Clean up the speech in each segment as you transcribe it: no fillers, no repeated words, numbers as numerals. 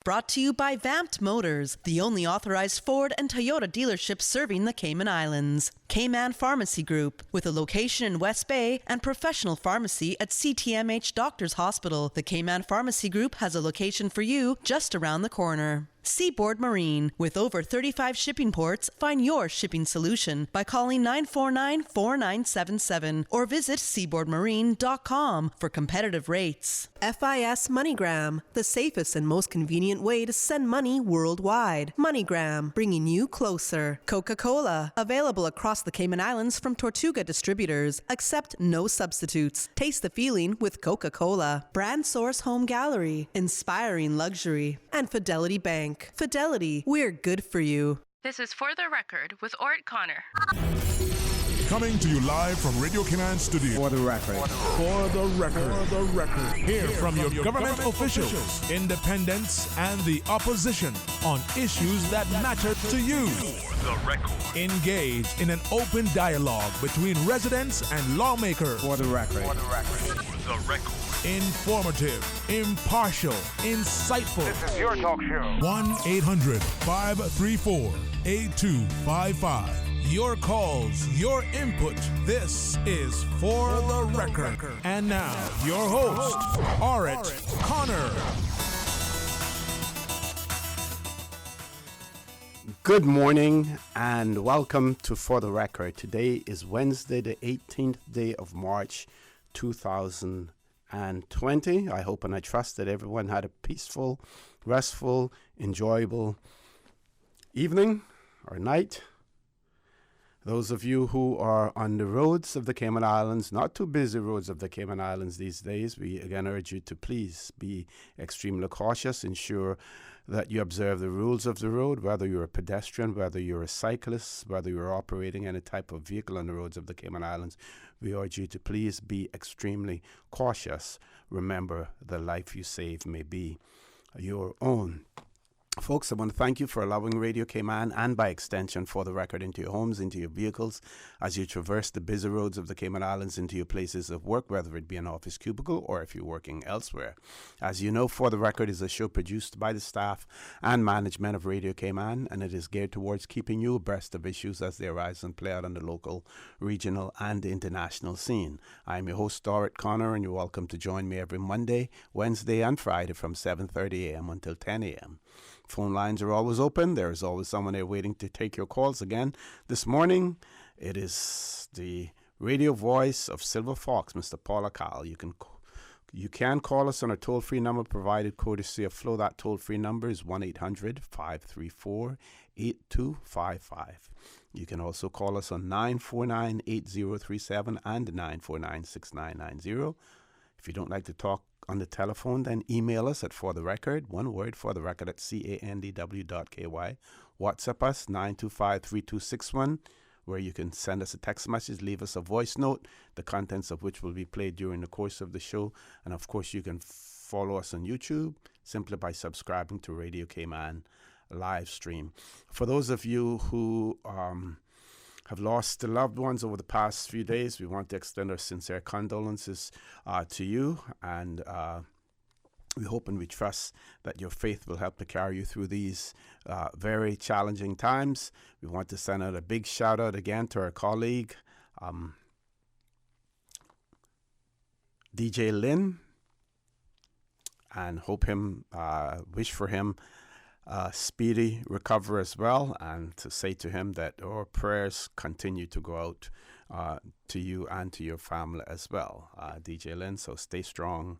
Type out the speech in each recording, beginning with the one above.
Brought to you by Vamped Motors, the only authorized Ford and Toyota dealership serving the Cayman Islands. K-Man Pharmacy Group, with a location in West Bay and professional pharmacy at CTMH Doctors Hospital. The K-Man Pharmacy Group has a location for you just around the corner. Seaboard Marine, with over 35 shipping ports, find your shipping solution by calling 949-4977 or visit seaboardmarine.com for competitive rates. FIS MoneyGram, the safest and most convenient way to send money worldwide. MoneyGram, bringing you closer. Coca-Cola, available across the Cayman Islands from Tortuga Distributors. Accept no substitutes. Taste the feeling with Coca-Cola. Brand Source Home Gallery, inspiring luxury. And Fidelity Bank. Fidelity, we're good for you. This is For the Record with Orrett Connor. Coming to you live from Radio Cayman Studio. For the record. For the record. For the record. Hear from your government officials, independents, and the opposition on issues that matter to you. For the record. Engage in an open dialogue between residents and lawmakers. For the record. For the record. For the record. Informative, impartial, insightful. This is your talk show. 1-800-534-8255. Your calls, your input. This is For the Record. And now, your host, Orrett Connor. Good morning and welcome to For the Record. Today is Wednesday, the 18th day of March, 2020. I hope and I trust that everyone had a peaceful, restful, enjoyable evening or night. Those of you who are on the roads of the Cayman Islands, not too busy roads of the Cayman Islands these days, we again urge you to please be extremely cautious. Ensure that you observe the rules of the road, whether you're a pedestrian, whether you're a cyclist, whether you're operating any type of vehicle on the roads of the Cayman Islands. We urge you to please be extremely cautious. Remember, the life you save may be your own. Folks, I want to thank you for allowing Radio Cayman and by extension For the Record into your homes, into your vehicles, as you traverse the busy roads of the Cayman Islands into your places of work, whether it be an office cubicle or if you're working elsewhere. As you know, For the Record is a show produced by the staff and management of Radio Cayman, and it is geared towards keeping you abreast of issues as they arise and play out on the local, regional, and international scene. I'm your host, Orrett Connor, and you're welcome to join me every Monday, Wednesday, and Friday from 7:30 a.m. until 10 a.m. Phone lines are always open. There is always someone there waiting to take your calls. Again, this morning, it is the radio voice of Silver Fox, Mr. Paul Akal. You can call us on our toll-free number provided courtesy of Flow. That toll-free number is 1-800-534-8255. You can also call us on 949-8037 and 949-6990. If you don't like to talk on the telephone, then email us at fortherecord, one word, fortherecord at candw.ky. WhatsApp us, 925-3261, where you can send us a text message, leave us a voice note, the contents of which will be played during the course of the show. And of course, you can follow us on YouTube simply by subscribing to Radio Cayman live stream. For those of you who have lost loved ones over the past few days, we want to extend our sincere condolences to you, and we hope and we trust that your faith will help to carry you through these very challenging times. We want to send out a big shout out again to our colleague, DJ Lynn, and wish for him speedy recovery as well, and to say to him that our prayers continue to go out to you and to your family as well, DJ Lynn. So stay strong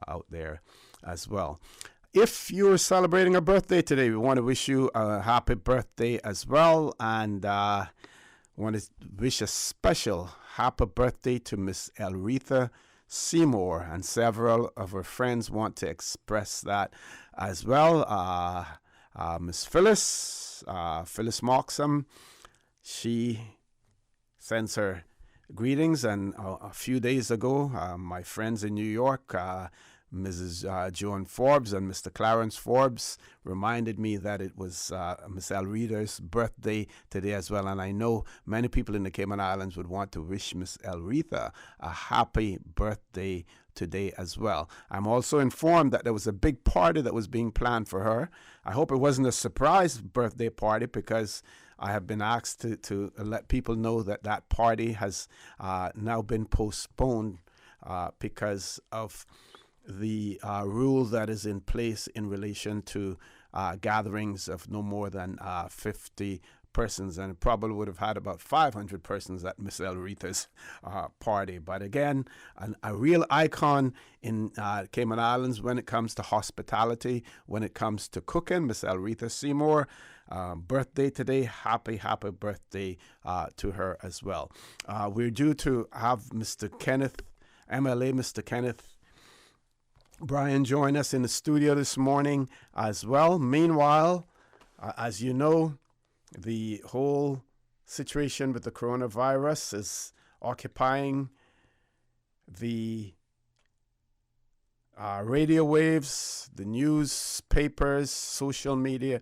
out there as well. If you're celebrating a birthday today, we want to wish you a happy birthday as well, and want to wish a special happy birthday to Miss Elretha Seymour, and several of her friends want to express that as well. Miss Phyllis Moxham, she sends her greetings, and a few days ago, my friends in New York Mrs. Joan Forbes and Mr. Clarence Forbes reminded me that it was Miss Elrita's birthday today as well. And I know many people in the Cayman Islands would want to wish Miss Elrita a happy birthday today as well. I'm also informed that there was a big party that was being planned for her. I hope it wasn't a surprise birthday party, because I have been asked to let people know that that party has now been postponed because of the rule that is in place in relation to gatherings of no more than 50 persons, and it probably would have had about 500 persons at Miss Elrita's party. But again, a real icon in Cayman Islands when it comes to hospitality, when it comes to cooking. Miss Elrita Seymour, birthday today. Happy birthday to her as well. We're due to have Mr. Kenneth, MLA Mr. Kenneth Bryan, join us in the studio this morning as well. Meanwhile, as you know, the whole situation with the coronavirus is occupying the radio waves, the newspapers, social media,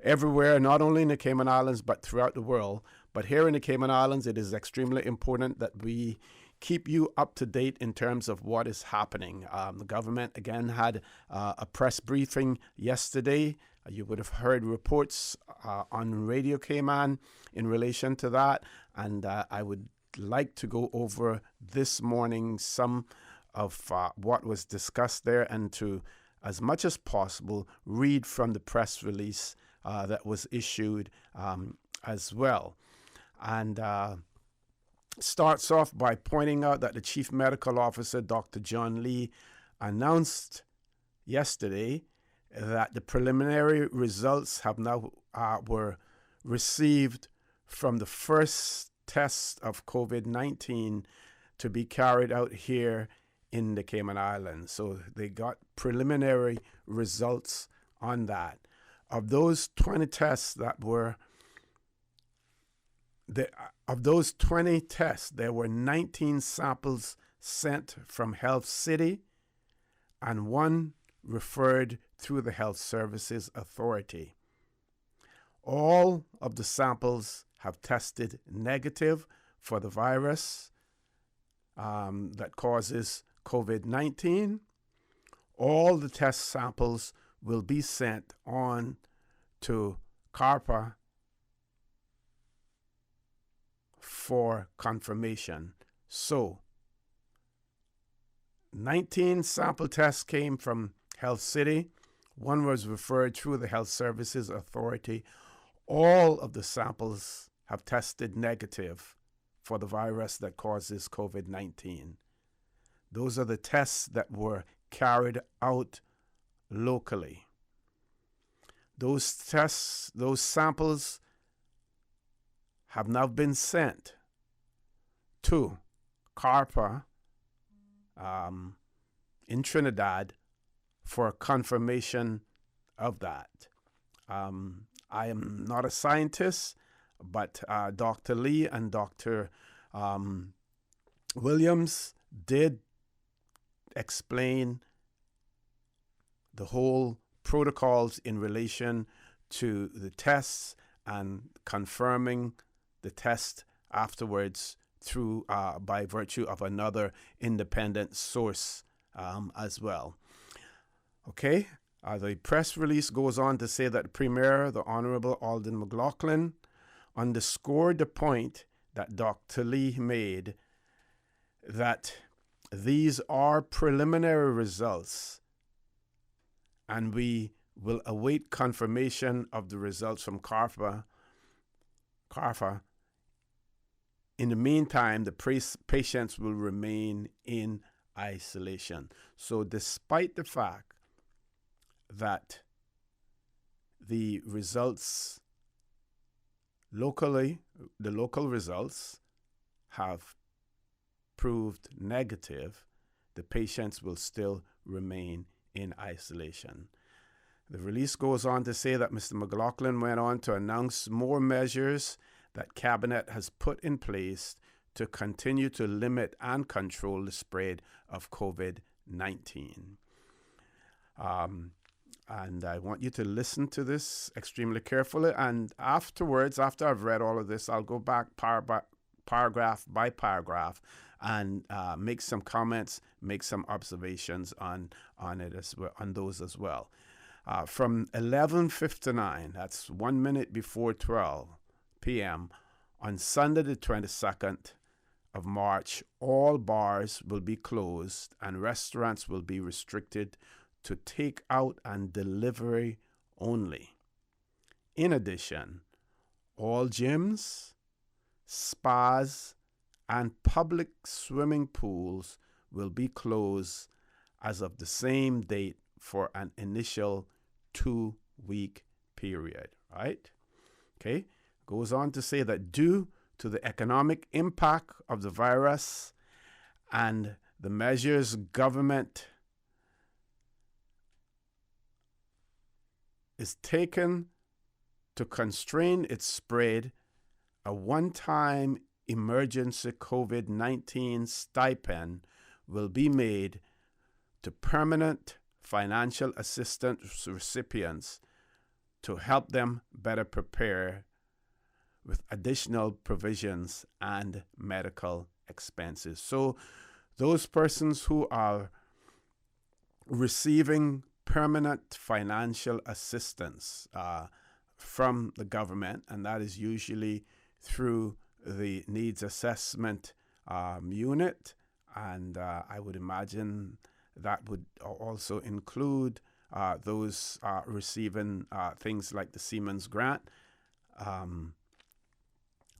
everywhere, not only in the Cayman Islands, but throughout the world. But here in the Cayman Islands, it is extremely important that we keep you up to date in terms of what is happening. The government, again, had a press briefing yesterday. You would have heard reports on Radio Cayman in relation to that. And I would like to go over this morning some of what was discussed there, and to, as much as possible, read from the press release that was issued as well. And starts off by pointing out that the Chief Medical Officer, Dr. John Lee, announced yesterday that the preliminary results have now were received from the first test of COVID-19 to be carried out here in the Cayman Islands. So they got preliminary results on that. Of those 20 tests that were Of those 20 tests, there were 19 samples sent from Health City and 1 referred through the Health Services Authority. All of the samples have tested negative for the virus that causes COVID-19. All the test samples will be sent on to CARPA for confirmation. So, 19 sample tests came from Health City. 1 was referred through the Health Services Authority. All of the samples have tested negative for the virus that causes COVID-19. Those are the tests that were carried out locally. Those tests, those samples have now been sent to CARPA in Trinidad for confirmation of that. I am not a scientist, but Dr. Lee and Dr. Williams did explain the whole protocols in relation to the tests and confirming the test afterwards through by virtue of another independent source as well. Okay, the press release goes on to say that the Premier, the Honorable Alden McLaughlin, underscored the point that Dr. Lee made that these are preliminary results and we will await confirmation of the results from CARPA. In the meantime, the patients will remain in isolation. So despite the fact that the results locally, the local results have proved negative, the patients will still remain in isolation. The release goes on to say that Mr. McLaughlin went on to announce more measures that Cabinet has put in place to continue to limit and control the spread of COVID-19. And I want you to listen to this extremely carefully. And afterwards, after I've read all of this, I'll go back paragraph by paragraph and make some comments, make some observations on it as well, on those as well. From 11:59, that's 1 minute before 12 p.m. on Sunday the 22nd of March, all bars will be closed and restaurants will be restricted to take out and delivery only. In addition, all gyms, spas, and public swimming pools will be closed as of the same date for an initial 2-week period, right? Okay, goes on to say that due to the economic impact of the virus and the measures government is taken to constrain its spread, a one-time emergency COVID-19 stipend will be made to permanent financial assistance recipients to help them better prepare with additional provisions and medical expenses. So those persons who are receiving permanent financial assistance from the government, and that is usually through the needs assessment unit, and I would imagine that would also include those receiving things like the Siemens grant,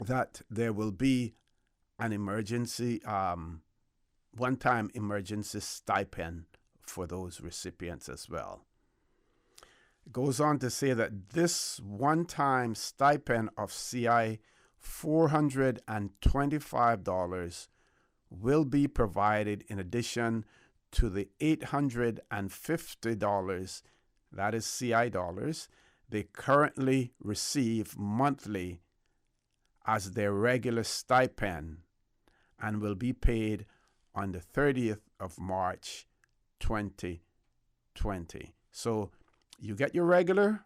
that there will be an emergency, one-time emergency stipend for those recipients as well. It goes on to say that this one-time stipend of CI $425 will be provided in addition to the $850, that is CI dollars, they currently receive monthly as their regular stipend and will be paid on the 30th of March 2020. So you get your regular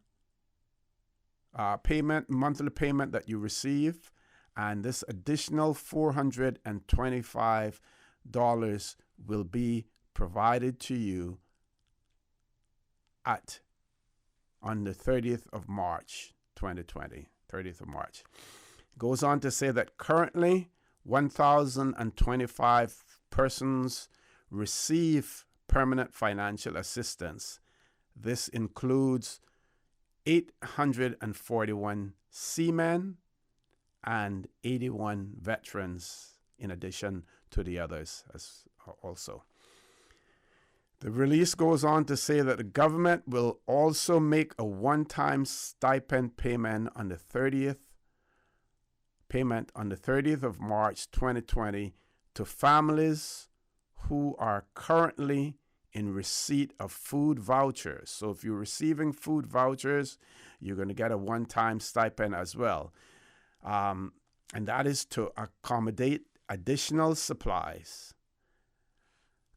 payment, monthly payment that you receive, and this additional $425 will be provided to you on the 30th of March 2020, 30th of March. Goes on to say that currently 1,025 persons receive permanent financial assistance. This includes 841 seamen and 81 veterans, in addition to the others as also. The release goes on to say that the government will also make a one-time stipend payment on the 30th of March 2020 to families who are currently in receipt of food vouchers. So if you're receiving food vouchers, you're going to get a one-time stipend as well. And that is to accommodate additional supplies.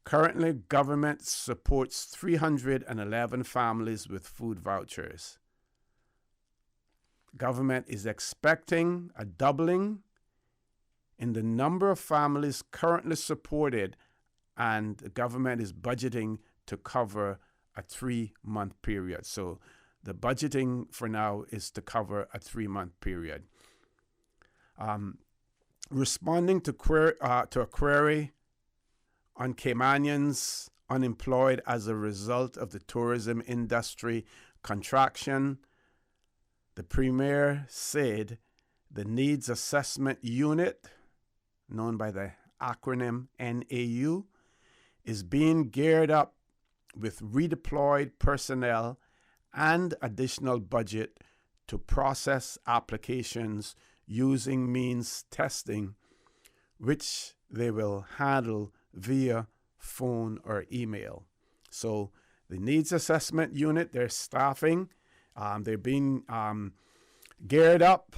Currently, government supports 311 families with food vouchers. Government is expecting a doubling in the number of families currently supported, and the government is budgeting to cover a 3-month period. So the budgeting for now is to cover a 3-month period. Responding to a query on Caymanians unemployed as a result of the tourism industry contraction, the Premier said the Needs Assessment Unit, known by the acronym NAU, is being geared up with redeployed personnel and additional budget to process applications using means testing, which they will handle via phone or email. So the Needs Assessment Unit, they're staffing, they're being geared up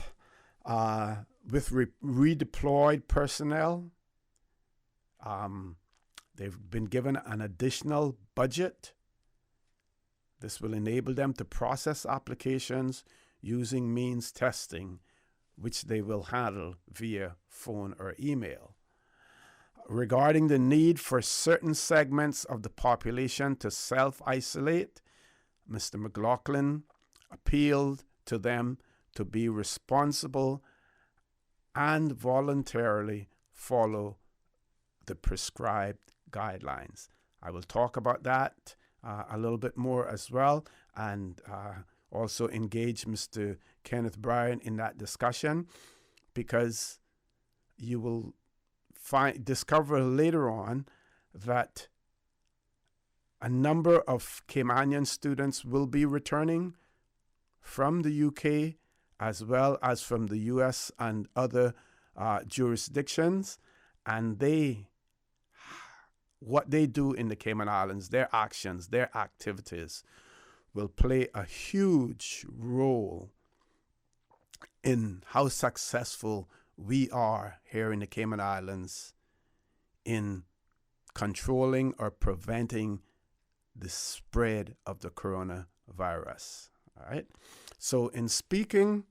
with redeployed personnel. They've been given an additional budget This will enable them to process applications using means testing, which they will handle via phone or email. Regarding the need for certain segments of the population to self-isolate, Mr. McLaughlin appealed to them to be responsible and voluntarily follow the prescribed guidelines. I will talk about that a little bit more as well, and also engage Mr. Kenneth Bryan in that discussion, because you will discover later on that a number of Caymanian students will be returning from the UK as well as from the US and other jurisdictions, and what they do in the Cayman Islands, their actions, their activities will play a huge role in how successful we are here in the Cayman Islands in controlling or preventing the spread of the coronavirus. All right. So in speaking,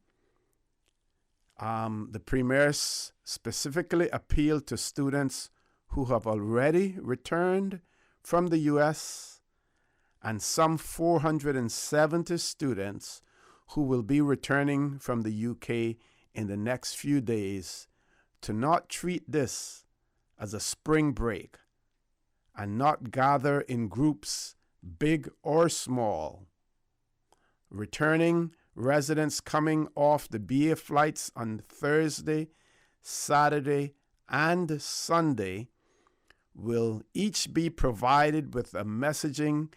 the Premier specifically appealed to students who have already returned from the U.S. and some 470 students who will be returning from the UK in the next few days to not treat this as a spring break and not gather in groups, big or small. Returning residents coming off the BA flights on Thursday, Saturday, and Sunday will each be provided with a messaging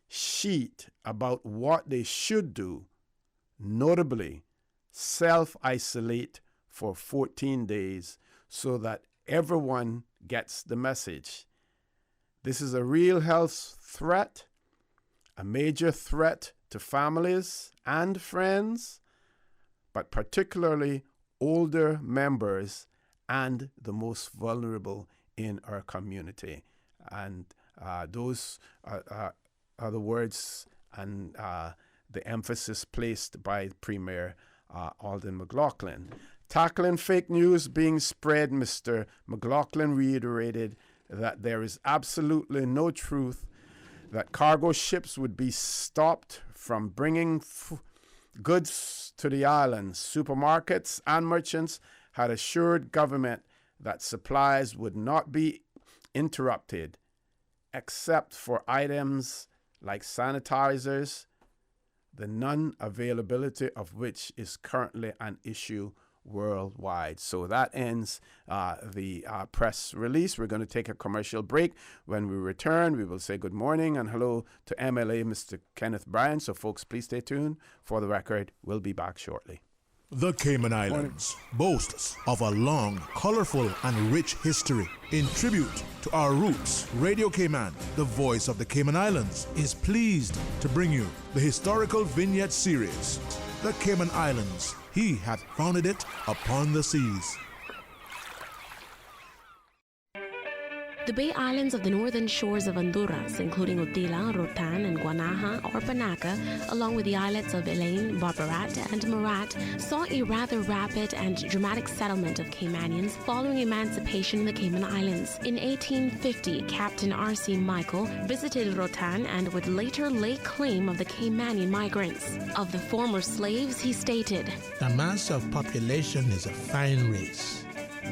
sheet about what they should do, notably self-isolate for 14 days so that everyone gets the message. This is a real health threat, a major threat to families and friends, but particularly older members and the most vulnerable in our community. And those are the words and the emphasis placed by Premier Alden McLaughlin. Tackling fake news being spread, Mr. McLaughlin reiterated that there is absolutely no truth that cargo ships would be stopped from bringing goods to the islands. Supermarkets and merchants had assured government that supplies would not be interrupted except for items like sanitizers, the non-availability of which is currently an issue worldwide. So that ends the press release. We're going to take a commercial break. When we return, we will say good morning and hello to MLA Mr. Kenneth Bryan. So folks, please stay tuned. For the record, we'll be back shortly. The Cayman Islands boasts of a long, colorful, and rich history. In tribute to our roots, Radio Cayman, the voice of the Cayman Islands, is pleased to bring you the historical vignette series, The Cayman Islands. He hath founded it upon the seas. The Bay Islands of the northern shores of Honduras, including Utila, Rotan, and Guanaja or Panaca, along with the islets of Elaine, Barbarat, and Murat, saw a rather rapid and dramatic settlement of Caymanians following emancipation in the Cayman Islands. In 1850, Captain R.C. Michael visited Rotan and would later lay claim of the Caymanian migrants. Of the former slaves, he stated, "The mass of population is a fine race.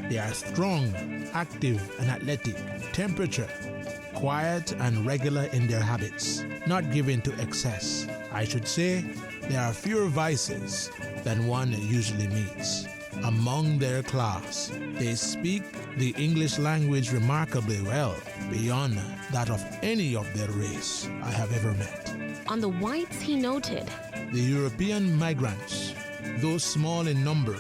They are strong, active, and athletic, temperature, quiet, and regular in their habits, not given to excess. I should say there are fewer vices than one usually meets. Among their class, they speak the English language remarkably well, beyond that of any of their race I have ever met." On the whites, he noted, "The European migrants, though small in number,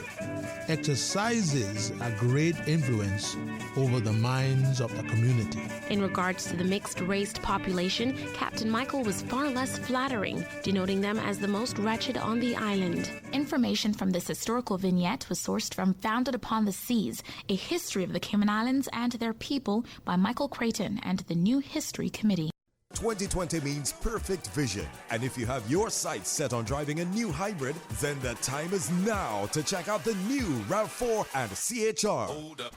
exercises a great influence over the minds of the community." In regards to the mixed-raced population, Captain Michael was far less flattering, denoting them as the most wretched on the island. Information from this historical vignette was sourced from Founded Upon the Seas, A History of the Cayman Islands and Their People by Michael Creighton and the New History Committee. 2020 means perfect vision. And if you have your sights set on driving a new hybrid, then the time is now to check out the new RAV4 and CHR. Hold up.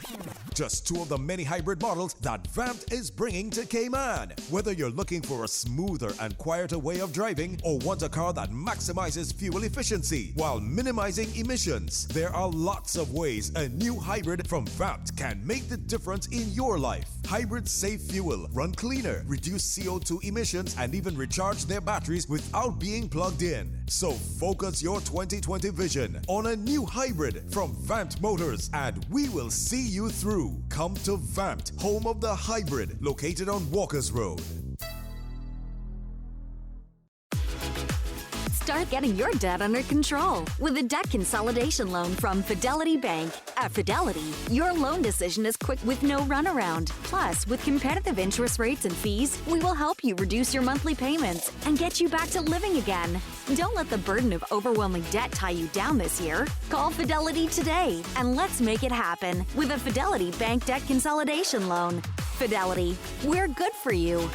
Just two of the many hybrid models that Vamped is bringing to Cayman. Whether you're looking for a smoother and quieter way of driving or want a car that maximizes fuel efficiency while minimizing emissions, there are lots of ways a new hybrid from Vamped can make the difference in your life. Hybrids save fuel, run cleaner, reduce CO2 emissions, and even recharge their batteries without being plugged in. So focus your 2020 vision on a new hybrid from Vamped Motors, and we will see you through. Come to Vamped, home of the hybrid, located on Walkers Road. Start getting your debt under control with a debt consolidation loan from Fidelity Bank. At Fidelity, your loan decision is quick with no runaround. Plus, with competitive interest rates and fees, we will help you reduce your monthly payments and get you back to living again. Don't let the burden of overwhelming debt tie you down this year. Call Fidelity today and let's make it happen with a Fidelity Bank debt consolidation loan. Fidelity, we're good for you.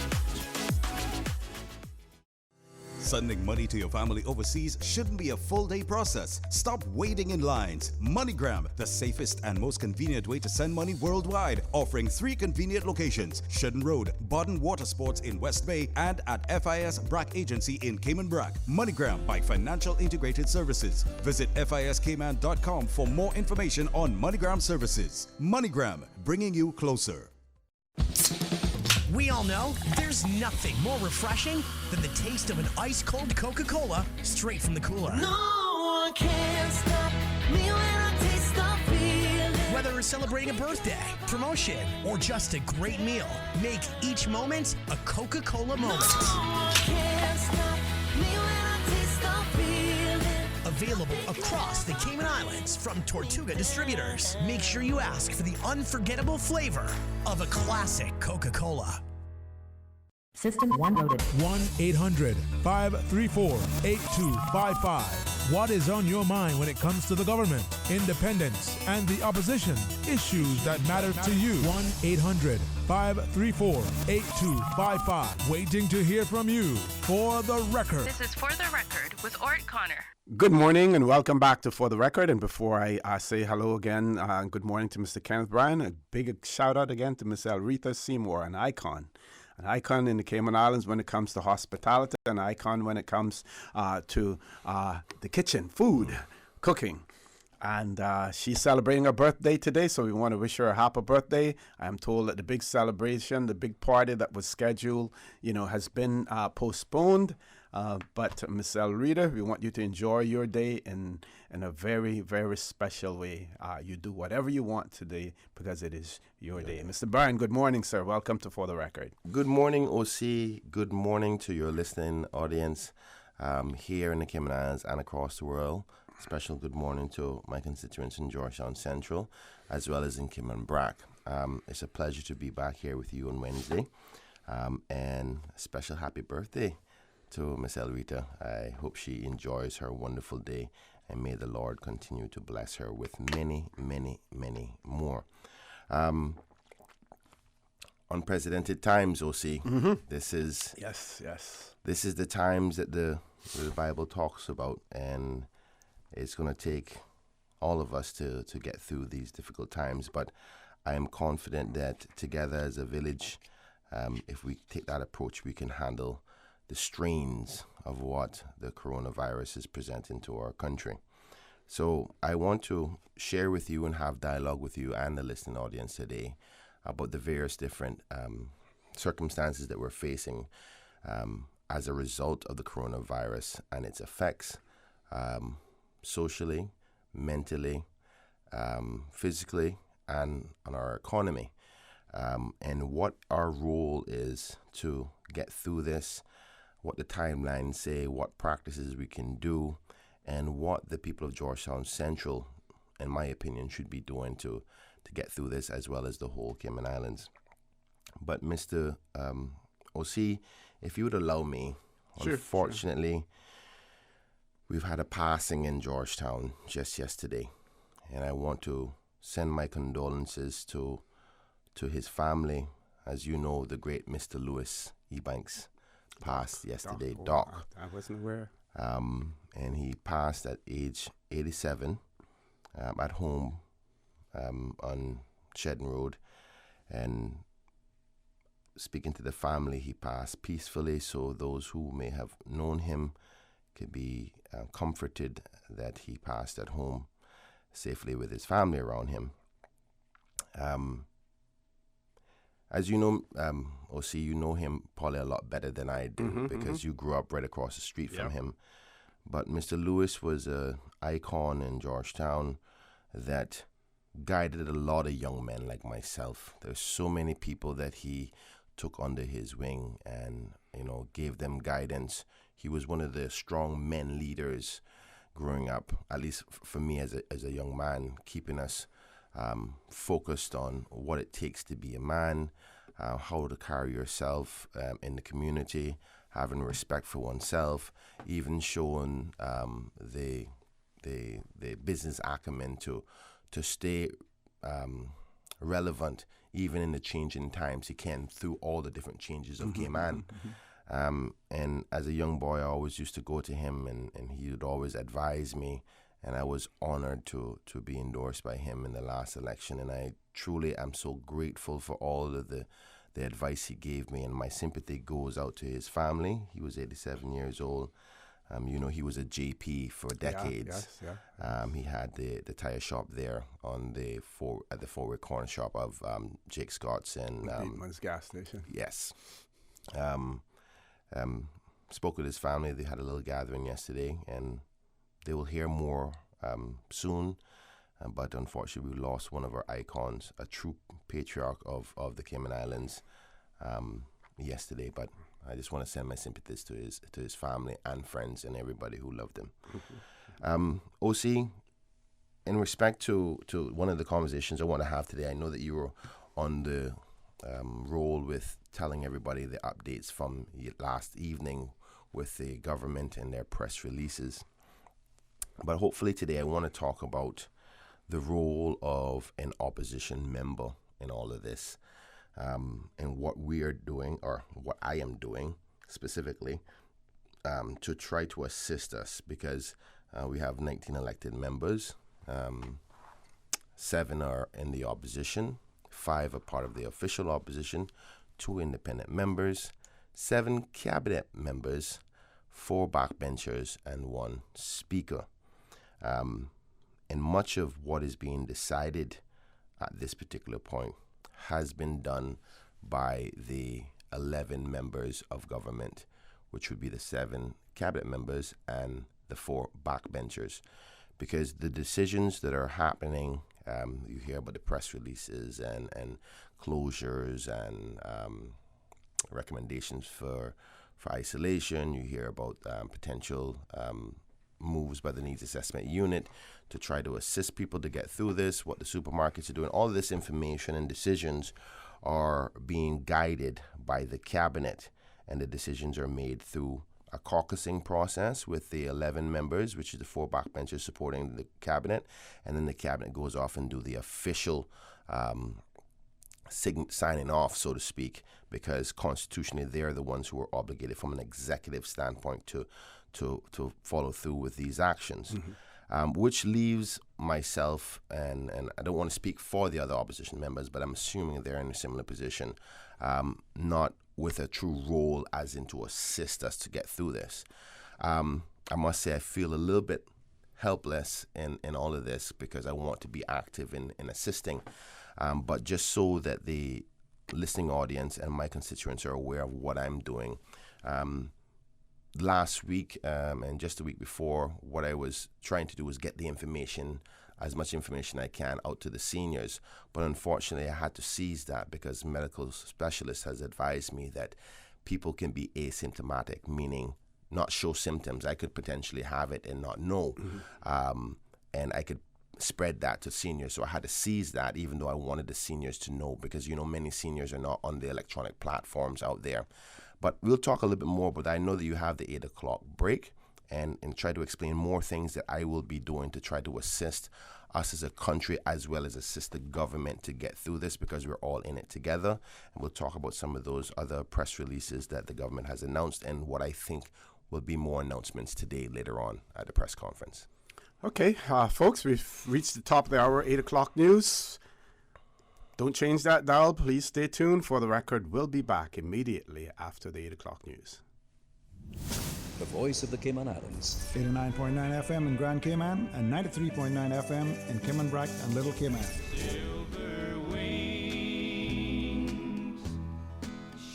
Sending money to your family overseas shouldn't be a full-day process. Stop waiting in lines. MoneyGram, the safest and most convenient way to send money worldwide, offering 3 convenient locations: Shedden Road, Baden Water Sports in West Bay, and at FIS Brack Agency in Cayman Brack. MoneyGram by Financial Integrated Services. Visit fiscayman.com for more information on MoneyGram services. MoneyGram, bringing you closer. We all know there's nothing more refreshing than the taste of an ice-cold Coca-Cola straight from the cooler. No one can stop me when I taste the feeling. Whether it's celebrating a birthday, promotion, or just a great meal, make each moment a Coca-Cola moment. No one can stop me when I taste the feeling. Available across the Cayman Islands from Tortuga Distributors. Make sure you ask for the unforgettable flavor of a classic Coca-Cola. System 1 loaded. 1-800-534-8255. What is on your mind when it comes to the government, independence, and the opposition? Issues that matter to you. 1-800-534-8255. Waiting to hear from you. For the Record. This is For the Record with Orrett Connor. Good morning and welcome back to For the Record. And before I say hello again, good morning to Mr. Kenneth Bryan. A big shout out again to Miss Elrita Seymour, an icon. An icon in the Cayman Islands when it comes to hospitality, an icon when it comes to the kitchen, food, cooking. And she's celebrating her birthday today, so we want to wish her a happy birthday. I'm told that the big celebration, the big party that was scheduled, has been postponed. But Miss Elrita, we want you to enjoy your day in a very, very special way. You do whatever you want today because it is your day. Mr. Bryan, good morning, sir. Welcome to For the Record. Good morning, OC. Good morning to your listening audience here in the Cayman Islands and across the world. Special good morning to my constituents in Georgetown Central as well as in Cayman Brack. It's a pleasure to be back here with you on Wednesday. And a special happy birthday to Miss Elrita. I hope she enjoys her wonderful day, and may the Lord continue to bless her with many, many, many more. Unprecedented times, OC. Mm-hmm. This is yes. This is the times that the Bible talks about, and it's going to take all of us to get through these difficult times. But I am confident that together as a village, if we take that approach, we can handle the strains of what the coronavirus is presenting to our country. So I want to share with you and have dialogue with you and the listening audience today about the various different circumstances that we're facing as a result of the coronavirus and its effects socially, mentally, physically, and on our economy, and what our role is to get through this, what the timelines say, what practices we can do, and what the people of Georgetown Central, in my opinion, should be doing to get through this, as well as the whole Cayman Islands. But Mr. OC, if you would allow me, unfortunately, we've had a passing in Georgetown just yesterday, and I want to send my condolences to his family. As you know, the great Mr. Lewis Ebanks passed yesterday, Doc. Doc. I wasn't aware. And he passed at age 87 at home on Shedden Road. And speaking to the family, he passed peacefully, so those who may have known him could be comforted that he passed at home safely with his family around him. As you know, OC, you know him probably a lot better than I do because you grew up right across the street from him. But Mr. Lewis was an icon in Georgetown that guided a lot of young men like myself. There's so many people that he took under his wing and, gave them guidance. He was one of the strong men leaders growing up, at least for me as a young man, keeping us focused on what it takes to be a man, how to carry yourself in the community, having respect for oneself, even showing the business acumen to stay relevant even in the changing times. He came through all the different changes of gay man. And as a young boy, I always used to go to him and he would always advise me. And I was honored to be endorsed by him in the last election. And I truly am so grateful for all of the advice he gave me. And my sympathy goes out to his family. He was 87 years old. He was a JP for decades. He had the tire shop there at the Orrett Corner shop of Jake Scott's and Bateman's gas station. Yes. Spoke with his family. They had a little gathering yesterday, and they will hear more soon. But unfortunately, we lost one of our icons, a true patriarch of the Cayman Islands, yesterday. But I just want to send my sympathies to his family and friends and everybody who loved him. OC, in respect to one of the conversations I want to have today, I know that you were on the roll with telling everybody the updates from last evening with the government and their press releases. But hopefully today I want to talk about the role of an opposition member in all of this, and what we are doing, or what I am doing specifically, to try to assist us, because we have 19 elected members, 7 are in the opposition, 5 are part of the official opposition, 2 independent members, 7 cabinet members, 4 backbenchers, and 1 speaker. And much of what is being decided at this particular point has been done by the 11 members of government, which would be the 7 cabinet members and the 4 backbenchers. Because the decisions that are happening, you hear about the press releases and closures and recommendations for isolation. You hear about potential moves by the Needs Assessment Unit to try to assist people to get through this, what the supermarkets are doing. All of this information and decisions are being guided by the cabinet, and the decisions are made through a caucusing process with the 11 members, which is the 4 backbenchers supporting the cabinet, and then the cabinet goes off and do the official signing off, so to speak, because constitutionally they're the ones who are obligated from an executive standpoint to follow through with these actions, which leaves myself, and I don't want to speak for the other opposition members, but I'm assuming they're in a similar position, not with a true role as in to assist us to get through this. I must say I feel a little bit helpless in all of this, because I want to be active in assisting, but just so that the listening audience and my constituents are aware of what I'm doing. Last week and just the week before, what I was trying to do was get the information, as much information I can, out to the seniors. But unfortunately, I had to cease that because medical specialist has advised me that people can be asymptomatic, meaning not show symptoms. I could potentially have it and not know, and I could spread that to seniors. So I had to cease that, even though I wanted the seniors to know, because many seniors are not on the electronic platforms out there. But we'll talk a little bit more, but I know that you have the 8 o'clock break, and try to explain more things that I will be doing to try to assist us as a country as well as assist the government to get through this, because we're all in it together. And we'll talk about some of those other press releases that the government has announced and what I think will be more announcements today later on at the press conference. Okay, folks, we've reached the top of the hour, 8 o'clock news. Don't change that dial. Please stay tuned. For the Record, we'll be back immediately after the 8 o'clock news. The voice of the Cayman Islands. 89.9 FM in Grand Cayman and 93.9 FM in Cayman Brac and Little Cayman. Silver wings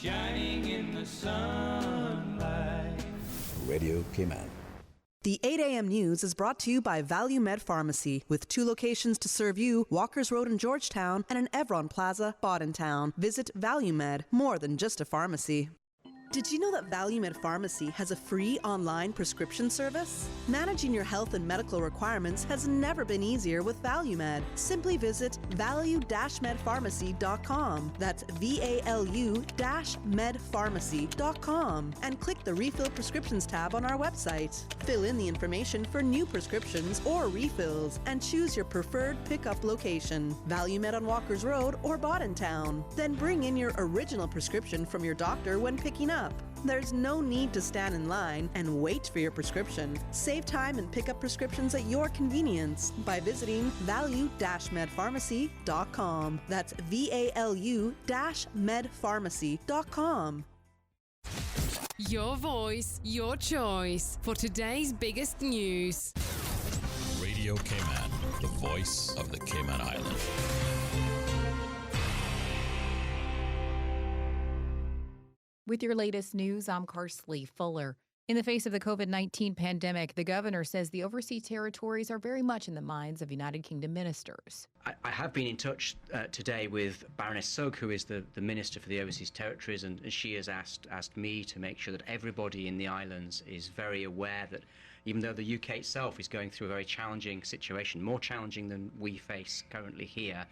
shining in the sunlight. Radio Cayman. The 8 a.m. news is brought to you by Value Med Pharmacy, with 2 locations to serve you, Walkers Road in Georgetown and an Evron Plaza, Boddentown. Visit Value Med, more than just a pharmacy. Did you know that Value Med Pharmacy has a free online prescription service? Managing your health and medical requirements has never been easier with Value Med. Simply visit value-medpharmacy.com. That's VALU-medpharmacy.com and click the Refill Prescriptions tab on our website. Fill in the information for new prescriptions or refills and choose your preferred pickup location. Value Med on Walkers Road or Boddentown. Then bring in your original prescription from your doctor when picking up. There's no need to stand in line and wait for your prescription. Save time and pick up prescriptions at your convenience by visiting value-medpharmacy.com. That's VALU-medpharmacy.com. Your voice, your choice for today's biggest news. Radio Cayman, the voice of the Cayman Islands. With your latest news, I'm Carsley Fuller. In the face of the COVID-19 pandemic, the governor says the overseas territories are very much in the minds of United Kingdom ministers. I have been in touch today with Baroness Sugg, who is the Minister for the Overseas Territories, and she has asked me to make sure that everybody in the islands is very aware that even though the UK itself is going through a very challenging situation, more challenging than we face currently here,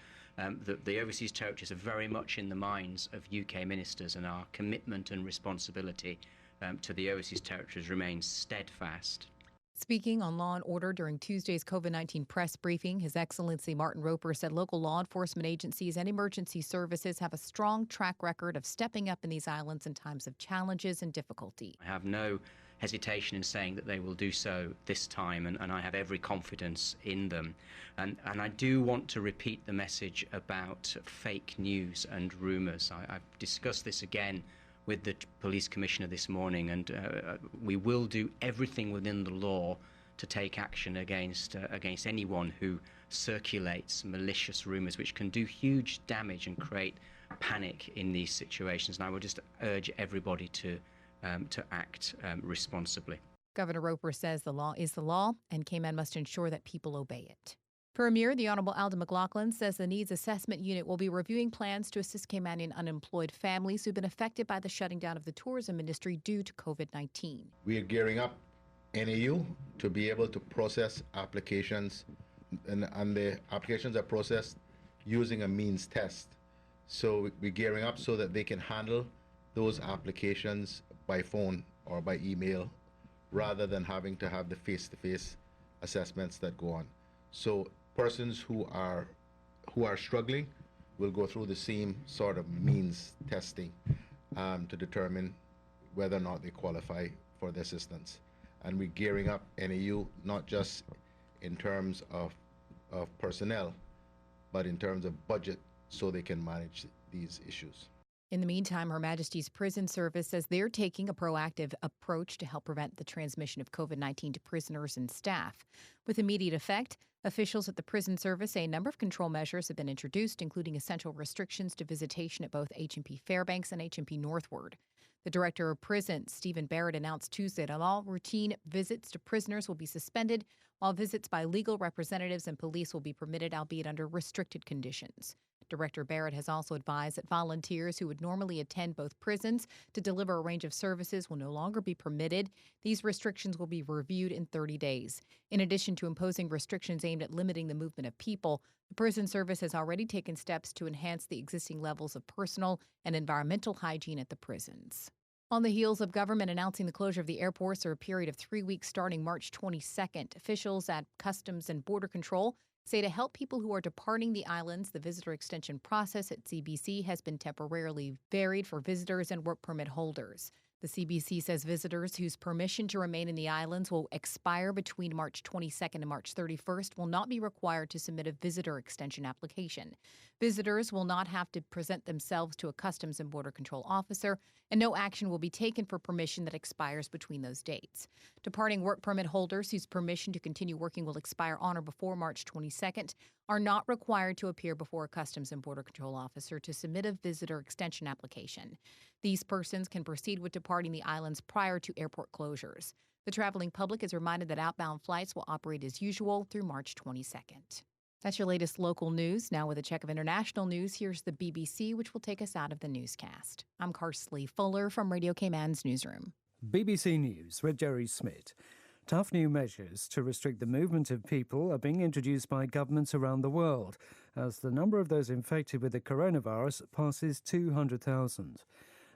the overseas territories are very much in the minds of UK ministers, and our commitment and responsibility to the overseas territories remains steadfast. Speaking on law and order during Tuesday's COVID-19 press briefing, His Excellency Martin Roper said local law enforcement agencies and emergency services have a strong track record of stepping up in these islands in times of challenges and difficulty. I have no hesitation in saying that they will do so this time, and I have every confidence in them. And I do want to repeat the message about fake news and rumours. I've discussed this again with the police commissioner this morning, and we will do everything within the law to take action against anyone who circulates malicious rumours, which can do huge damage and create panic in these situations. And I would just urge everybody to act responsibly. Governor Roper says the law is the law, and Cayman must ensure that people obey it. Premier, the Honourable Alda McLaughlin, says the Needs Assessment Unit will be reviewing plans to assist Caymanian unemployed families who've been affected by the shutting down of the tourism industry due to COVID-19. We are gearing up NAU to be able to process applications, and the applications are processed using a means test. So we're gearing up so that they can handle those applications by phone or by email rather than having to have the face-to-face assessments that go on. So persons who are struggling will go through the same sort of means testing to determine whether or not they qualify for the assistance. And we're gearing up NAU not just in terms of personnel, but in terms of budget, so they can manage these issues. In the meantime, Her Majesty's Prison Service says they're taking a proactive approach to help prevent the transmission of COVID-19 to prisoners and staff. With immediate effect, officials at the Prison Service say a number of control measures have been introduced, including essential restrictions to visitation at both HMP Fairbanks and HMP Northward. The Director of Prison, Stephen Barrett, announced Tuesday that all routine visits to prisoners will be suspended, while visits by legal representatives and police will be permitted, albeit under restricted conditions. Director Barrett has also advised that volunteers who would normally attend both prisons to deliver a range of services will no longer be permitted. These restrictions will be reviewed in 30 days. In addition to imposing restrictions aimed at limiting the movement of people, the Prison Service has already taken steps to enhance the existing levels of personal and environmental hygiene at the prisons. On the heels of government announcing the closure of the airports for a period of 3 weeks starting March 22nd, officials at Customs and Border Control say to help people who are departing the islands, the visitor extension process at CBC has been temporarily varied for visitors and work permit holders. The CBC says visitors whose permission to remain in the islands will expire between March 22nd and March 31st will not be required to submit a visitor extension application. Visitors will not have to present themselves to a Customs and Border Control officer, and no action will be taken for permission that expires between those dates. Departing work permit holders whose permission to continue working will expire on or before March 22nd are not required to appear before a Customs and Border Control officer to submit a visitor extension application. These persons can proceed with departing the islands prior to airport closures. The traveling public is reminded that outbound flights will operate as usual through March 22nd. That's your latest local news. Now with a check of international news, here's the BBC, which will take us out of the newscast. I'm Karsley Fuller from Radio Cayman's newsroom. BBC News with Jerry Smith. Tough new measures to restrict the movement of people are being introduced by governments around the world as the number of those infected with the coronavirus passes 200,000.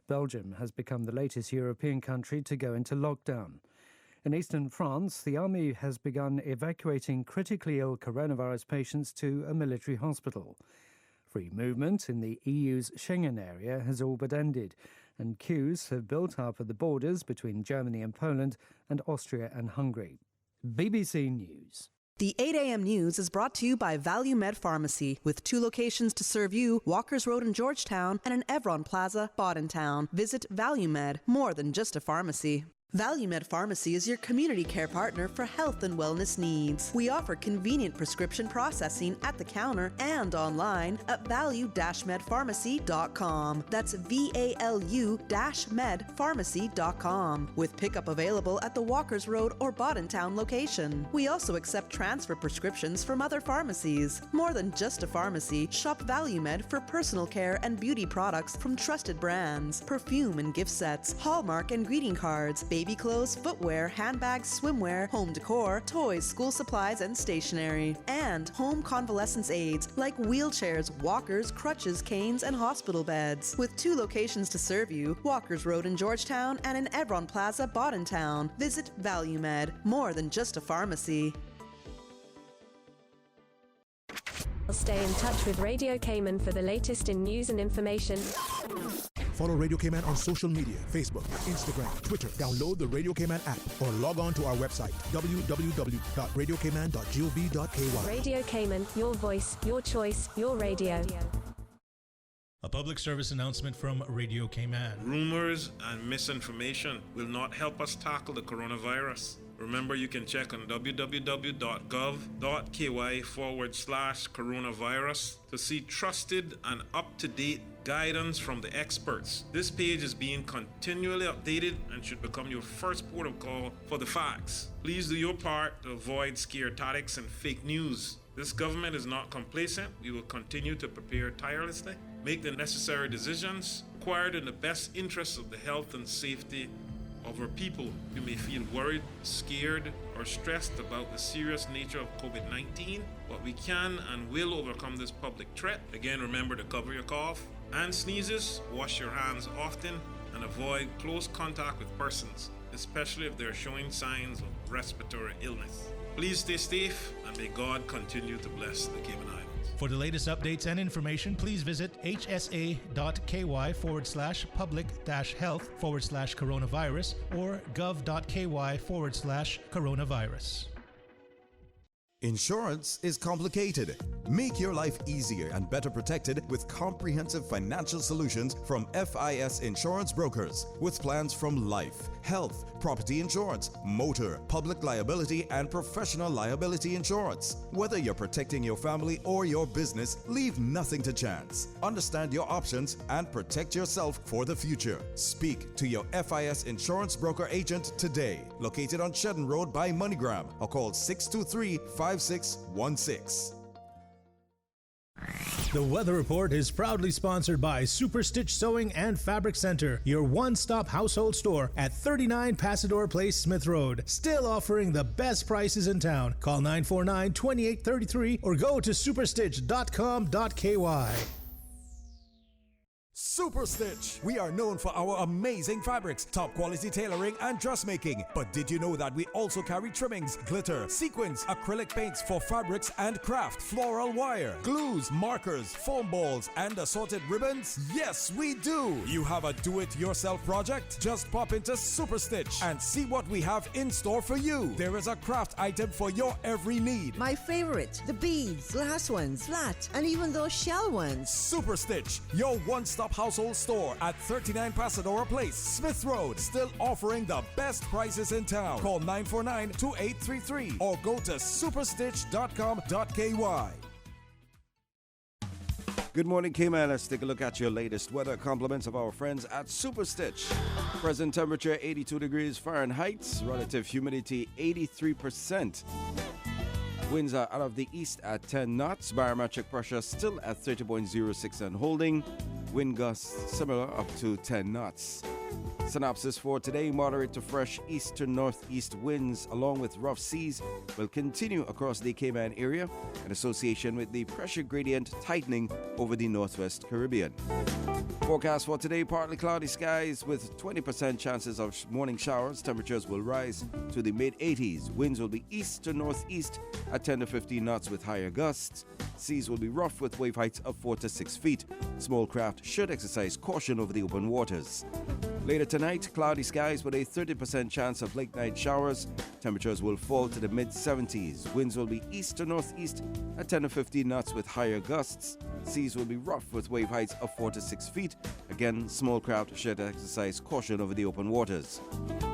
Belgium has become the latest European country to go into lockdown. In eastern France, the army has begun evacuating critically ill coronavirus patients to a military hospital. Free movement in the EU's Schengen area has all but ended, and queues have built up at the borders between Germany and Poland and Austria and Hungary. BBC News. The 8 a.m. news is brought to you by Value Med Pharmacy, with 2 locations to serve you, Walkers Road in Georgetown and an Evron Plaza, Boddentown. Visit Value Med, more than just a pharmacy. Value Med Pharmacy is your community care partner for health and wellness needs. We offer convenient prescription processing at the counter and online at value-medpharmacy.com. That's VALU-medpharmacy.com, with pickup available at the Walkers Road or Boddentown location. We also accept transfer prescriptions from other pharmacies. More than just a pharmacy, shop Value Med for personal care and beauty products from trusted brands, perfume and gift sets, Hallmark and greeting cards, baby clothes, footwear, handbags, swimwear, home decor, toys, school supplies, and stationery. And home convalescence aids like wheelchairs, walkers, crutches, canes, and hospital beds. With 2 locations to serve you, Walkers Road in Georgetown and in Evron Plaza, Boddentown. Visit Value Med, more than just a pharmacy. Stay in touch with Radio Cayman for the latest in news and information. Follow Radio Cayman on social media, Facebook, Instagram, Twitter. Download the Radio Cayman app or log on to our website, www.radiocayman.gov.ky. Radio Cayman, your voice, your choice, your radio. A public service announcement from Radio Cayman. Rumors and misinformation will not help us tackle the coronavirus. Remember, you can check on www.gov.ky/coronavirus to see trusted and up-to-date guidance from the experts. This page is being continually updated and should become your first port of call for the facts. Please do your part to avoid scare tactics and fake news. This government is not complacent. We will continue to prepare tirelessly, make the necessary decisions required in the best interests of the health and safety of our people. You may feel worried, scared, or stressed about the serious nature of COVID-19, but we can and will overcome this public threat. Again, remember to cover your cough and sneezes, wash your hands often, and avoid close contact with persons, especially if they're showing signs of respiratory illness. Please stay safe, and may God continue to bless the Cayman Islands. For the latest updates and information, please visit hsa.ky/public-health/coronavirus or gov.ky/coronavirus. Insurance is complicated. Make your life easier and better protected with comprehensive financial solutions from FIS Insurance Brokers, with plans from life, health, property insurance, motor, public liability, and professional liability insurance. Whether you're protecting your family or your business, leave nothing to chance. Understand your options and protect yourself for the future. Speak to your FIS Insurance Broker agent today, located on Shedden Road by MoneyGram, or call 623-5616. The Weather Report is proudly sponsored by Super Stitch Sewing and Fabric Center, your one-stop household store at 39 Pasador Place, Smith Road. Still offering the best prices in town. Call 949-2833 or go to superstitch.com.ky. Super Stitch. We are known for our amazing fabrics, top quality tailoring, and dressmaking. But did you know that we also carry trimmings, glitter, sequins, acrylic paints for fabrics and craft, floral wire, glues, markers, foam balls, and assorted ribbons? Yes, we do. You have a do-it-yourself project? Just pop into Super Stitch and see what we have in store for you. There is a craft item for your every need. My favorite, the beads, glass ones, flat, and even those shell ones. Super Stitch, your one-stop household store at 39 Pasadora Place, Smith Road. Still offering the best prices in town. Call 949-2833 or go to superstitch.com.ky. Good morning, Cayman. Let's take a look at your latest weather. Compliments of our friends at Super Stitch. Present temperature 82 degrees Fahrenheit. Relative humidity 83%. Winds are out of the east at 10 knots. Barometric pressure still at 30.06 and holding. Wind gusts similar up to 10 knots. Synopsis for today: moderate to fresh east to northeast winds along with rough seas will continue across the Cayman area in association with the pressure gradient tightening over the northwest Caribbean. Forecast for today: partly cloudy skies with 20% chances of morning showers. Temperatures will rise to the mid-80s. Winds will be east to northeast at 10 to 15 knots with higher gusts. Seas will be rough with wave heights of 4 to 6 feet. Small craft should exercise caution over the open waters. Later tonight, cloudy skies with a 30% chance of late-night showers. Temperatures will fall to the mid-70s. Winds will be east to northeast at 10 to 15 knots with higher gusts. Seas will be rough with wave heights of 4 to 6 feet. Again, small craft should exercise caution over the open waters.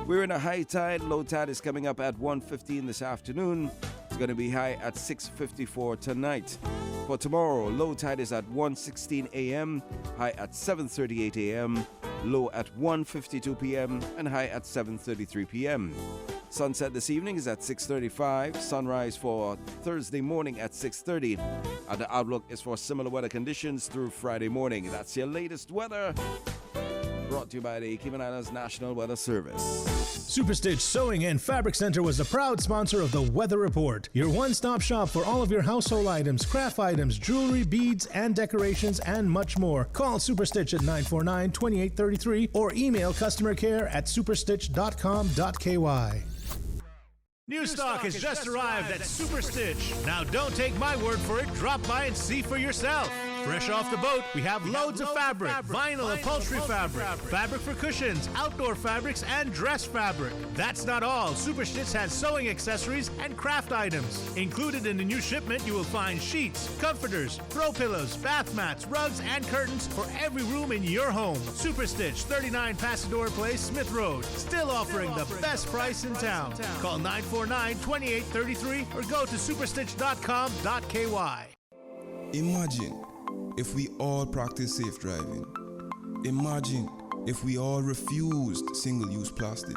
We're in a high tide. Low tide is coming up at 1:15 this afternoon. It's going to be high at 6:54 tonight. For tomorrow, low tide is at 1:16 a.m., high at 7:38 a.m., low at 1:52 p.m., and high at 7:33 p.m. Sunset this evening is at 6:35. Sunrise for Thursday morning at 6:30. And the outlook is for similar weather conditions through Friday morning. That's your latest weather. Brought to you by the Cayman Islands National Weather Service. Super Stitch Sewing and Fabric Center was the proud sponsor of the Weather Report, your one-stop shop for all of your household items, craft items, jewelry, beads, and decorations, and much more. Call Super Stitch at 949-2833 or email customer care at superstitch.com.ky. New stock has just arrived at Super Stitch. Now don't take my word for it, drop by and see for yourself. Fresh off the boat, we have loads of fabric, vinyl upholstery fabric, fabric for cushions, outdoor fabrics, and dress fabric. That's not all. Super Stitch has sewing accessories and craft items. Included in the new shipment, you will find sheets, comforters, throw pillows, bath mats, rugs, and curtains for every room in your home. Super Stitch, 39 Pasadora Place, Smith Road. Still offering the best price in town. Call 949-2833 or go to superstitch.com.ky. Imagine if we all practice safe driving. Imagine if we all refused single-use plastic.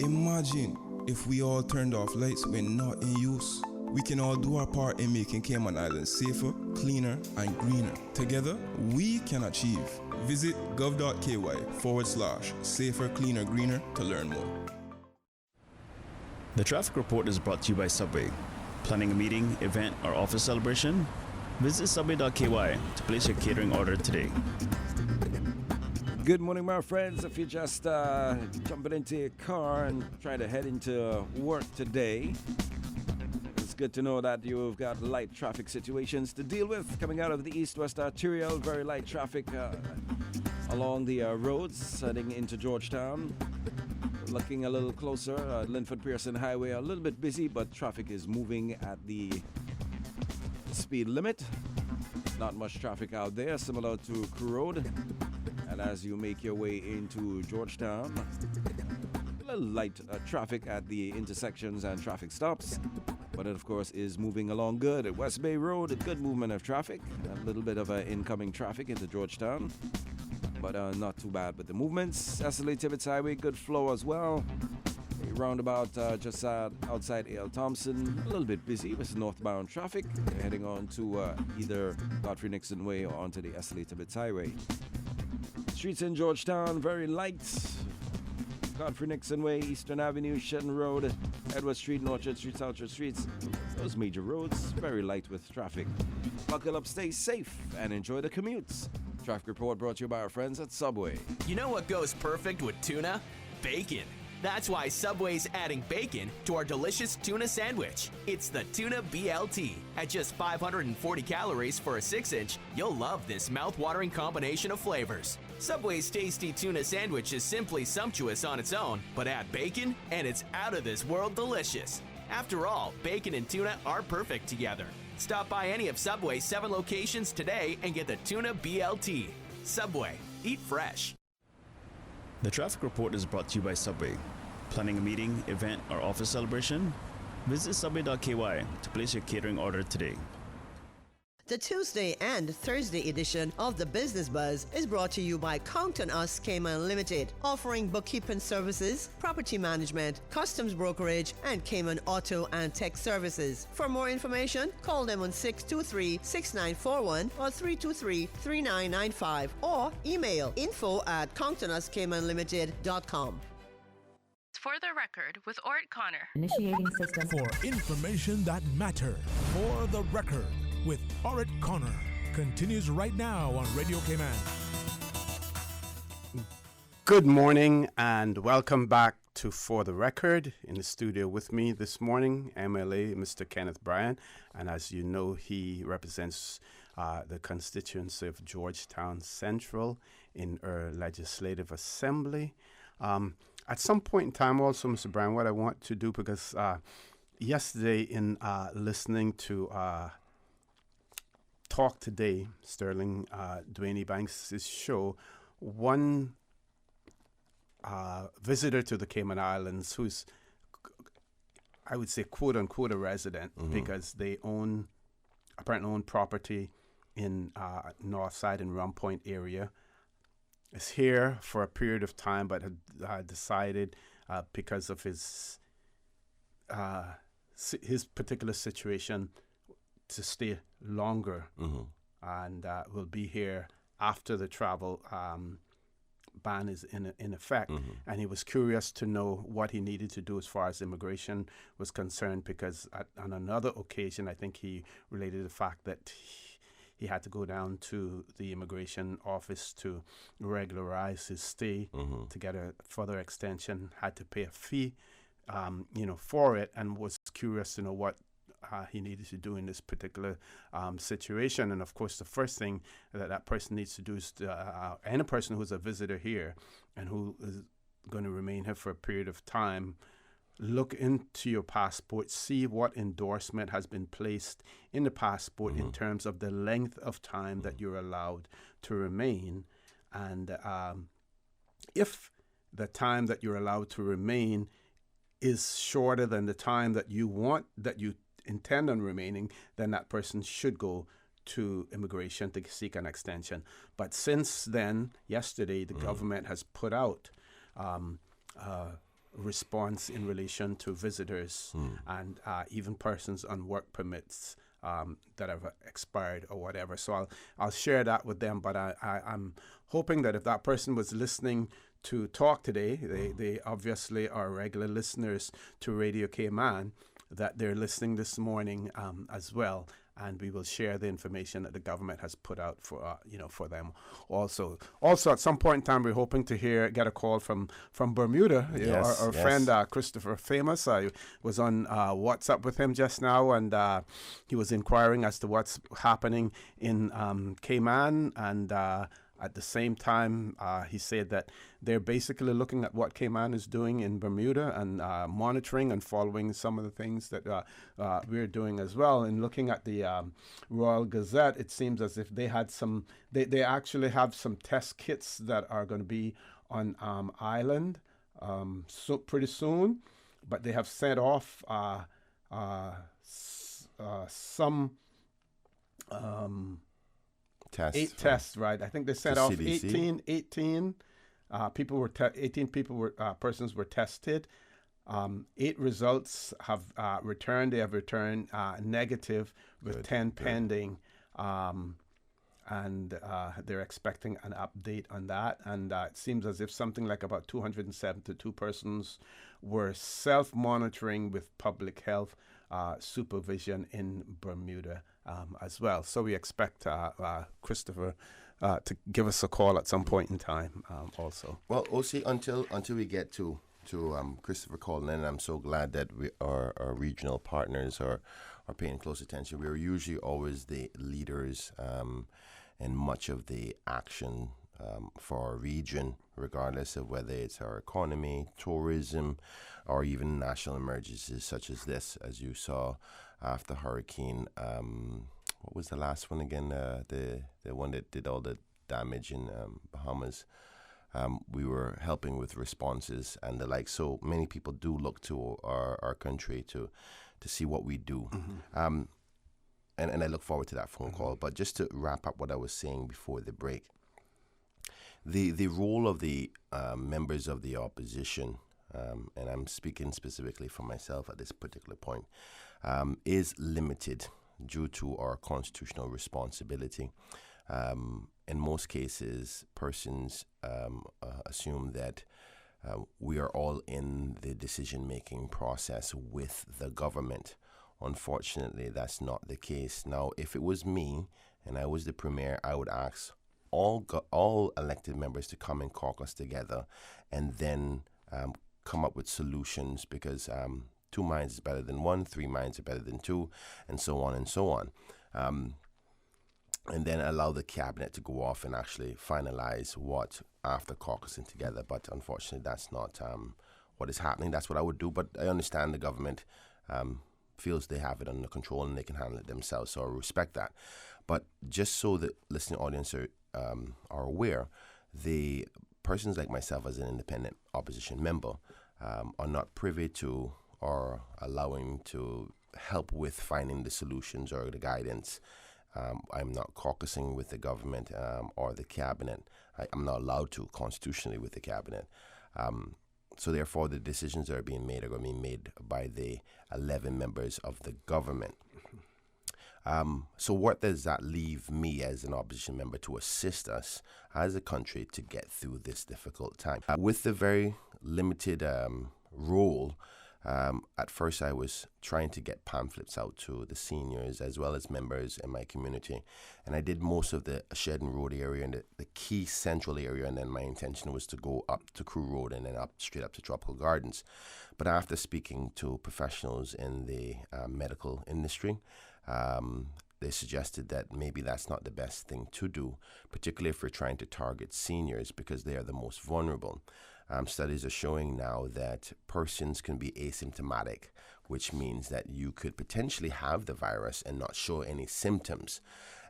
Imagine if we all turned off lights when not in use. We can all do our part in making Cayman Islands safer, cleaner, and greener. Together, we can achieve. Visit gov.ky/safer, cleaner, greener to learn more. The traffic report is brought to you by Subway. Planning a meeting, event, or office celebration? Visit subway.ky to place your catering order today. Good morning, my friends. If you're just jumping into your car and trying to head into work today, it's good to know that you've got light traffic situations to deal with coming out of the east-west arterial. Very light traffic along the roads heading into Georgetown. Looking a little closer, Linford-Pearson Highway a little bit busy, but traffic is moving at the speed limit. Not much traffic out there, similar to Crew Road. And as you make your way into Georgetown, a little light traffic at the intersections and traffic stops, but it of course is moving along good. At West Bay Road, a good movement of traffic, a little bit of incoming traffic into Georgetown, but not too bad with the movements. SLA Tibbetts Highway, good flow as well. A roundabout just outside A.L. Thompson, a little bit busy with northbound traffic heading on to either Godfrey Nixon Way or onto the SLA Tibbetts Highway. Streets in Georgetown, very light. Godfrey Nixon Way, Eastern Avenue, Shetton Road, Edward Street, Orchard Street, Southchurch Streets. Those major roads, very light with traffic. Buckle up, stay safe, and enjoy the commutes. traffic report brought to you by our friends at Subway. You know what goes perfect with tuna? Bacon. That's why Subway's adding bacon to our delicious tuna sandwich. It's the Tuna BLT. At just 540 calories for a 6-inch, you'll love this mouth-watering combination of flavors. Subway's tasty tuna sandwich is simply sumptuous on its own, but add bacon and it's out of this world delicious. After all, bacon and tuna are perfect together. Stop by any of Subway's 7 locations today and get the Tuna BLT. Subway. Eat fresh. The traffic report is brought to you by Subway. Planning a meeting, event, or office celebration? Visit subway.ky to place your catering order today. The Tuesday and Thursday edition of the Business Buzz is brought to you by Count on Us Cayman Limited, offering bookkeeping services, property management, customs brokerage, and Cayman auto and tech services. For more information, call them on 623-6941 or 323-3995 or email info@countonuskaymanlimited.com. For the record, with Orrett Connor. Initiating system. For information that matter. For the record with Orrett Connor. Continues right now on Radio Cayman. Good morning and welcome back to For the Record. In the studio with me this morning, MLA Mr. Kenneth Bryan. And as you know, he represents the constituency of Georgetown Central in our Legislative Assembly. At some point in time also, Mr. Bryan, what I want to do, because yesterday in listening to Talk Today, Sterling Dwayne Banks' show, one visitor to the Cayman Islands who's, I would say, quote unquote, a resident, because they apparently own property in Northside and Rum Point area, is here for a period of time, but had decided because of his particular situation to stay longer, and will be here after the travel ban is in effect. And he was curious to know what he needed to do as far as immigration was concerned, because on another occasion, I think he related the fact that he had to go down to the immigration office to regularize his stay, to get a further extension, had to pay a fee, for it, and was curious to know what he needed to do in this particular situation. And of course, the first thing that person needs to do is any person who's a visitor here and who is going to remain here for a period of time, look into your passport, see what endorsement has been placed in the passport in terms of the length of time that you're allowed to remain. And if the time that you're allowed to remain is shorter than the time that you intend on remaining, then that person should go to immigration to seek an extension. But since then, yesterday, the government has put out response in relation to visitors and even persons on work permits that have expired or whatever. So I'll share that with them. But I'm hoping that if that person was listening to Talk Today, they obviously are regular listeners to Radio Cayman, that they're listening this morning as well. And we will share the information that the government has put out for them also. Also, at some point in time, we're hoping to get a call from Bermuda. Our friend Christopher Famous. I was on WhatsApp with him just now, and he was inquiring as to what's happening in Cayman. And at the same time, he said that they're basically looking at what Cayman is doing in Bermuda and monitoring and following some of the things that we're doing as well. And looking at the Royal Gazette, it seems as if they had they actually have some test kits that are going to be on island so pretty soon. But they have sent off some... 8 tests, right? I think they sent off 18 people were 18 people were persons were tested. 8 results have returned. They have returned negative, with 10 pending, and they're expecting an update on that. And it seems as if something like about 272 persons were self-monitoring with public health supervision in Bermuda as well. So we expect Christopher to give us a call at some point in time also. Well, OC, until we get to Christopher calling in, I'm so glad that our regional partners are paying close attention. We're usually always the leaders in much of the action for our region, regardless of whether it's our economy, tourism, or even national emergencies such as this, as you saw after Hurricane. What was the last one again? The one that did all the damage in Bahamas. We were helping with responses and the like. So many people do look to our country to see what we do. Mm-hmm. And I look forward to that phone call. But just to wrap up what I was saying before the break, the role of the members of the opposition, and I'm speaking specifically for myself at this particular point, is limited due to our constitutional responsibility. In most cases, persons assume that we are all in the decision-making process with the government. Unfortunately, that's not the case. Now, if it was me and I was the premier, I would ask all elected members to come and caucus together and then come up with solutions, because 2 minds is better than 1, 3 minds are better than 2, and so on and so on. And then allow the cabinet to go off and actually finalize what after caucusing together. But unfortunately, that's not what is happening. That's what I would do. But I understand the government feels they have it under control and they can handle it themselves. So I respect that. But just so the listening audience are aware, the persons like myself as an independent opposition member are not privy to or allowing to help with finding the solutions or the guidance. I'm not caucusing with the government or the cabinet. I'm not allowed to constitutionally with the cabinet. So therefore, the decisions that are being made are going to be made by the 11 members of the government. So what does that leave me as an opposition member to assist us as a country to get through this difficult time? With the very limited role, at first I was trying to get pamphlets out to the seniors as well as members in my community. And I did most of the Shedden Road area and the key central area. And then my intention was to go up to Crew Road and then straight up to Tropical Gardens. But after speaking to professionals in the medical industry, they suggested that maybe that's not the best thing to do, particularly if we're trying to target seniors because they are the most vulnerable. Studies are showing now that persons can be asymptomatic, which means that you could potentially have the virus and not show any symptoms.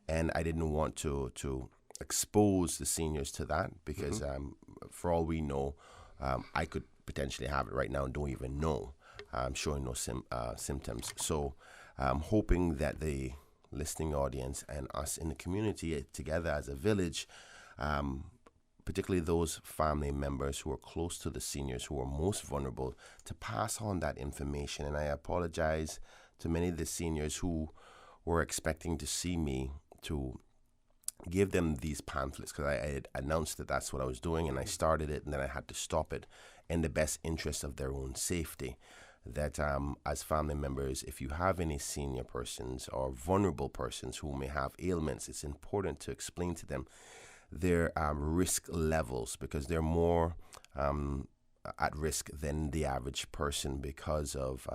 And I didn't want to expose the seniors to that because for all we know, I could potentially have it right now and don't even know. I'm showing no symptoms. So I'm hoping that the listening audience and us in the community together as a village, particularly those family members who are close to the seniors who are most vulnerable, to pass on that information. And I apologize to many of the seniors who were expecting to see me to give them these pamphlets, because I had announced that that's what I was doing, and I started it and then I had to stop it in the best interest of their own safety. That as family members, if you have any senior persons or vulnerable persons who may have ailments, it's important to explain to them their risk levels, because they're more at risk than the average person because of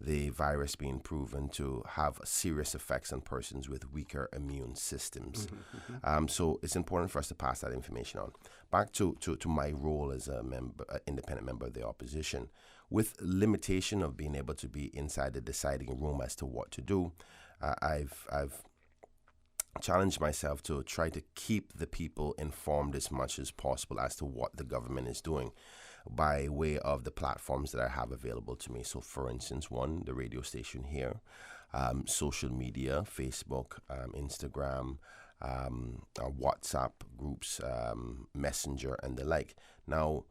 the virus being proven to have serious effects on persons with weaker immune systems. So it's important for us to pass that information on. Back to my role as a independent member of the opposition. With limitation of being able to be inside the deciding room as to what to do, I've challenged myself to try to keep the people informed as much as possible as to what the government is doing by way of the platforms that I have available to me. So, for instance, one, the radio station here, social media, Facebook, Instagram, WhatsApp groups, Messenger, and the like. Now,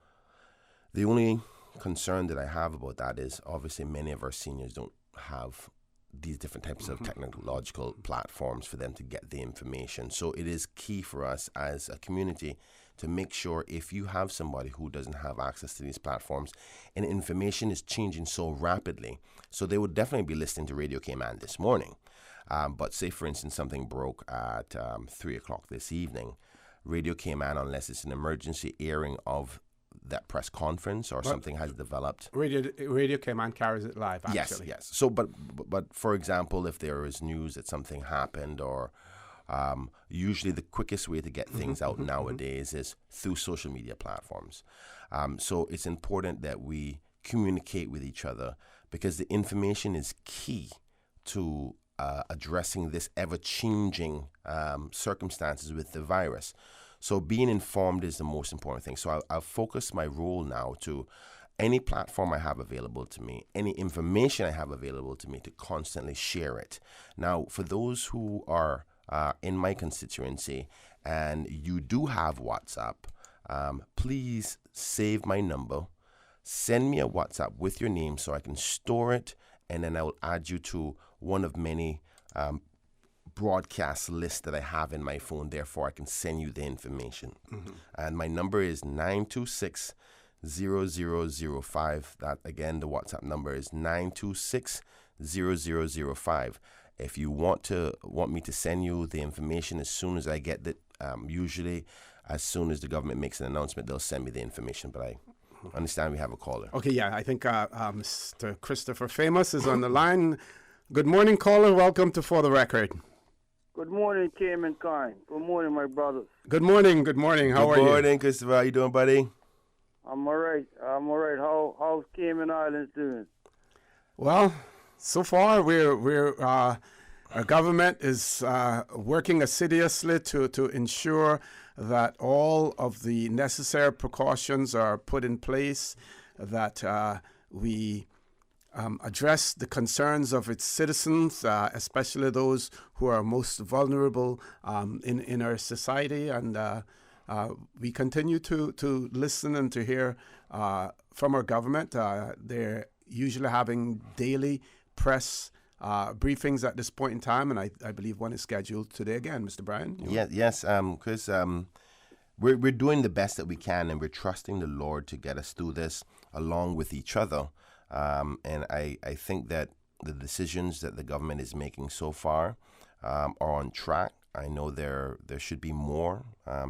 the only concern that I have about that is obviously many of our seniors don't have these different types of technological platforms for them to get the information. So it is key for us as a community to make sure if you have somebody who doesn't have access to these platforms, and information is changing so rapidly. So they would definitely be listening to Radio Cayman this morning. But say, for instance, something broke at 3 o'clock this evening. Radio came on unless it's an emergency airing of that press conference or something has developed. Radio came on carries it live, actually. Yes. So, but for example, if there is news that something happened or usually the quickest way to get things out nowadays is through social media platforms. So it's important that we communicate with each other because the information is key to addressing this ever-changing circumstances with the virus. So being informed is the most important thing. So I'll focus my role now to any platform I have available to me, any information I have available to me to constantly share it. Now, for those who are in my constituency and you do have WhatsApp, please save my number. Send me a WhatsApp with your name so I can store it, and then I will add you to one of many broadcast lists that I have in my phone. Therefore, I can send you the information. And my number is 926-0005. That, again, the WhatsApp number is 926-0005. If you want me to send you the information as soon as I get it, usually as soon as the government makes an announcement, they'll send me the information. But I understand we have a caller. Okay, yeah, I think Mr. Christopher Famous is on the line. Good morning, caller. Welcome to For the Record. Good morning, Kim and Kind. Good morning, my brothers. Good morning. How are you? Good morning, Christopher. How you doing, buddy? I'm all right. How's Cayman Islands doing? Well, so far our government is working assiduously to ensure that all of the necessary precautions are put in place, that we address the concerns of its citizens, especially those who are most vulnerable in our society. And we continue to listen and to hear from our government. They're usually having daily press briefings at this point in time, and I believe one is scheduled today again, Mr. Brian. Yes, Chris. We're doing the best that we can, and we're trusting the Lord to get us through this along with each other. And I think that the decisions that the government is making so far are on track. I know there should be more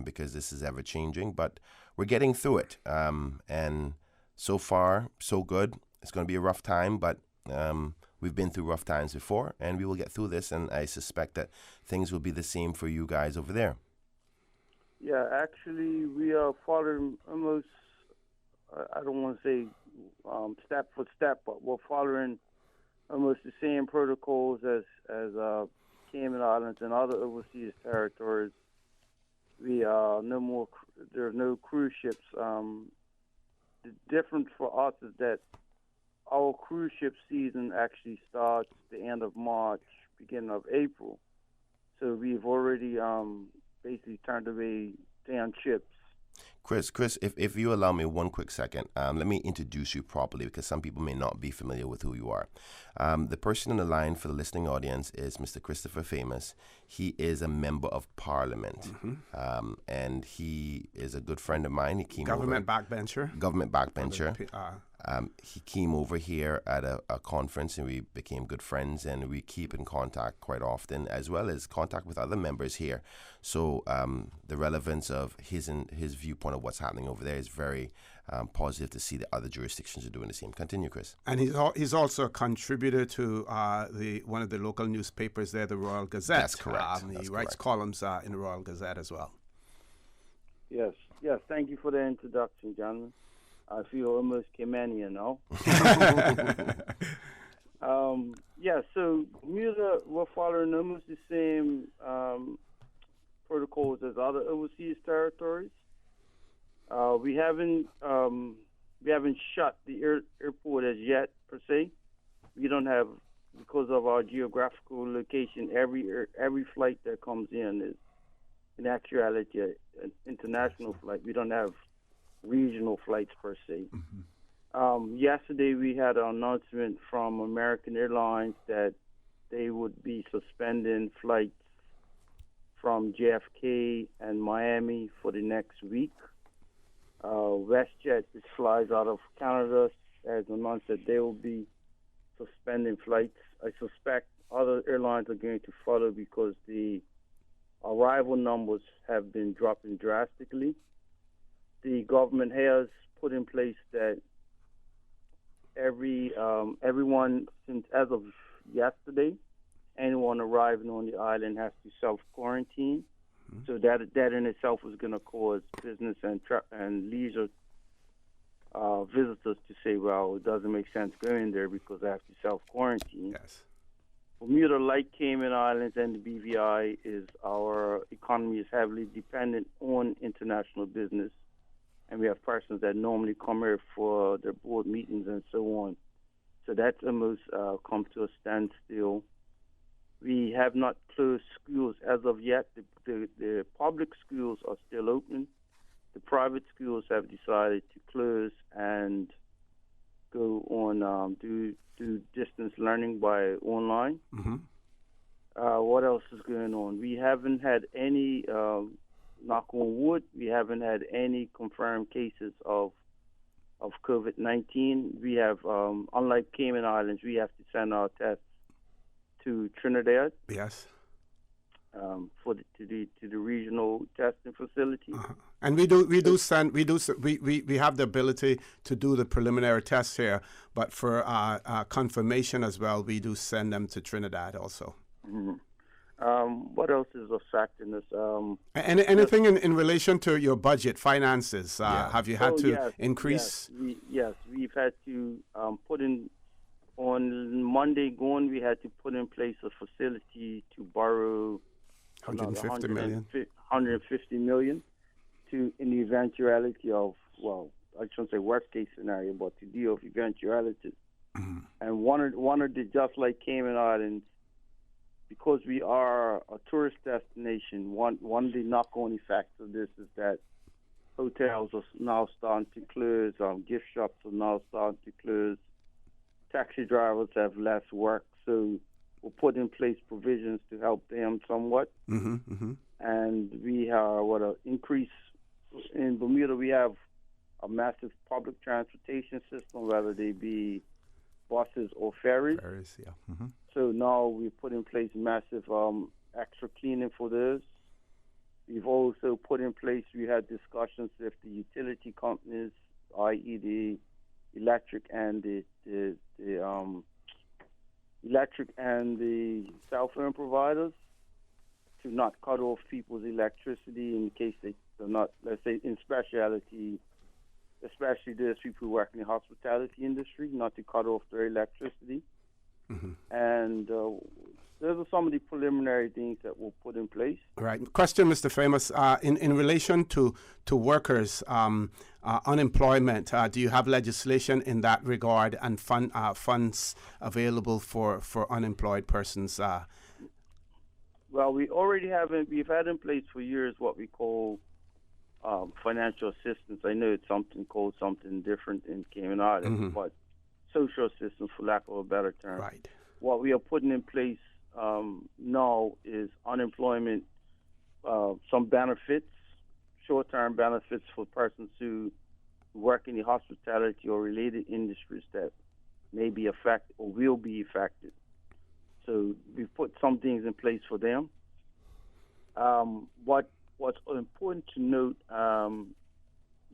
because this is ever changing, but we're getting through it. And so far, so good. It's going to be a rough time, but we've been through rough times before, and we will get through this. And I suspect that things will be the same for you guys over there. Yeah, actually, we are following almost, I don't want to say step for step, but we're following almost the same protocols as Cayman Islands and other overseas territories. There's no cruise ships. The difference for us is that our cruise ship season actually starts the end of March, beginning of April. So we've already basically turned away 10 ships. Chris, if you allow me one quick second, let me introduce you properly because some people may not be familiar with who you are. The person on the line for the listening audience is Mr. Christopher Famous. He is a member of Parliament, and he is a good friend of mine. He came Government backbencher. He came over here at a conference, and we became good friends, and we keep in contact quite often, as well as contact with other members here. So the relevance of his viewpoint of what's happening over there is very positive to see that other jurisdictions are doing the same. Continue, Chris. And he's also a contributor to one of the local newspapers there, the Royal Gazette. That's correct. He writes columns in the Royal Gazette as well. Yes. Thank you for the introduction, gentlemen. I feel almost Caymanian now. So we're following almost the same protocols as other overseas territories. We haven't shut the airport as yet per se. We don't have, because of our geographical location. Every flight that comes in is, in actuality, an international flight. We don't have regional flights per se. Yesterday we had an announcement from American Airlines that they would be suspending flights from JFK and Miami for the next week. WestJet, which flies out of Canada, has announced that they will be suspending flights. I suspect other airlines are going to follow because the arrival numbers have been dropping drastically. The government has put in place that everyone, since as of yesterday, anyone arriving on the island has to self-quarantine. So that in itself is going to cause business and leisure visitors to say, well, it doesn't make sense going there because I have to self-quarantine. Yes. Bermuda, like Cayman Islands and the BVI, our economy is heavily dependent on international business. And we have persons that normally come here for their board meetings and so on. So that's almost come to a standstill. We have not closed schools as of yet. The public schools are still open. The private schools have decided to close and go on do distance learning by online. Mm-hmm. What else is going on? We haven't had any, knock on wood, we haven't had any confirmed cases of COVID-19. We have, unlike Cayman Islands, we have to send our tests to Trinidad. Yes. To the regional testing facility. And we have the ability to do the preliminary tests here, but for confirmation as well, we do send them to Trinidad also. Mm-hmm. What else is affecting us? Anything in relation to your budget, finances? Have you had to increase? Yes, we've had to put in. On Monday going, we had to put in place a facility to borrow 150 million. 150 million to, in the eventuality of, well, I shouldn't say worst case scenario, but to deal with eventualities. And one of the, just like Cayman Islands, because we are a tourist destination, one of the knock-on effects of this is that hotels are now starting to close, gift shops are now starting to close, taxi drivers have less work, so we'll put in place provisions to help them somewhat. Mm-hmm, mm-hmm. And we have an increase in Bermuda. We have a massive public transportation system, whether they be buses or ferries. Ferries, yeah. Mm-hmm. So now we put in place massive extra cleaning for those. We've also put in place, we had discussions with the utility companies, i.e. the electric and the cell phone providers, to not cut off people's electricity in case they're not, let's say, in specialty, especially those people who work in the hospitality industry, not to cut off their electricity. Mm-hmm. And those are some of the preliminary things that we'll put in place. Right. Question, Mr. Famous. In relation to workers, unemployment, do you have legislation in that regard and funds available for unemployed persons? Well, we've had in place for years what we call financial assistance. I know it's something called something different in Cayman Islands, Mm-hmm. but social assistance, for lack of a better term. Right. What we are putting in place now is unemployment, some benefits, short-term benefits for persons who work in the hospitality or related industries that may be affected or will be affected. So we've put some things in place for them. What's important to note,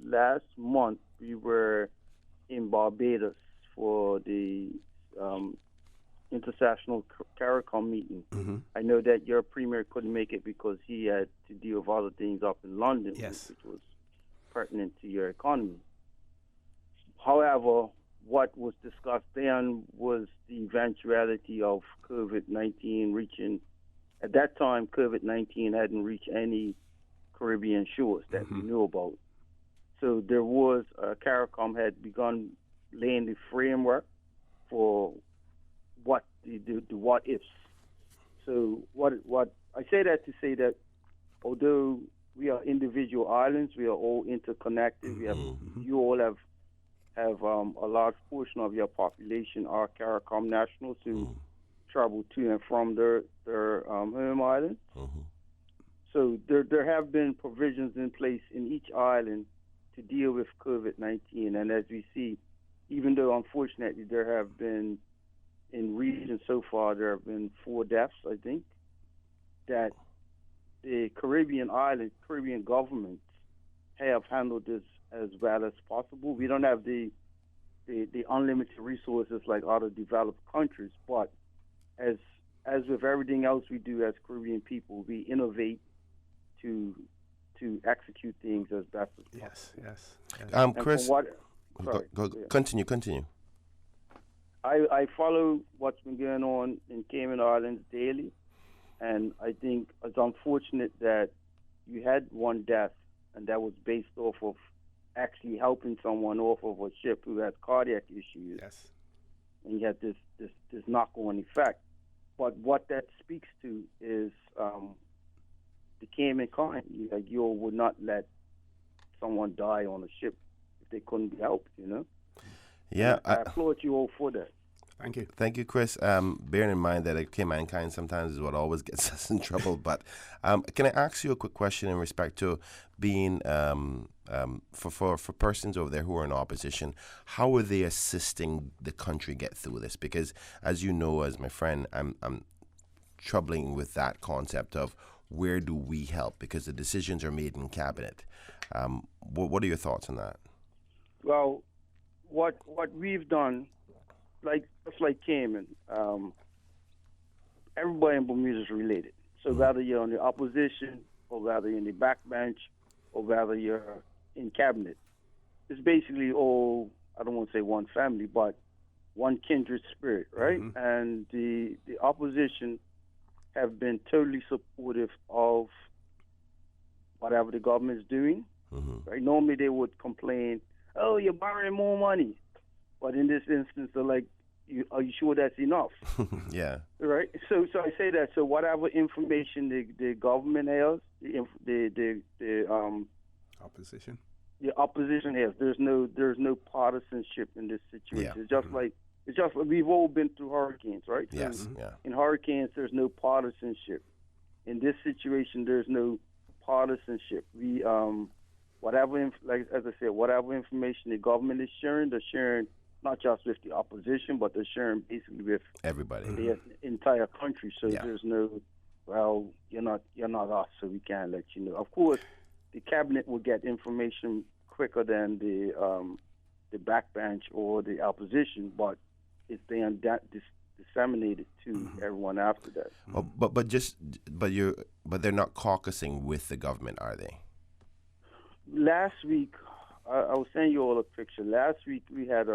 last month we were in Barbados for the International Caricom meeting. Mm-hmm. I know that your premier couldn't make it because he had to deal with other things up in London, yes, which was pertinent to your economy. However, what was discussed then was the eventuality of COVID-19 reaching. At that time, COVID-19 hadn't reached any Caribbean shores that Mm-hmm. we knew about. So there was, Caricom had begun laying the framework for what the what ifs. So what I say that to say that although we are individual islands, we are all interconnected. We have you all have a large portion of your population are Caricom nationals who travel to and from their home islands. So there have been provisions in place in each island to deal with COVID-19, and as we see, even though unfortunately there have been in region so far, there have been 4 deaths, I think, that the Caribbean governments have handled this as well as possible. We don't have the unlimited resources like other developed countries, but as with everything else we do as Caribbean people, we innovate to execute things as best as possible. Yes. Chris, continue. I follow what's been going on in Cayman Islands daily, and I think it's unfortunate that you had 1 death, and that was based off of actually helping someone off of a ship who had cardiac issues. Yes. And you had this knock-on effect. But what that speaks to is the Cayman kind. You would not let someone die on a ship if they couldn't be helped, you know? Yeah. I applaud you all for that. Thank you, Chris. Bearing in mind that Caymankind sometimes is what always gets us in trouble. But can I ask you a quick question in respect to being for persons over there who are in opposition? How are they assisting the country get through this? Because as you know, as my friend, I'm troubling with that concept of where do we help? Because the decisions are made in cabinet. What are your thoughts on that? Well, what we've done. Just like Cayman, everybody in Bermuda is related. So whether you're on the opposition, or whether you're in the backbench, or whether you're in cabinet, it's basically all, I don't want to say one family, but one kindred spirit, right? Mm-hmm. And the opposition have been totally supportive of whatever the government is doing. Mm-hmm. Right? Normally they would complain, oh, you're borrowing more money. But in this instance, they're like, are you sure that's enough? Yeah. Right. So I say that. So whatever information the government has, the opposition. The opposition has. There's no partisanship in this situation. Yeah. It's just like we've all been through hurricanes, right? Yes. So yeah. In hurricanes, there's no partisanship. In this situation, there's no partisanship. We whatever information the government is sharing, they're sharing not just with the opposition, but they're sharing basically with everybody, the entire country. So there's no, well, you're not us, so we can't let you know. Of course, the cabinet will get information quicker than the backbench or the opposition, but it's then disseminated to everyone after that. Oh, but they're not caucusing with the government, are they? Last week, I was sending you all a picture. Last week we had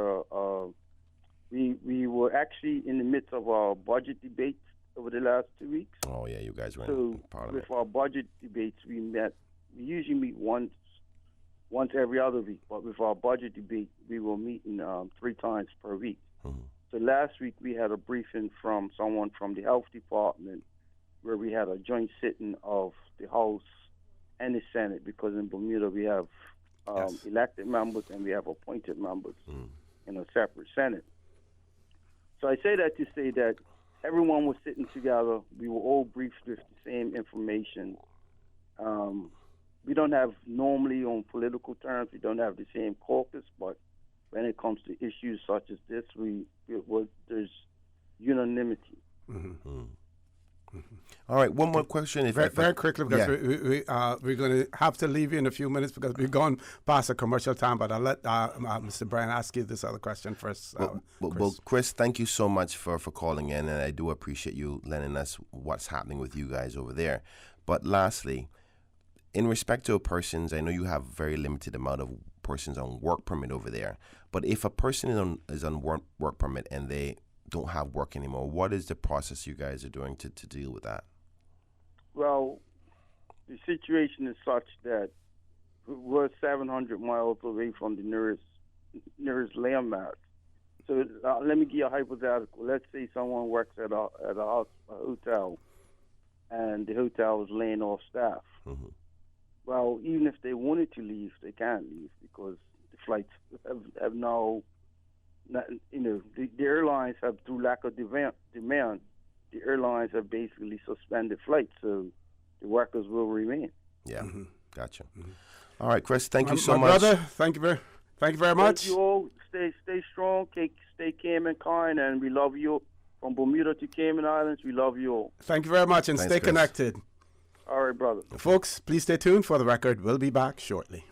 we were actually in the midst of our budget debates over the last 2 weeks. Oh yeah, you guys were in Parliament. With our budget debates, we usually meet once every other week, but with our budget debate, we were meeting 3 times per week. Mm-hmm. So last week we had a briefing from someone from the health department where we had a joint sitting of the House and the Senate, because in Bermuda we have elected members and we have appointed members in a separate Senate. So I say that to say that everyone was sitting together. We were all briefed with the same information. We don't have, normally on political terms, we don't have the same caucus, but when it comes to issues such as this, there's unanimity. Mm-hmm. Mm-hmm. All right, one more question. Very quickly, because we're going to have to leave you in a few minutes because we've gone past the commercial time, but I'll let Mr. Bryan ask you this other question first. Well, Chris, thank you so much for calling in, and I do appreciate you letting us what's happening with you guys over there. But lastly, in respect to persons, I know you have very limited amount of persons on work permit over there, but if a person is on work permit and they don't have work anymore, what is the process you guys are doing to deal with that? Well, the situation is such that we're 700 miles away from the nearest landmass. So let me give you a hypothetical. Let's say someone works at a hotel, and the hotel is laying off staff. Mm-hmm. Well, even if they wanted to leave, they can't leave because the flights have now. The airlines have, through lack of demand, the airlines have basically suspended flights, so the workers will remain. Yeah, gotcha. All right, Chris, thank you so much. Brother, thank you very much. Thank you all. Stay strong, stay Cayman kind, and we love you From Bermuda to Cayman Islands, we love you all. Thank you very much, and Thanks, stay Chris. connected. All right, brother. Folks, please stay tuned for the record. We'll be back shortly.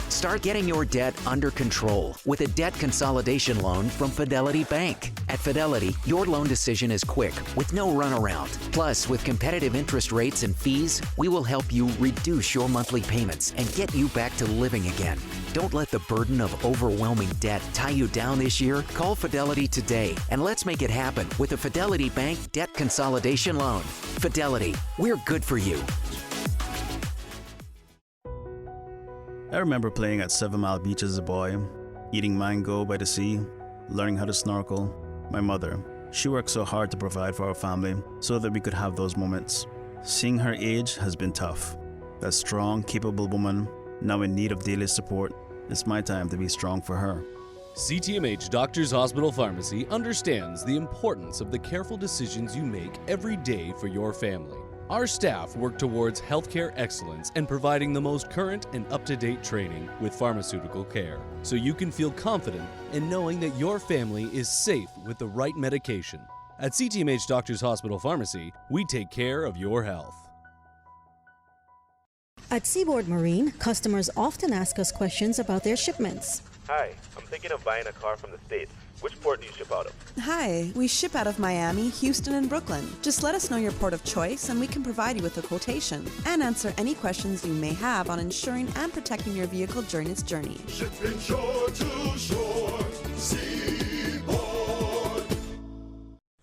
Start getting your debt under control with a debt consolidation loan from Fidelity Bank. At Fidelity, your loan decision is quick with no runaround. Plus, with competitive interest rates and fees, we will help you reduce your monthly payments and get you back to living again. Don't let the burden of overwhelming debt tie you down this year. Call Fidelity today and let's make it happen with a Fidelity Bank debt consolidation loan. Fidelity, we're good for you. I remember playing at 7 Mile Beach as a boy, eating mango by the sea, learning how to snorkel. My mother, she worked so hard to provide for our family so that we could have those moments. Seeing her age has been tough. That strong, capable woman, now in need of daily support, it's my time to be strong for her. CTMH Doctors Hospital Pharmacy understands the importance of the careful decisions you make every day for your family. Our staff work towards healthcare excellence and providing the most current and up-to-date training with pharmaceutical care, so you can feel confident in knowing that your family is safe with the right medication. At CTMH Doctors Hospital Pharmacy, we take care of your health. At Seaboard Marine, customers often ask us questions about their shipments. Hi, I'm thinking of buying a car from the States. Which port do you ship out of? Hi, we ship out of Miami, Houston, and Brooklyn. Just let us know your port of choice and we can provide you with a quotation and answer any questions you may have on insuring and protecting your vehicle during its journey. Shipping shore to shore, Seaboard.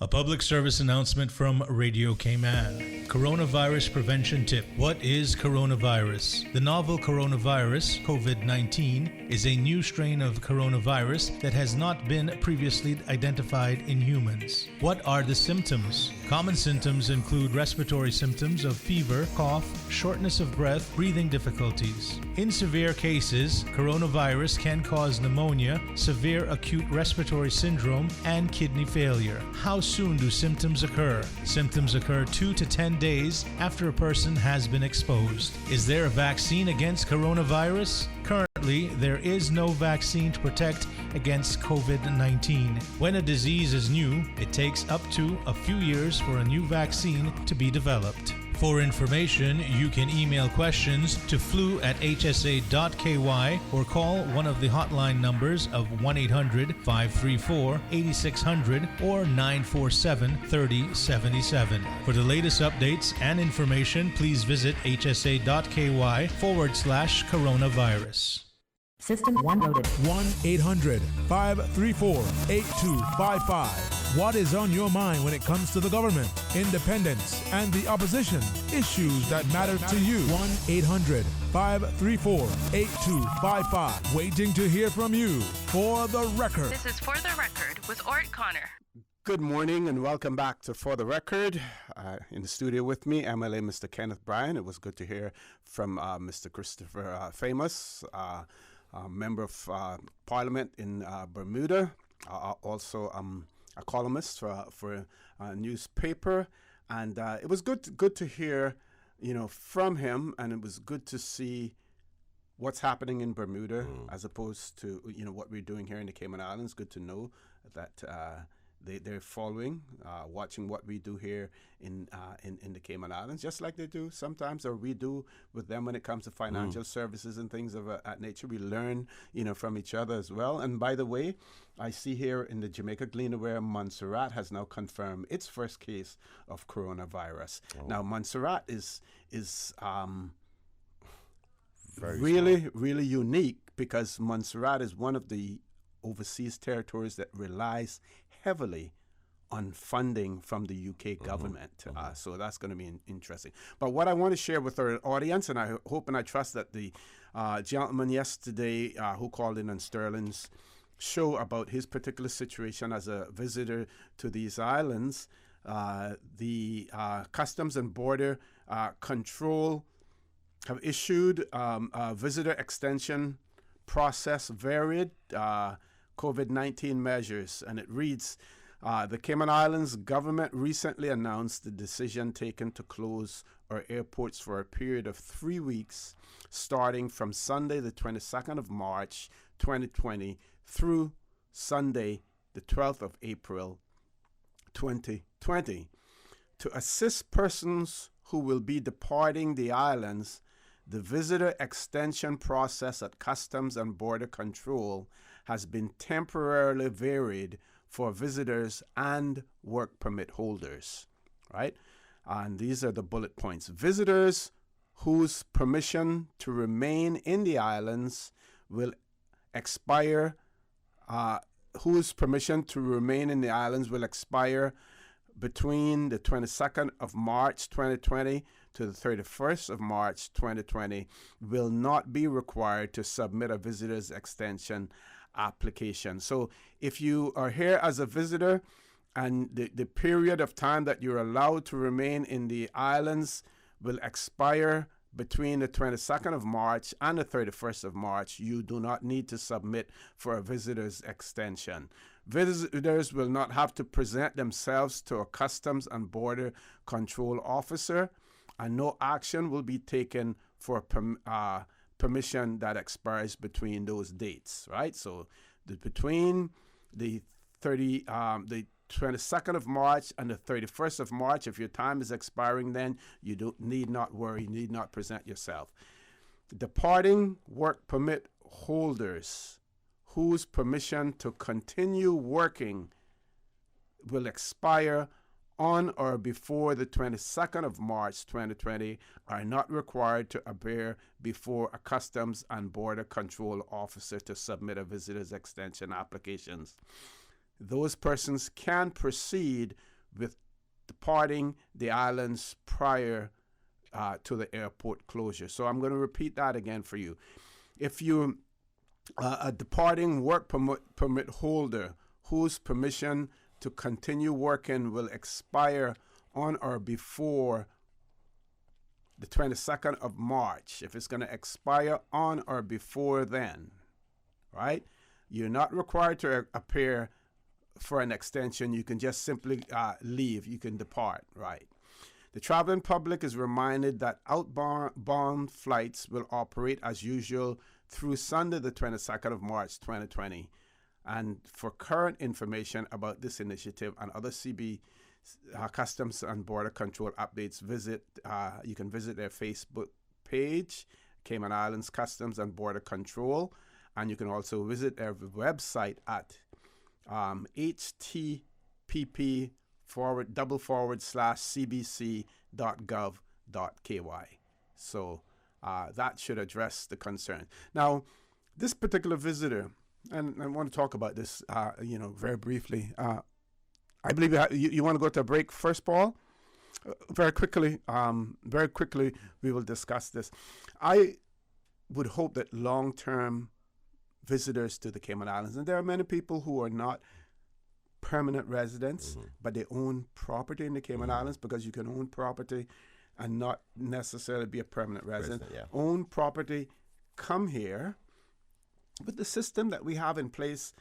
A public service announcement from Radio Cayman. Coronavirus prevention tip. What is coronavirus? The novel coronavirus, COVID-19, is a new strain of coronavirus that has not been previously identified in humans. What are the symptoms? Common symptoms include respiratory symptoms of fever, cough, shortness of breath, breathing difficulties. In severe cases, coronavirus can cause pneumonia, severe acute respiratory syndrome, and kidney failure. How soon do symptoms occur? Symptoms occur 2 to 10 days after a person has been exposed. Is there a vaccine against coronavirus? Currently, there is no vaccine to protect against COVID-19. When a disease is new, it takes up to a few years for a new vaccine to be developed. For information, you can email questions to flu@hsa.ky or call one of the hotline numbers of 1-800-534-8600 or 947-3077. For the latest updates and information, please visit hsa.ky/coronavirus. System 1 loaded. 1-800-534-8255. What is on your mind when it comes to the government, independence, and the opposition? Issues that matter to you. 1-800-534-8255. Waiting to hear from you. For the record. This is For the Record with Orrett Connor. Good morning and welcome back to For the Record. In the studio with me, MLA Mr. Kenneth Bryan. It was good to hear from Mr. Christopher Famous, member of Parliament in Bermuda, also a columnist for a newspaper, and it was good to hear, from him, and it was good to see what's happening in Bermuda as opposed to what we're doing here in the Cayman Islands. Good to know that they're following, watching what we do here in the Cayman Islands, just like they do sometimes, or we do with them when it comes to financial services and things of that nature. We learn, from each other as well. And by the way, I see here in the Jamaica Gleaner where Montserrat has now confirmed its first case of coronavirus. Now, Montserrat is really unique because Montserrat is one of the overseas territories that relies heavily on funding from the UK government. So that's going to be interesting. But what I want to share with our audience, and I hope and I trust that the gentleman yesterday who called in on Sterling's show about his particular situation as a visitor to these islands, the Customs and Border Control have issued a visitor extension process varied COVID-19 measures, and it reads, the Cayman Islands government recently announced the decision taken to close our airports for a period of 3 weeks, starting from Sunday, the 22nd of March, 2020 through Sunday, the 12th of April, 2020. To assist persons who will be departing the islands, the visitor extension process at Customs and Border Control has been temporarily varied for visitors and work permit holders, right? And these are the bullet points. Visitors whose permission to remain in the islands will expire, between the 22nd of March 2020 to the 31st of March 2020 will not be required to submit a visitor's extension application. So if you are here as a visitor and the period of time that you're allowed to remain in the islands will expire between the 22nd of March and the 31st of March, you do not need to submit for a visitor's extension. Visitors will not have to present themselves to a Customs and Border Control officer, and no action will be taken for permission that expires between those dates, right? So between the 22nd of March and the 31st of March, if your time is expiring then, you need not worry, you need not present yourself. Departing work permit holders whose permission to continue working will expire on or before the 22nd of March 2020 are not required to appear before a Customs and Border Control officer to submit a visitor's extension applications. Those persons can proceed with departing the islands prior to the airport closure. So I'm going to repeat that again for you. If you a departing work permit holder whose permission to continue working will expire on or before the 22nd of March, if it's going to expire on or before then, right? You're not required to appear for an extension. You can just simply leave. You can depart, right? The traveling public is reminded that outbound flights will operate as usual through Sunday, the 22nd of March, 2020. And for current information about this initiative and other CB Customs and Border Control updates, you can visit their Facebook page, Cayman Islands Customs and Border Control, and you can also visit their website at http://cbc.gov.ky. So that should address the concern. Now, this particular visitor, and I want to talk about this, very briefly. I believe you want to go to a break first, Paul? Very quickly, we will discuss this. I would hope that long-term visitors to the Cayman Islands, and there are many people who are not permanent residents, but they own property in the Cayman Islands, because you can own property and not necessarily be a permanent resident. Own property, come here. With the system that we have in place,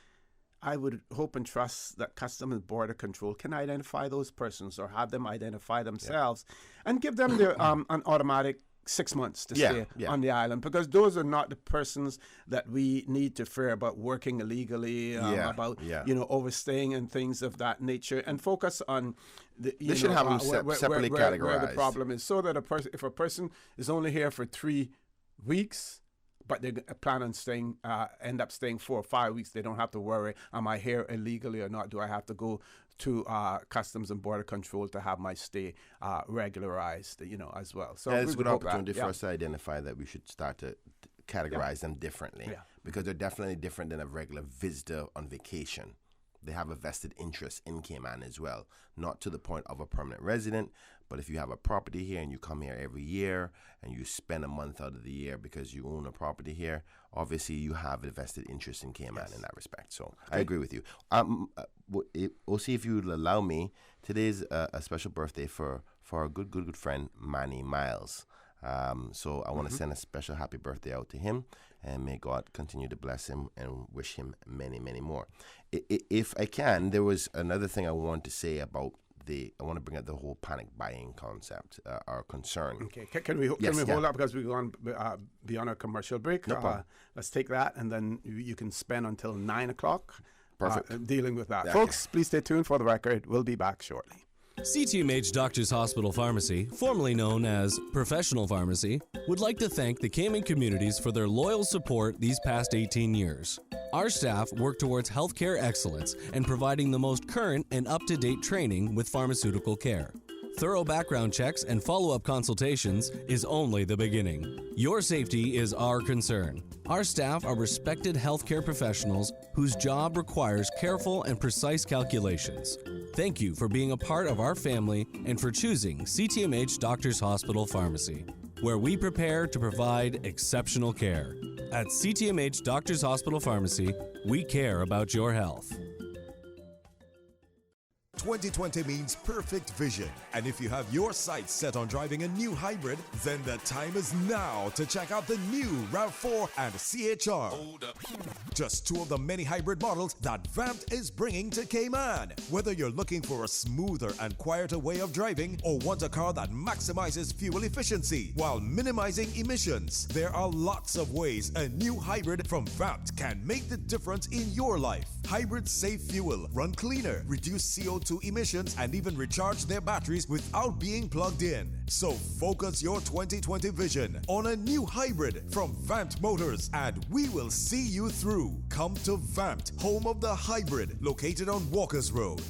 I would hope and trust that Customs and Border Control can identify those persons or have them identify themselves and give them their an automatic 6 months to stay on the island, because those are not the persons that we need to fear about working illegally, overstaying and things of that nature, and focus on they should have them separately categorized. Where the problem is, so that if a person is only here for 3 weeks, but they plan on staying, end up staying 4 or 5 weeks, they don't have to worry, am I here illegally or not? Do I have to go to Customs and Border Control to have my stay regularized, as well? So it's a good opportunity for us to identify that we should start to categorize them differently, because they're definitely different than a regular visitor on vacation. They have a vested interest in Cayman as well, not to the point of a permanent resident, but if you have a property here and you come here every year and you spend a month out of the year because you own a property here, obviously you have a vested interest in Cayman in that respect. So I agree with you. We'll see if you would allow me. Today's a special birthday for our good friend Manny Miles. So I want to send a special happy birthday out to him, and may God continue to bless him and wish him many, many more. If I can, there was another thing I wanted to say about I want to bring up the whole panic buying concept or concern. Okay, can we hold up because we're going beyond our commercial break? No problem. Let's take that, and then you can spend until 9 o'clock dealing with that. Yeah, Folks, please stay tuned for the record. We'll be back shortly. CTMH Doctors Hospital Pharmacy, formerly known as Professional Pharmacy, would like to thank the Cayman communities for their loyal support these past 18 years. Our staff work towards healthcare excellence and providing the most current and up-to-date training with pharmaceutical care. Thorough background checks and follow-up consultations is only the beginning. Your safety is our concern. Our staff are respected healthcare professionals whose job requires careful and precise calculations. Thank you for being a part of our family and for choosing CTMH Doctors Hospital Pharmacy, where we prepare to provide exceptional care. At CTMH Doctors Hospital Pharmacy, we care about your health. 2020 means perfect vision. And if you have your sights set on driving a new hybrid, then the time is now to check out the new RAV4 and CHR. Hold up. Just two of the many hybrid models that Vamped is bringing to Cayman. Whether you're looking for a smoother and quieter way of driving or want a car that maximizes fuel efficiency while minimizing emissions, there are lots of ways a new hybrid from Vamped can make the difference in your life. Hybrids save fuel, run cleaner, reduce CO2 emissions, and even recharge their batteries without being plugged in. So focus your 2020 vision on a new hybrid from Vamped Motors, and we will see you through. Come to Vamped, home of the hybrid, located on Walkers Road.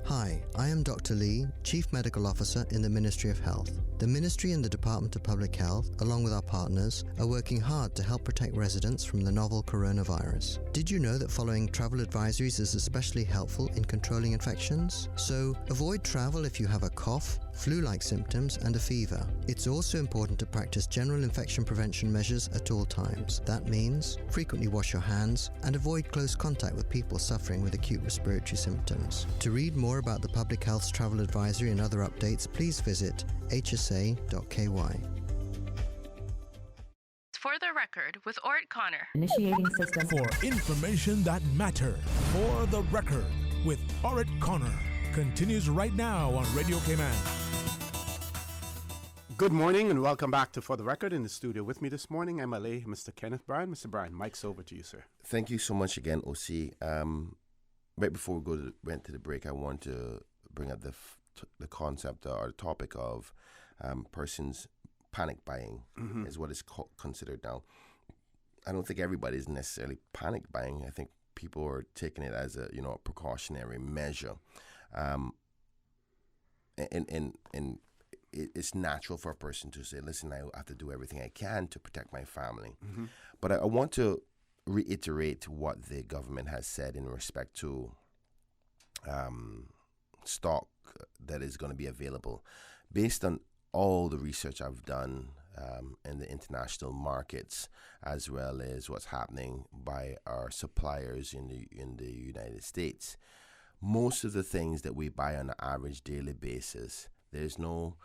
Hi, I am Dr. Lee, Chief Medical Officer in the Ministry of Health. The Ministry and the Department of Public Health, along with our partners, are working hard to help protect residents from the novel coronavirus. Did you know that following travel advisories is especially helpful in controlling infections? So, avoid travel if you have a cough, flu-like symptoms, and a fever. It's also important to practice general infection prevention measures at all times. That means frequently wash your hands and avoid close contact with people suffering with acute respiratory symptoms. To read more about the Public Health's travel advisory and other updates, please visit hsa.ky. For the record, with Orrett Connor. Initiating system. For information that matter. For the record, with Orrett Connor. Continues right now on Radio Cayman. Good morning and welcome back to For the Record. In the studio with me this morning, MLA, Mr. Kenneth Bryan. Mr. Bryan, mic's over to you, sir. Thank you so much again, OC. Right before we went to the break, I want to bring up the concept or the topic of persons panic buying is what is considered now. I don't think everybody is necessarily panic buying. I think people are taking it as a precautionary measure. And it's natural for a person to say, listen, I have to do everything I can to protect my family. But I want to reiterate what the government has said in respect to stock that is going to be available. Based on all the research I've done in the international markets, as well as what's happening by our suppliers in the United States, most of the things that we buy on an average daily basis, there's no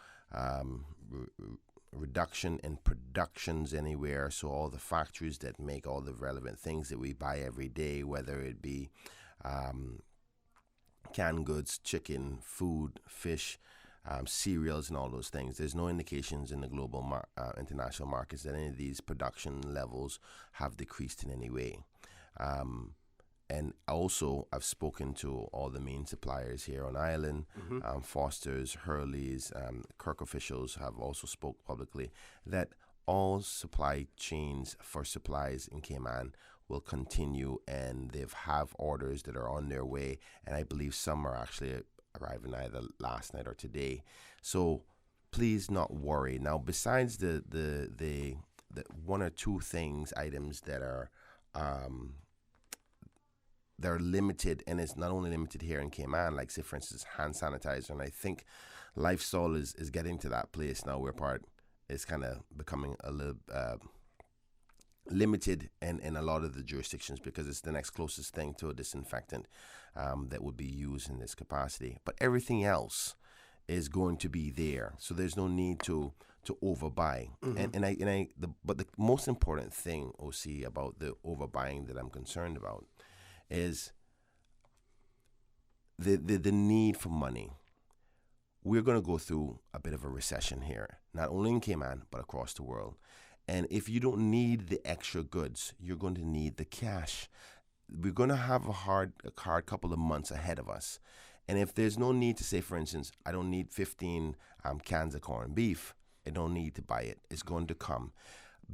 reduction in productions anywhere. So all the factories that make all the relevant things that we buy every day, whether it be canned goods, chicken, food, fish, cereals, and all those things, there's no indications in the global international markets that any of these production levels have decreased in any way. And also, I've spoken to all the main suppliers here on island, Foster's, Hurley's, Kirk officials have also spoke publicly that all supply chains for supplies in Cayman will continue, and they have orders that are on their way, and I believe some are actually arriving either last night or today. So please not worry. Now, besides the one or two items that are they're limited, and it's not only limited here in Cayman, like say for instance hand sanitizer, and I think Lifestyle is getting to that place now where part is kind of becoming a little limited in a lot of the jurisdictions because it's the next closest thing to a disinfectant that would be used in this capacity. But everything else is going to be there, so there's no need to overbuy. But the most important thing, OC, about the overbuying that I'm concerned about is the need for money. We're going to go through a bit of a recession here, not only in Cayman, but across the world. And if you don't need the extra goods, you're going to need the cash. We're going to have a hard couple of months ahead of us. And if there's no need to say, for instance, I don't need 15 cans of corned beef, I don't need to buy it. It's going to come.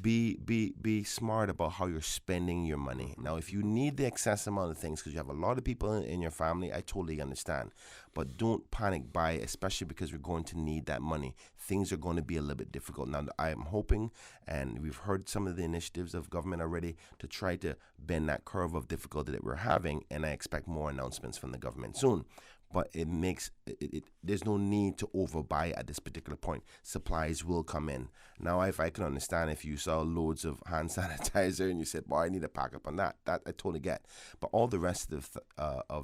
Be smart about how you're spending your money. Now, if you need the excess amount of things because you have a lot of people in your family, I totally understand. But don't panic buy, especially because we're going to need that money. Things are going to be a little bit difficult. Now, I am hoping, and we've heard some of the initiatives of government already to try to bend that curve of difficulty that we're having, and I expect more announcements from the government soon. But there's no need to overbuy at this particular point. Supplies will come in. Now, if I can understand if you saw loads of hand sanitizer and you said, "Boy, I need to pack up on that," that I totally get. But all the rest of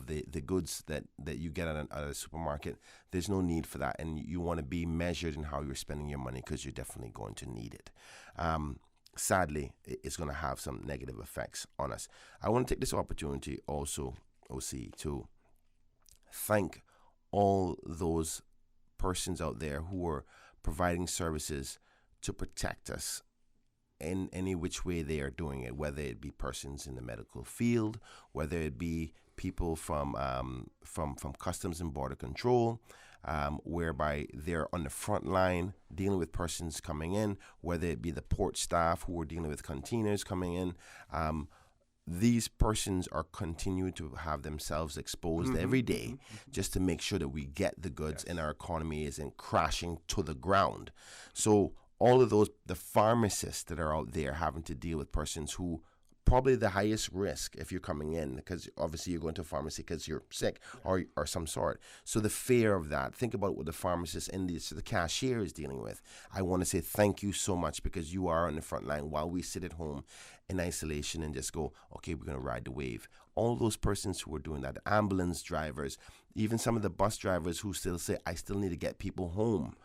the goods that you get at a supermarket, there's no need for that. And you want to be measured in how you're spending your money because you're definitely going to need it. Sadly, it's going to have some negative effects on us. I want to take this opportunity also, OC, to thank all those persons out there who are providing services to protect us in any which way they are doing it, whether it be persons in the medical field, whether it be people from Customs and Border Control, whereby they're on the front line dealing with persons coming in, whether it be the port staff who are dealing with containers coming in. These persons are continuing to have themselves exposed every day just to make sure that we get the goods and our economy isn't crashing to the ground. So all of those, the pharmacists that are out there having to deal with persons who probably the highest risk if you're coming in, because obviously you're going to a pharmacy because you're sick or some sort. So the fear of that, think about what the pharmacist and the cashier is dealing with. I want to say thank you so much because you are on the front line while we sit at home in isolation and just go, okay, we're going to ride the wave. All those persons who are doing that, ambulance drivers, even some of the bus drivers who still say, I still need to get people home,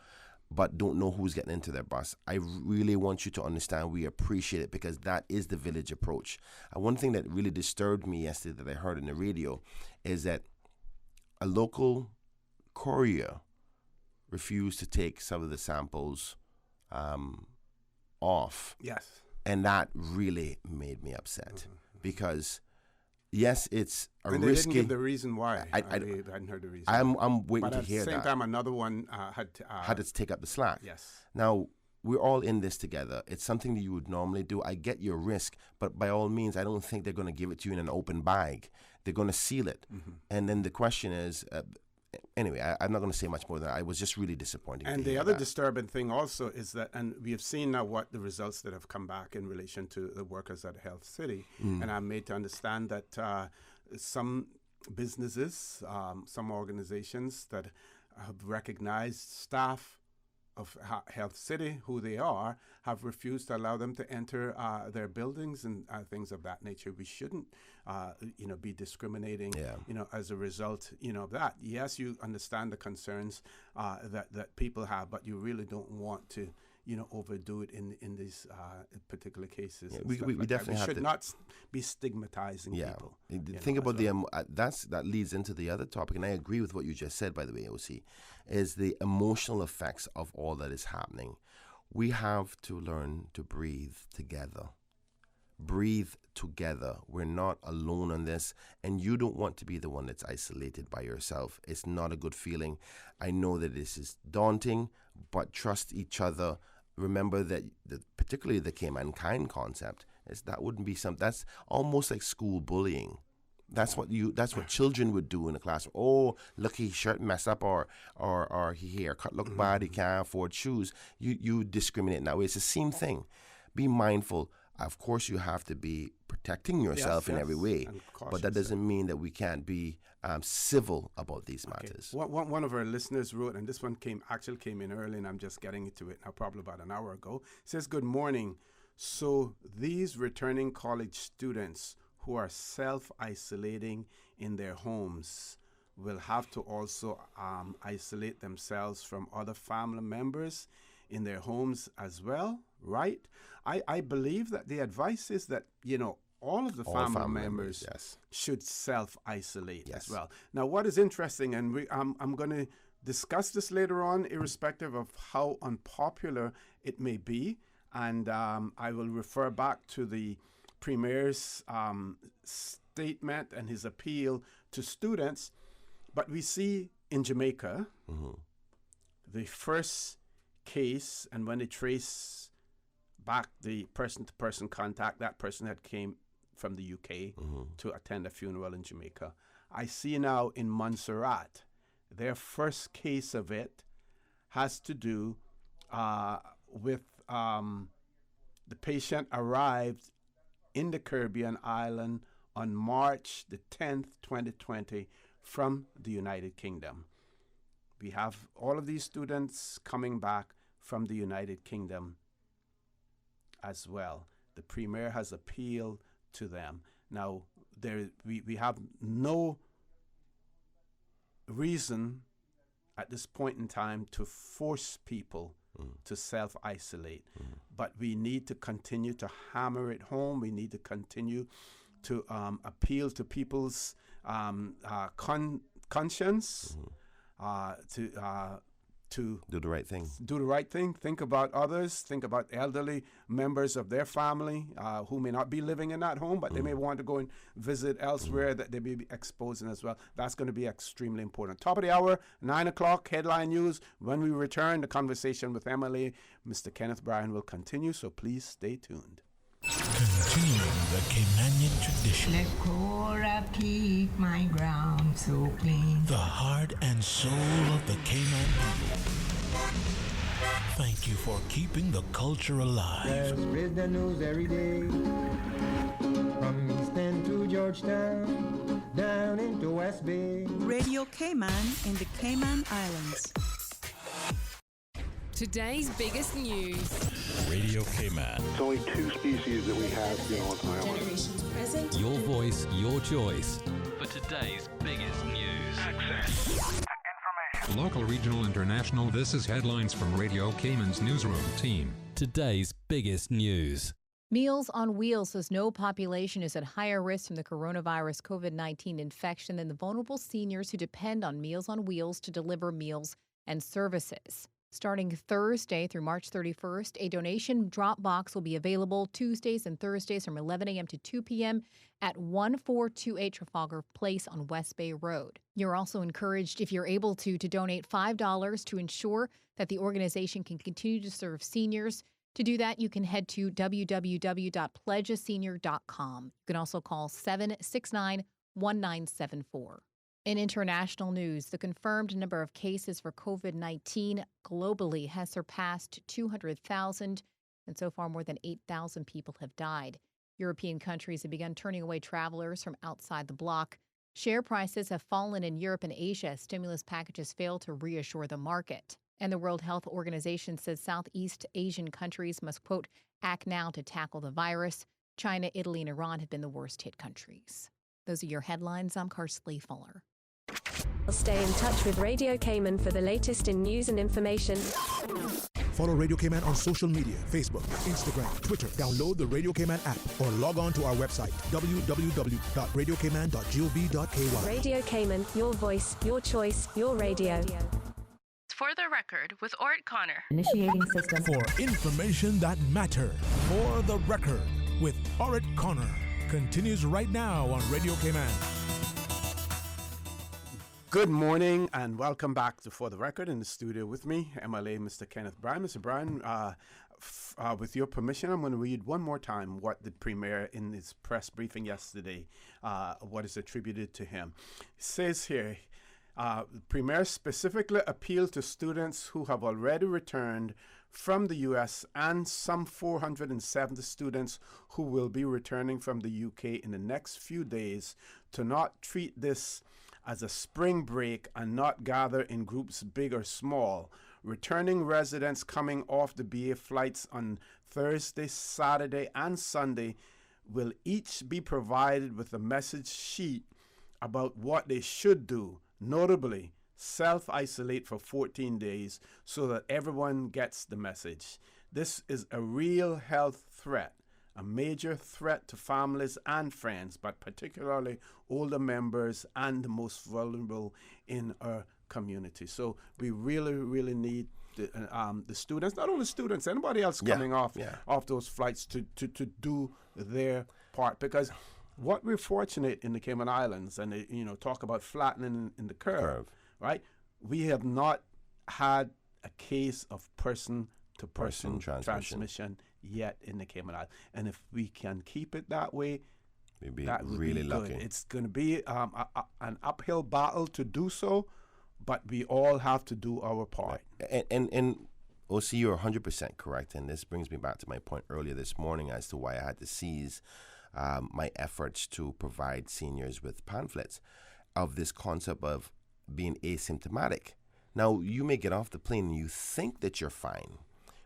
but don't know who's getting into their bus. I really want you to understand we appreciate it because that is the village approach. And one thing that really disturbed me yesterday that I heard on the radio is that a local courier refused to take some of the samples off. Yes. And that really made me upset because yes, it's a and risky. They didn't give the reason why. I hadn't heard the reason. I'm waiting to hear that. But at the same time, another one had to take up the slack. Yes. Now, we're all in this together. It's something that you would normally do. I get your risk, but by all means, I don't think they're going to give it to you in an open bag. They're going to seal it. And then the question is, anyway, I'm not going to say much more than that. I was just really disappointed. And the other disturbing thing also is that, and we have seen now what the results that have come back in relation to the workers at Health City. And I'm made to understand that some businesses, some organizations that have recognized staff of Health City, who they are, have refused to allow them to enter their buildings and things of that nature. We shouldn't, be discriminating, as a result, of that. Yes, you understand the concerns that people have, but you really don't want to, overdo it in these particular cases. Yeah, we definitely have should not be stigmatizing people. Think about that leads into the other topic, and I agree with what you just said, by the way, OC, is the emotional effects of all that is happening. We have to learn to breathe together. Breathe together. We're not alone on this, and you don't want to be the one that's isolated by yourself. It's not a good feeling. I know that this is daunting, but trust each other. Remember that particularly the Cayman kind concept is that wouldn't be that's almost like school bullying. That's what children would do in a classroom. Oh, look, his shirt messed up, or his haircut look bad, he can't afford shoes. You discriminate in that way. It's the same thing. Be mindful. Of course, you have to be protecting yourself in every way, but that doesn't mean that we can't be civil about these matters. One of our listeners wrote, and this one came in early, and I'm just getting into it now, probably about an hour ago. It says, "Good morning. So these returning college students who are self-isolating in their homes will have to also isolate themselves from other family members in their homes as well, right?" I believe that the advice is that, all of the All family family members members, yes. should self-isolate Yes. as well. Now, what is interesting, and I'm going to discuss this later on, irrespective of how unpopular it may be, and I will refer back to the Premier's statement and his appeal to students. But we see in Jamaica, the first case, and when they trace back the person-to-person contact, that person had came from the UK to attend a funeral in Jamaica. I see now in Montserrat, their first case of it has to do with the patient arrived in the Caribbean island on March the 10th, 2020 from the United Kingdom. We have all of these students coming back from the United Kingdom as well. The Premier has appealed to them. Now, we have no reason at this point in time to force people to self-isolate, but we need to continue to hammer it home. We need to continue to appeal to people's conscience, to do the right thing. Do the right thing. Think about others. Think about elderly members of their family who may not be living in that home, but they may want to go and visit elsewhere that they may be exposing as well. That's going to be extremely important. Top of the hour, 9 o'clock, headline news. When we return, the conversation with Emily, Mr. Kenneth Bryan will continue, so please stay tuned. Continuing the Caymanian tradition. Let Cora keep my ground so clean. The heart and soul of the Cayman people. Thank you for keeping the culture alive. Spread the news every day. From East End to Georgetown, down into West Bay. Radio Cayman in the Cayman Islands. Today's biggest news. Radio Cayman. It's only 2 species that we have here on the island. Generations present. Your voice, your choice. For today's biggest news. Access to information. Local, regional, international. This is headlines from Radio Cayman's newsroom team. Today's biggest news. Meals on Wheels says no population is at higher risk from the coronavirus COVID-19 infection than the vulnerable seniors who depend on Meals on Wheels to deliver meals and services. Starting Thursday through March 31st, a donation drop box will be available Tuesdays and Thursdays from 11 a.m. to 2 p.m. at 1428 Trafalgar Place on West Bay Road. You're also encouraged, if you're able to donate $5 to ensure that the organization can continue to serve seniors. To do that, you can head to www.pledgeasenior.com. You can also call 769-1974. In international news, the confirmed number of cases for COVID-19 globally has surpassed 200,000, and so far more than 8,000 people have died. European countries have begun turning away travelers from outside the bloc. Share prices have fallen in Europe and Asia as stimulus packages fail to reassure the market. And the World Health Organization says Southeast Asian countries must, quote, act now to tackle the virus. China, Italy, and Iran have been the worst-hit countries. Those are your headlines. I'm Karsley Fuller. Stay in touch with Radio Cayman for the latest in news and information. Follow Radio Cayman on social media, Facebook, Instagram, Twitter. Download the Radio Cayman app or log on to our website, www.radiocayman.gov.ky. Radio Cayman, your voice, your choice, your radio. For the record, with Orrett Connor. Initiating system. For information that matters. For the record, with Orrett Connor. Continues right now on Radio Cayman. Good morning and welcome back to For the Record. In the studio with me, MLA Mr. Kenneth Bryan. Mr. Bryan, with your permission, I'm going to read one more time what the Premier in his press briefing yesterday, what is attributed to him. It says here, the Premier specifically appealed to students who have already returned from the U.S. and some 470 students who will be returning from the U.K. in the next few days to not treat this as a spring break and not gather in groups big or small. Returning residents coming off the BA flights on Thursday, Saturday, and Sunday will each be provided with a message sheet about what they should do, notably self-isolate for 14 days so that everyone gets the message. This is a real health threat, a major threat to families and friends, but particularly older members and the most vulnerable in our community. So we really, really need the students, not only students, anybody else coming off those flights to do their part. Because what we're fortunate in the Cayman Islands, and talk about flattening in the curve, right? We have not had a case of person-to-person transmission yet in the Cayman Islands. And if we can keep it that way, that would really be lucky. good. It's going to be an uphill battle to do so, but we all have to do our part. And OC, you're 100% correct. And this brings me back to my point earlier this morning as to why I had to cease my efforts to provide seniors with pamphlets of this concept of being asymptomatic. Now, you may get off the plane and you think that you're fine,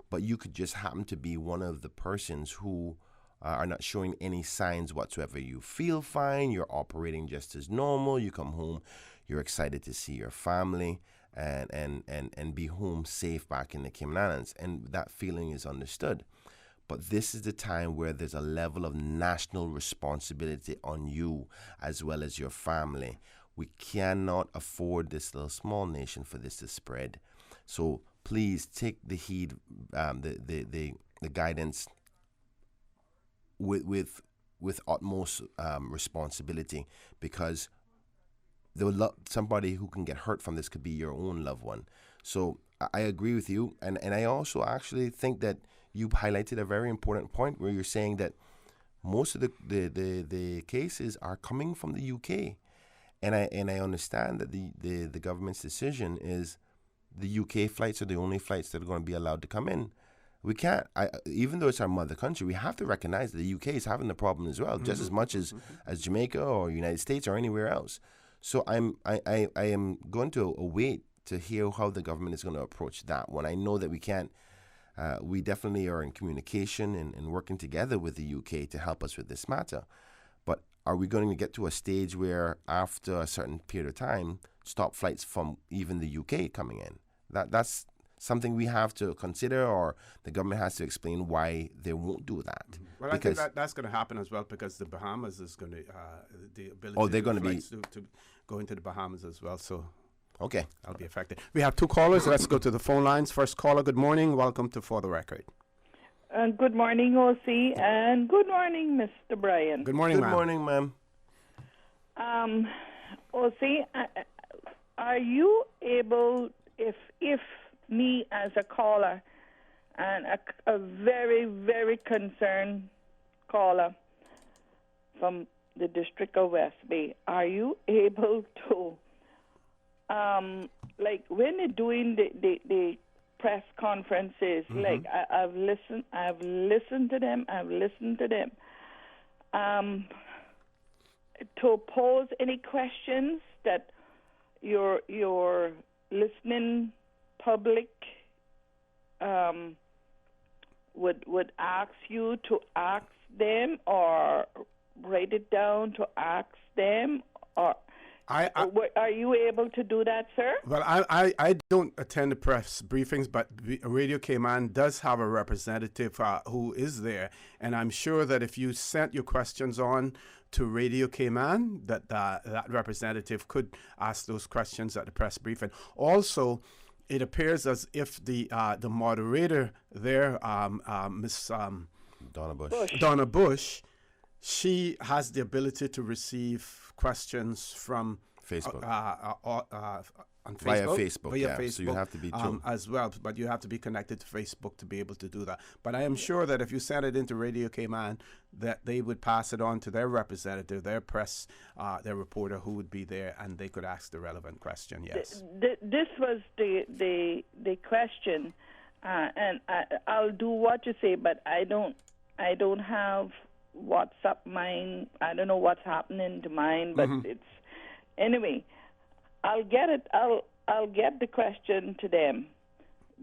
but you could just happen to be one of the persons who are not showing any signs whatsoever. You feel fine, you're operating just as normal, you come home, you're excited to see your family and be home safe back in the Cayman Islands, and that feeling is understood. But this is the time where there's a level of national responsibility on you as well as your family. We cannot afford this little small nation for this to spread. So please take the heed, the guidance with utmost responsibility, because somebody who can get hurt from this could be your own loved one. So I agree with you, and I also actually think that you highlighted a very important point where you're saying that most of the cases are coming from the UK. And I understand that the government's decision is the UK flights are the only flights that are going to be allowed to come in. We can't, even though it's our mother country, we have to recognize that the UK is having the problem as well, just as much as Jamaica or United States or anywhere else. So I am going to await to hear how the government is going to approach that one. I know that we can't. We definitely are in communication and working together with the UK to help us with this matter. But are we going to get to a stage where after a certain period of time, stop flights from even the UK coming in? That's something we have to consider, or the government has to explain why they won't do that. Well, because I think that's going to happen as well, because the Bahamas is going to, the ability they're going to go into the Bahamas as well. So okay, that'll be affected. We have two callers. Let's go to the phone lines. First caller, good morning. Welcome to For the Record. Good morning, OC, and good morning, Mr. Brian. Good morning, ma'am. Good morning, ma'am. OC, are you able, if me as a caller and a very, very concerned caller from the District of West Bay, are you able to, like when they're doing the press conferences, like I've listened to them, to pose any questions that your listening public would ask you to ask them, or write it down to ask them, or are you able to do that, sir? Well, I don't attend the press briefings, but Radio Cayman does have a representative who is there, and I'm sure that if you sent your questions on to Radio Cayman, that representative could ask those questions at the press briefing. Also, it appears as if the moderator there, Miss Donna Bush, she has the ability to receive questions from Facebook. On Facebook, via Facebook, Facebook, so you have to be too. As well, but you have to be connected to Facebook to be able to do that. But I am sure that if you sent it into Radio Cayman, that they would pass it on to their representative, their press, their reporter who would be there, and they could ask the relevant question. Yes. This was the question, and I'll do what you say, but I don't have WhatsApp mine. I don't know what's happening to mine, but it's anyway. I'll get it. I'll get the question to them,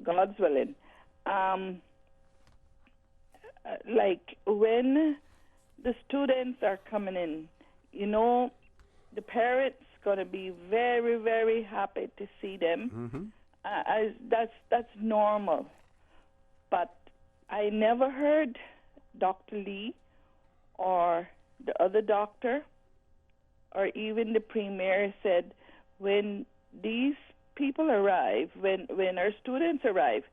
God's willing. Like when the students are coming in, the parents gonna be very, very happy to see them. That's normal. But I never heard Dr. Lee or the other doctor or even the premier said, when these people arrive, when our students arrive,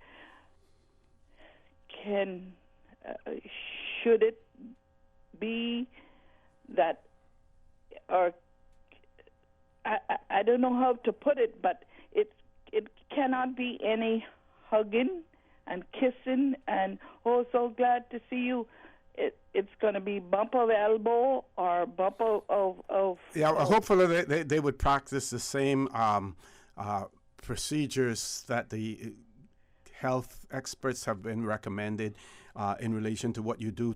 should it be that, or I don't know how to put it, but it cannot be any hugging and kissing and, oh, so glad to see you. It's going to be bump of elbow or bump of yeah, well, hopefully they would practice the same procedures that the health experts have been recommended in relation to what you do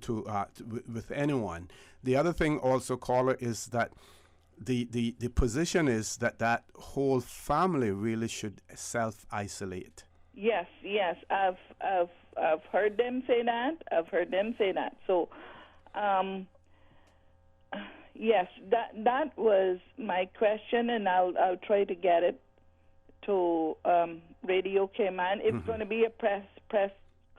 with anyone. The other thing also, caller, is that the position is that whole family really should self-isolate. Yes, I've heard them say that. So, yes, that was my question, and I'll try to get it to Radio Cayman. It's going to be a press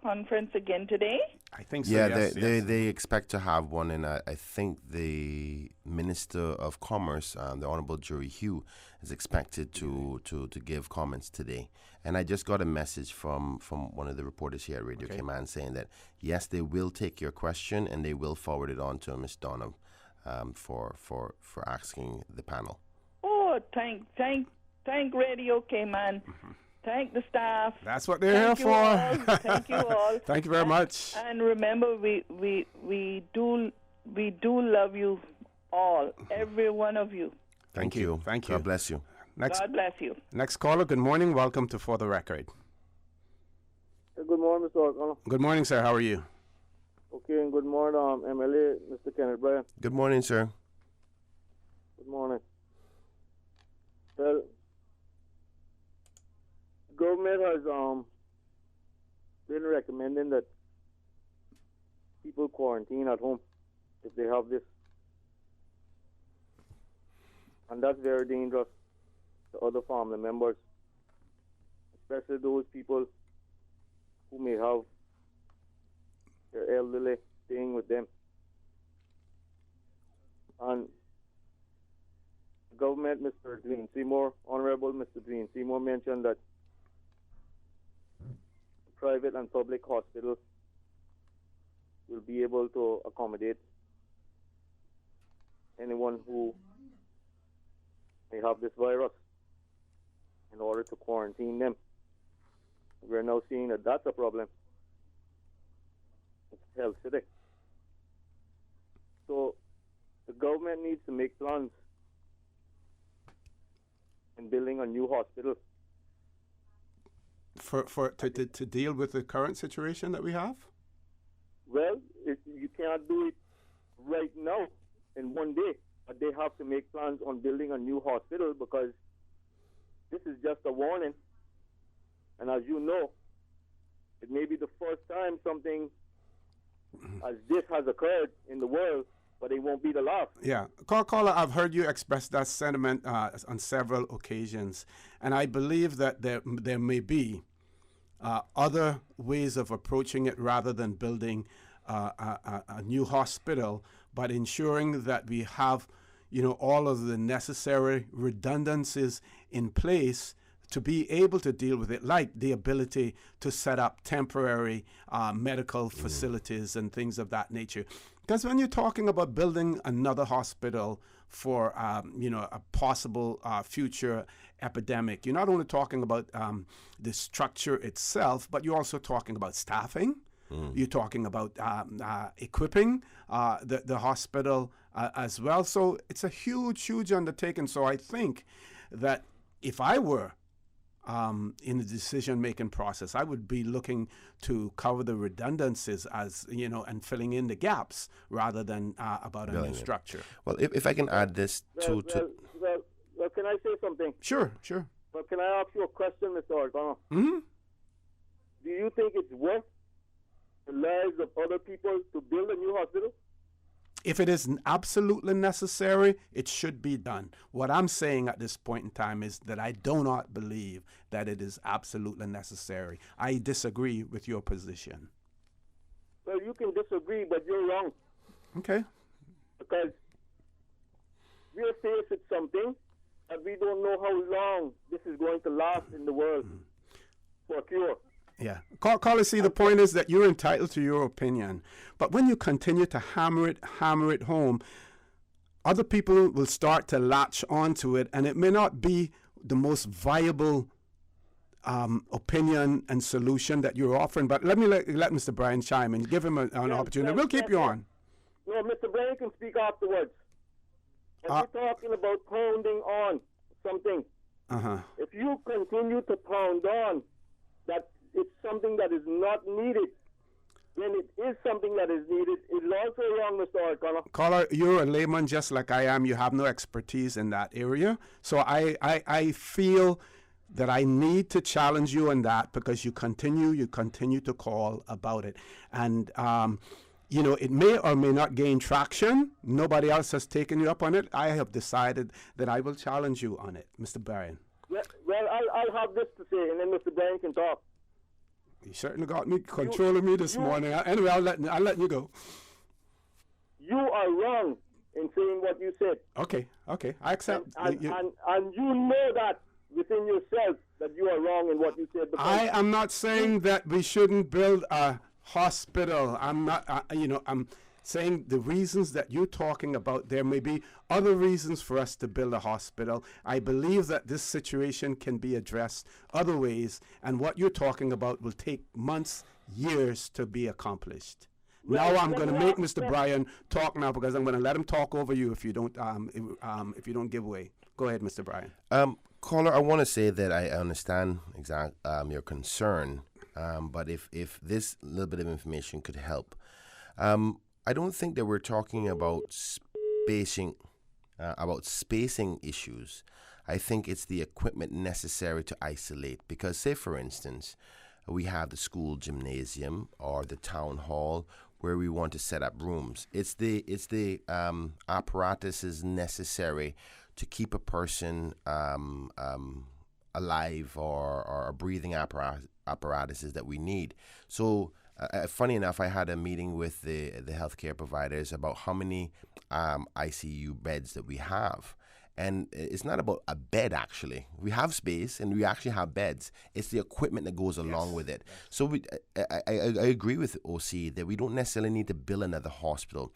conference again today. I think so. Yeah, yes, they expect to have one, and I think the Minister of Commerce, the Honorable Jury Hugh, is expected to give comments today. And I just got a message from one of the reporters here at Radio Cayman saying that yes, they will take your question and they will forward it on to Ms. Donna for asking the panel. Oh, thank Radio Cayman. Thank the staff. That's what they're here for. Thank you all. Thank you very much. And remember, we do love you all, every one of you. Thank you. Thank you. God bless you. God bless you. Next caller, good morning. Welcome to For the Record. Good morning, Mr. O'Connor. Good morning, sir. How are you? Okay, and good morning, MLA, Mr. Kenneth Bryan. Good morning, sir. Good morning. Well, government has been recommending that people quarantine at home if they have this. And that's very dangerous to other family members, especially those people who may have their elderly staying with them. And government, Mr. Dean Seymour, Honorable Mr. Dean Seymour mentioned that private and public hospitals will be able to accommodate anyone who may have this virus in order to quarantine them. We're now seeing that that's a problem. It's Health City. So the government needs to make plans in building a new hospital. To deal with the current situation that we have? Well, you can't do it right now in one day, but they have to make plans on building a new hospital because this is just a warning. And as you know, it may be the first time something as this has occurred in the world, but it won't be the last. Yeah. Caller, I've heard you express that sentiment on several occasions, and I believe that there may be other ways of approaching it rather than building a new hospital, but ensuring that we have, all of the necessary redundancies in place to be able to deal with it, like the ability to set up temporary medical facilities and things of that nature. Because when you're talking about building another hospital for, a possible future epidemic, you're not only talking about the structure itself, but you're also talking about staffing. You're talking about equipping the hospital as well. So it's a huge, huge undertaking. So I think that if I were in the decision-making process, I would be looking to cover the redundancies and filling in the gaps rather than about a new structure. Well, if I can add this Well, can I say something? Sure. Well, can I ask you a question, Mr. O'Connor? Mm-hmm. Do you think it's worth the lives of other people to build a new hospital? If it is absolutely necessary, it should be done. What I'm saying at this point in time is that I do not believe that it is absolutely necessary. I disagree with your position. Well, you can disagree, but you're wrong. Okay. Because we're faced with something that we don't know how long this is going to last in the world for a cure. Yeah. Caller, see, the point is that you're entitled to your opinion. But when you continue to hammer it home, other people will start to latch onto it, and it may not be the most viable opinion and solution that you're offering. But let Mr. Bryan chime in. Give him an opportunity. We'll keep you on. No, Mr. Bryan can speak afterwards. And we're talking about pounding on something. If you continue to pound on that it's something that is not needed, then it is something that is needed. It's also wrong, Mr. Orrett Connor. Caller, you're a layman just like I am. You have no expertise in that area. So I feel that I need to challenge you on that because you continue to call about it. And, it may or may not gain traction. Nobody else has taken you up on it. I have decided that I will challenge you on it, Mr. Bryan. Well, I'll have this to say, and then Mr. Bryan can talk. You certainly got me controlling me this morning. Anyway, I'll let you go. You are wrong in saying what you said. Okay, I accept. And you know that within yourself that you are wrong in what you said. I am not saying that we shouldn't build a hospital. I'm not. I'm saying the reasons that you're talking about. There may be other reasons for us to build a hospital. I believe that this situation can be addressed other ways, and what you're talking about will take months, years to be accomplished. Now I'm going to make Mr. Bryan talk now because I'm going to let him talk over you if you don't give way. Go ahead, Mr. Bryan. Caller, I want to say that I understand your concern, but if this little bit of information could help. I don't think that we're talking about spacing issues. I think it's the equipment necessary to isolate. Because, say, for instance, we have the school gymnasium or the town hall where we want to set up rooms. It's the apparatuses necessary to keep a person alive or breathing apparatuses that we need. So. Funny enough, I had a meeting with the healthcare providers about how many ICU beds that we have. And it's not about a bed, actually. We have space, and we actually have beds. It's the equipment that goes along with it. So I agree with OC that we don't necessarily need to build another hospital.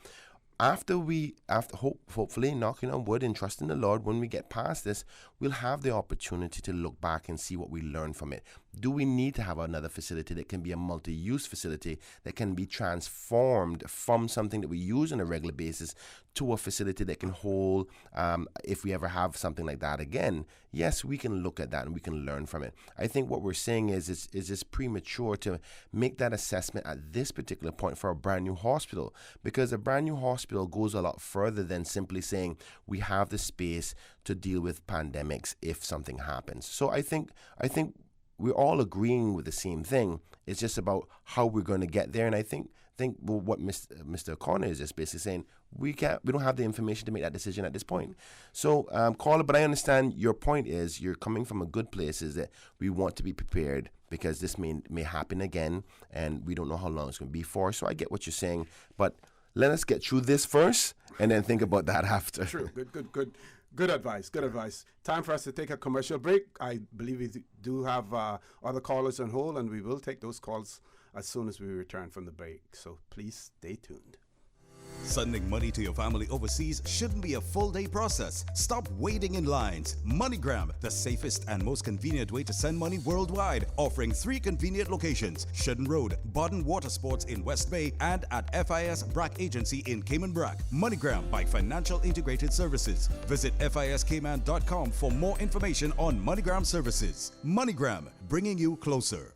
Hopefully, knocking on wood and trusting the Lord, when we get past this, we'll have the opportunity to look back and see what we learned from it. Do we need to have another facility that can be a multi-use facility that can be transformed from something that we use on a regular basis to a facility that can hold, if we ever have something like that again? Yes, we can look at that and we can learn from it. I think what we're saying is it's premature to make that assessment at this particular point for a brand new hospital, because a brand new hospital goes a lot further than simply saying we have the space to deal with pandemics if something happens. So I think we're all agreeing with the same thing. It's just about how we're going to get there. And I think what Mr. Connor is just basically saying, we don't have the information to make that decision at this point. So, caller, but I understand your point is you're coming from a good place, is that we want to be prepared because this may happen again, and we don't know how long it's going to be for. So I get what you're saying, but let us get through this first, and then think about that after. True. Good advice. Time for us to take a commercial break. I believe we do have other callers on hold, and we will take those calls as soon as we return from the break. So please stay tuned. Sending money to your family overseas shouldn't be a full-day process. Stop waiting in lines. MoneyGram, the safest and most convenient way to send money worldwide, offering 3 convenient locations: Shedden Road, Baden Water Sports in West Bay, and at FIS Brack Agency in Cayman Brack. MoneyGram by Financial Integrated Services. Visit fiscayman.com for more information on MoneyGram services. MoneyGram, bringing you closer.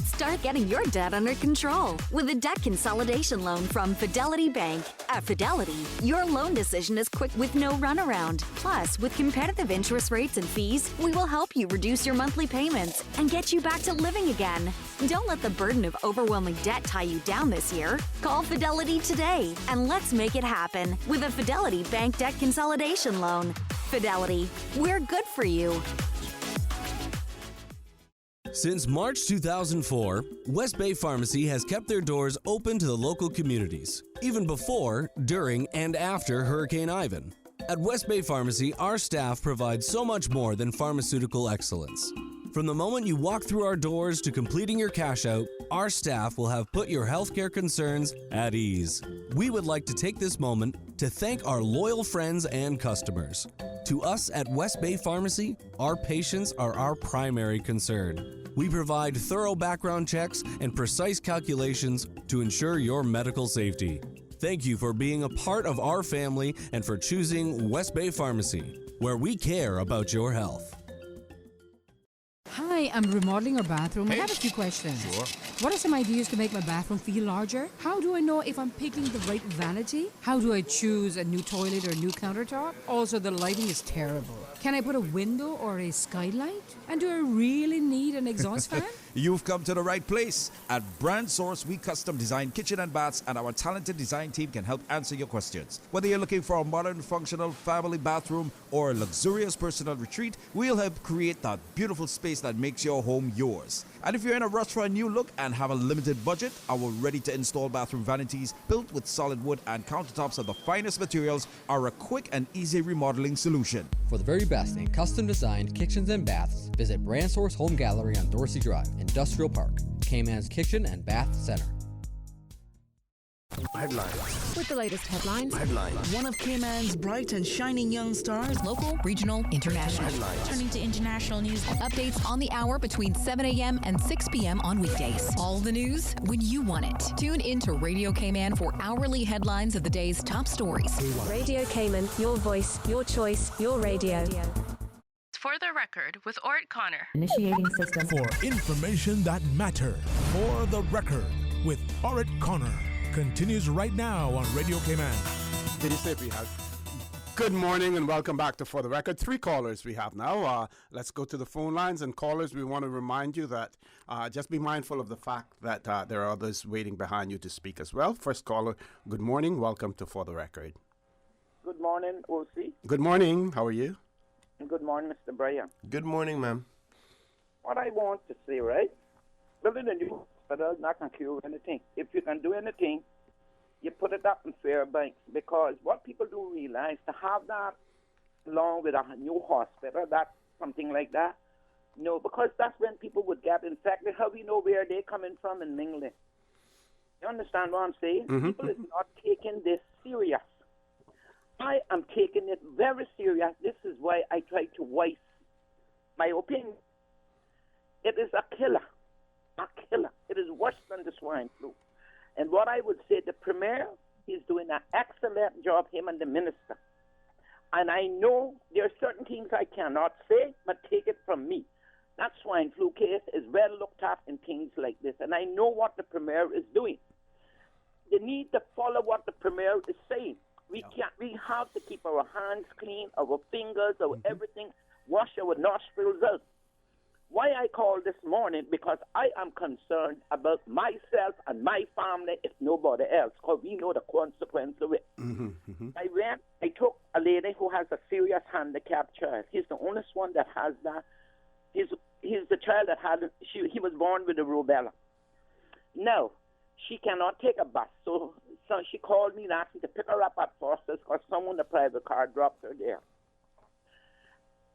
Start getting your debt under control with a debt consolidation loan from Fidelity Bank. At Fidelity, your loan decision is quick with no runaround. Plus, with competitive interest rates and fees, we will help you reduce your monthly payments and get you back to living again. Don't let the burden of overwhelming debt tie you down this year. Call Fidelity today and let's make it happen with a Fidelity Bank debt consolidation loan. Fidelity, we're good for you. Since March 2004, West Bay Pharmacy has kept their doors open to the local communities, even before, during, and after Hurricane Ivan. At West Bay Pharmacy, our staff provides so much more than pharmaceutical excellence. From the moment you walk through our doors to completing your cash out, our staff will have put your healthcare concerns at ease. We would like to take this moment to thank our loyal friends and customers. To us at West Bay Pharmacy, our patients are our primary concern. We provide thorough background checks and precise calculations to ensure your medical safety. Thank you for being a part of our family and for choosing West Bay Pharmacy, where we care about your health. Hi, I'm remodeling our bathroom. I have a few questions. Sure. What are some ideas to make my bathroom feel larger? How do I know if I'm picking the right vanity? How do I choose a new toilet or a new countertop? Also, the lighting is terrible. Can I put a window or a skylight? And do I really need an exhaust fan? You've come to the right place. At Brand Source, we custom design kitchen and baths, and our talented design team can help answer your questions. Whether you're looking for a modern, functional family bathroom or a luxurious personal retreat, we'll help create that beautiful space that makes your home yours. And if you're in a rush for a new look and have a limited budget, our ready-to-install bathroom vanities, built with solid wood and countertops of the finest materials, are a quick and easy remodeling solution. For the very best in custom-designed kitchens and baths, visit Brand Source Home Gallery on Dorsey Drive, Industrial Park, Cayman's Kitchen and Bath Center. Headlines. With the latest headlines. One of Cayman's bright and shining young stars. Local, regional, international. Headlines. Turning to international news. Updates on the hour between 7 a.m. and 6 p.m. on weekdays. All the news when you want it. Tune in to Radio Cayman for hourly headlines of the day's top stories. Radio Cayman, your voice, your choice, your radio. For the record, with Orrett Connor. Initiating system. For information that matters. For the record, with Orrett Connor. Continues right now on Radio Cayman. Good morning and welcome back to For the Record. 3 callers we have now. Let's go to the phone lines. And callers, we want to remind you that just be mindful of the fact that there are others waiting behind you to speak as well. First caller, good morning. Welcome to For the Record. Good morning, OC. Good morning. How are you? Good morning, Mr. Brian. Good morning, ma'am. What I want to say, right? Building a new hospital not going to cure anything. If you can do anything, you put it up in Fairbanks, because what people do realize, to have that along with a new hospital, that's something like that, no, because that's when people would get infected. How we know where they're coming from and mingling? You understand what I'm saying? Mm-hmm. People is not taking this serious. I am taking it very serious. This is why I try to voice my opinion. It is a killer. A killer. It is worse than the swine flu. And what I would say, the Premier is doing an excellent job, him and the Minister. And I know there are certain things I cannot say, but take it from me. That swine flu case is well looked at in things like this. And I know what the Premier is doing. They need to follow what the Premier is saying. We have to keep our hands clean, our fingers, our everything, wash our nostrils out. Why I called this morning, because I am concerned about myself and my family, if nobody else, because we know the consequence of it. I took a lady who has a serious handicapped child. He's the only one that has that. He's the child that he was born with the rubella. No, she cannot take a bus. So she called me and asked me to pick her up at Foster's, because someone in the private car dropped her there.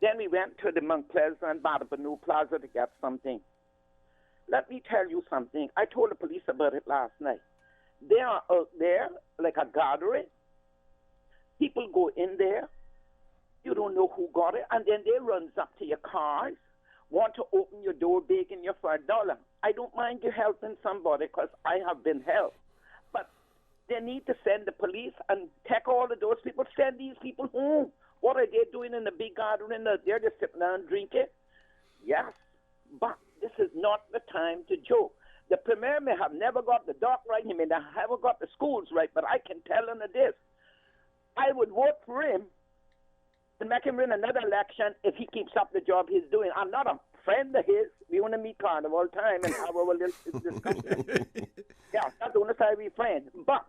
Then we went to the Mount Pleasant Barbanu Plaza to get something. Let me tell you something. I told the police about it last night. They are out there like a gathering. People go in there. You don't know who got it. And then they runs up to your cars, want to open your door, begging you for $1. I don't mind you helping somebody, because I have been helped. But they need to send the police and take all of those people, send these people home. What are they doing in the big gathering? They're just sitting down and drinking? Yes, but this is not the time to joke. The Premier may have never got the dock right. He may not have got the schools right, but I can tell him this. I would vote for him and make him win another election if he keeps up the job he's doing. I'm not a friend of his. We want to meet Carnival all the time and have our little discussion. Yeah, that's the only time we friends. But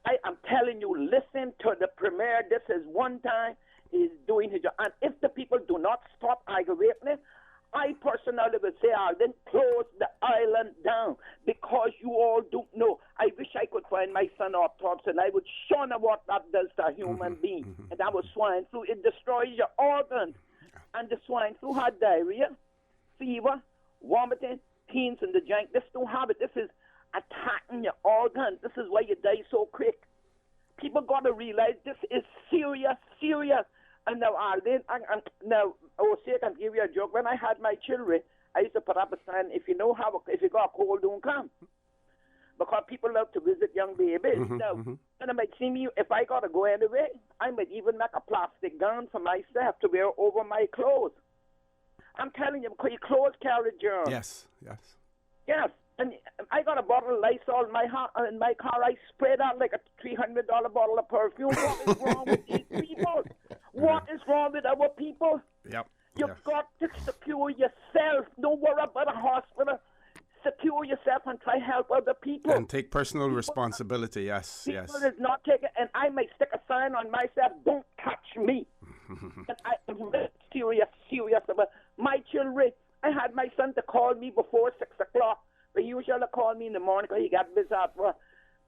I am telling you, listen to the Premier. This is one time he's doing his job. And if the people do not stop aggravating it, I personally would say, then close the island down because you all don't know. I wish I could find my son autopsy and I would show him what that does to a human being. And that was swine flu. It destroys your organs. And the swine flu had diarrhea, fever, vomiting, pains in the joint. This don't have it. This is attacking your organs. This is why you die so quick. People got to realize this is serious, serious. And now, now, I can give you a joke. When I had my children, I used to put up a sign, if you got a cold, don't come. Because people love to visit young babies. Now, and it might seem you, if I got to go anyway, I might even make a plastic gown for myself to wear over my clothes. I'm telling you, because your clothes carry germs. Yes. Yes. And I got a bottle of Lysol in my car. I sprayed out like a $300 bottle of perfume. What is wrong with these people? What is wrong with our people? Yep. You've got to secure yourself. Don't worry about a hospital. Secure yourself and try help other people. And take personal responsibility. Yes. People is not taking, and I may stick a sign on myself, don't touch me. And I am very serious about my children. I had my son to call me before 6 o'clock. He usually call me in the morning because he got busy at work.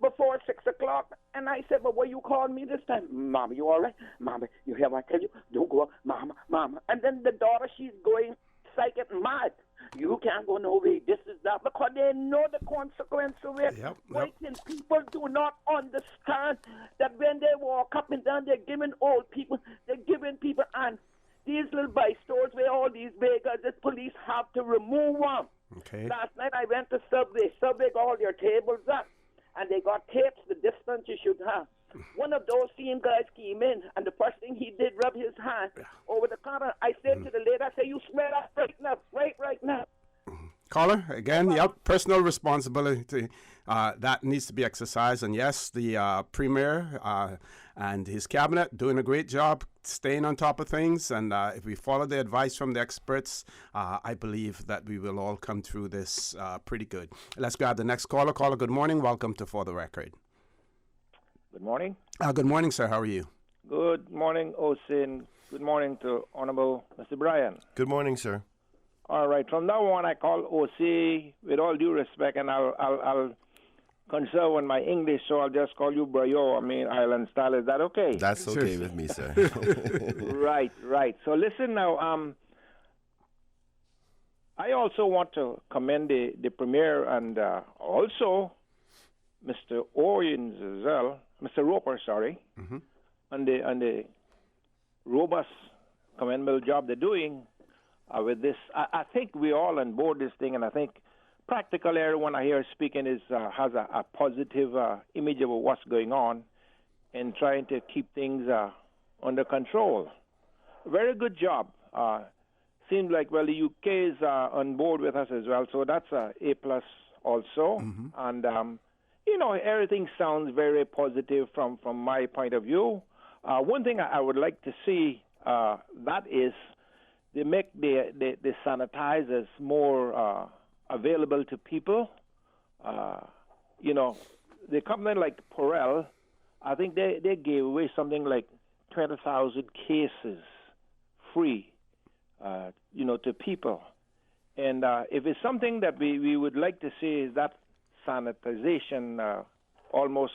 Before 6 o'clock. And I said, well, why you calling me this time? Mama, you all right? Mama, you hear what I tell you? Don't go. Mama. And then the daughter, she's going psychic mad. You can't go no way. This is that. Because they know the consequence of it. Waiting people do not understand that when they walk up and down, they're giving old people, and these little buy stores where all these beggars, the police have to remove them. Okay. Last night I went to Subway. Subway got all your tables up, and they got tapes the distance you should have. One of those same guys came in, and the first thing he did, rub his hand over the counter. I said to the lady, I said, you smell that right now. Caller, again, personal responsibility that needs to be exercised. And yes, the Premier and his cabinet doing a great job staying on top of things. And if we follow the advice from the experts, I believe that we will all come through this pretty good. Let's grab the next caller. Caller, good morning. Welcome to For the Record. Good morning. Good morning, sir. How are you? Good morning, Osin. Good morning to Honorable Mr. Bryan. Good morning, sir. All right. From now on, I call OC with all due respect, and I'll conserve on my English, so I'll just call you Brayo. I mean, Island style. Is that okay? That's okay with me, sir. Right. So listen now. I also want to commend the Premier and also Mr. Owens as well, Mr. Roper, sorry, on the robust, commendable job they're doing with this. I think we all on board this thing, and I think practically everyone I hear speaking has a positive image of what's going on and trying to keep things under control. Very good job. Seems like, well, the UK is on board with us as well, so that's a A+ also. And everything sounds very positive from my point of view. One thing I would like to see, that is they make the sanitizers more available to people. The company like Perel, I think they gave away something like 20,000 cases free, to people. And if it's something that we would like to see is that sanitization almost,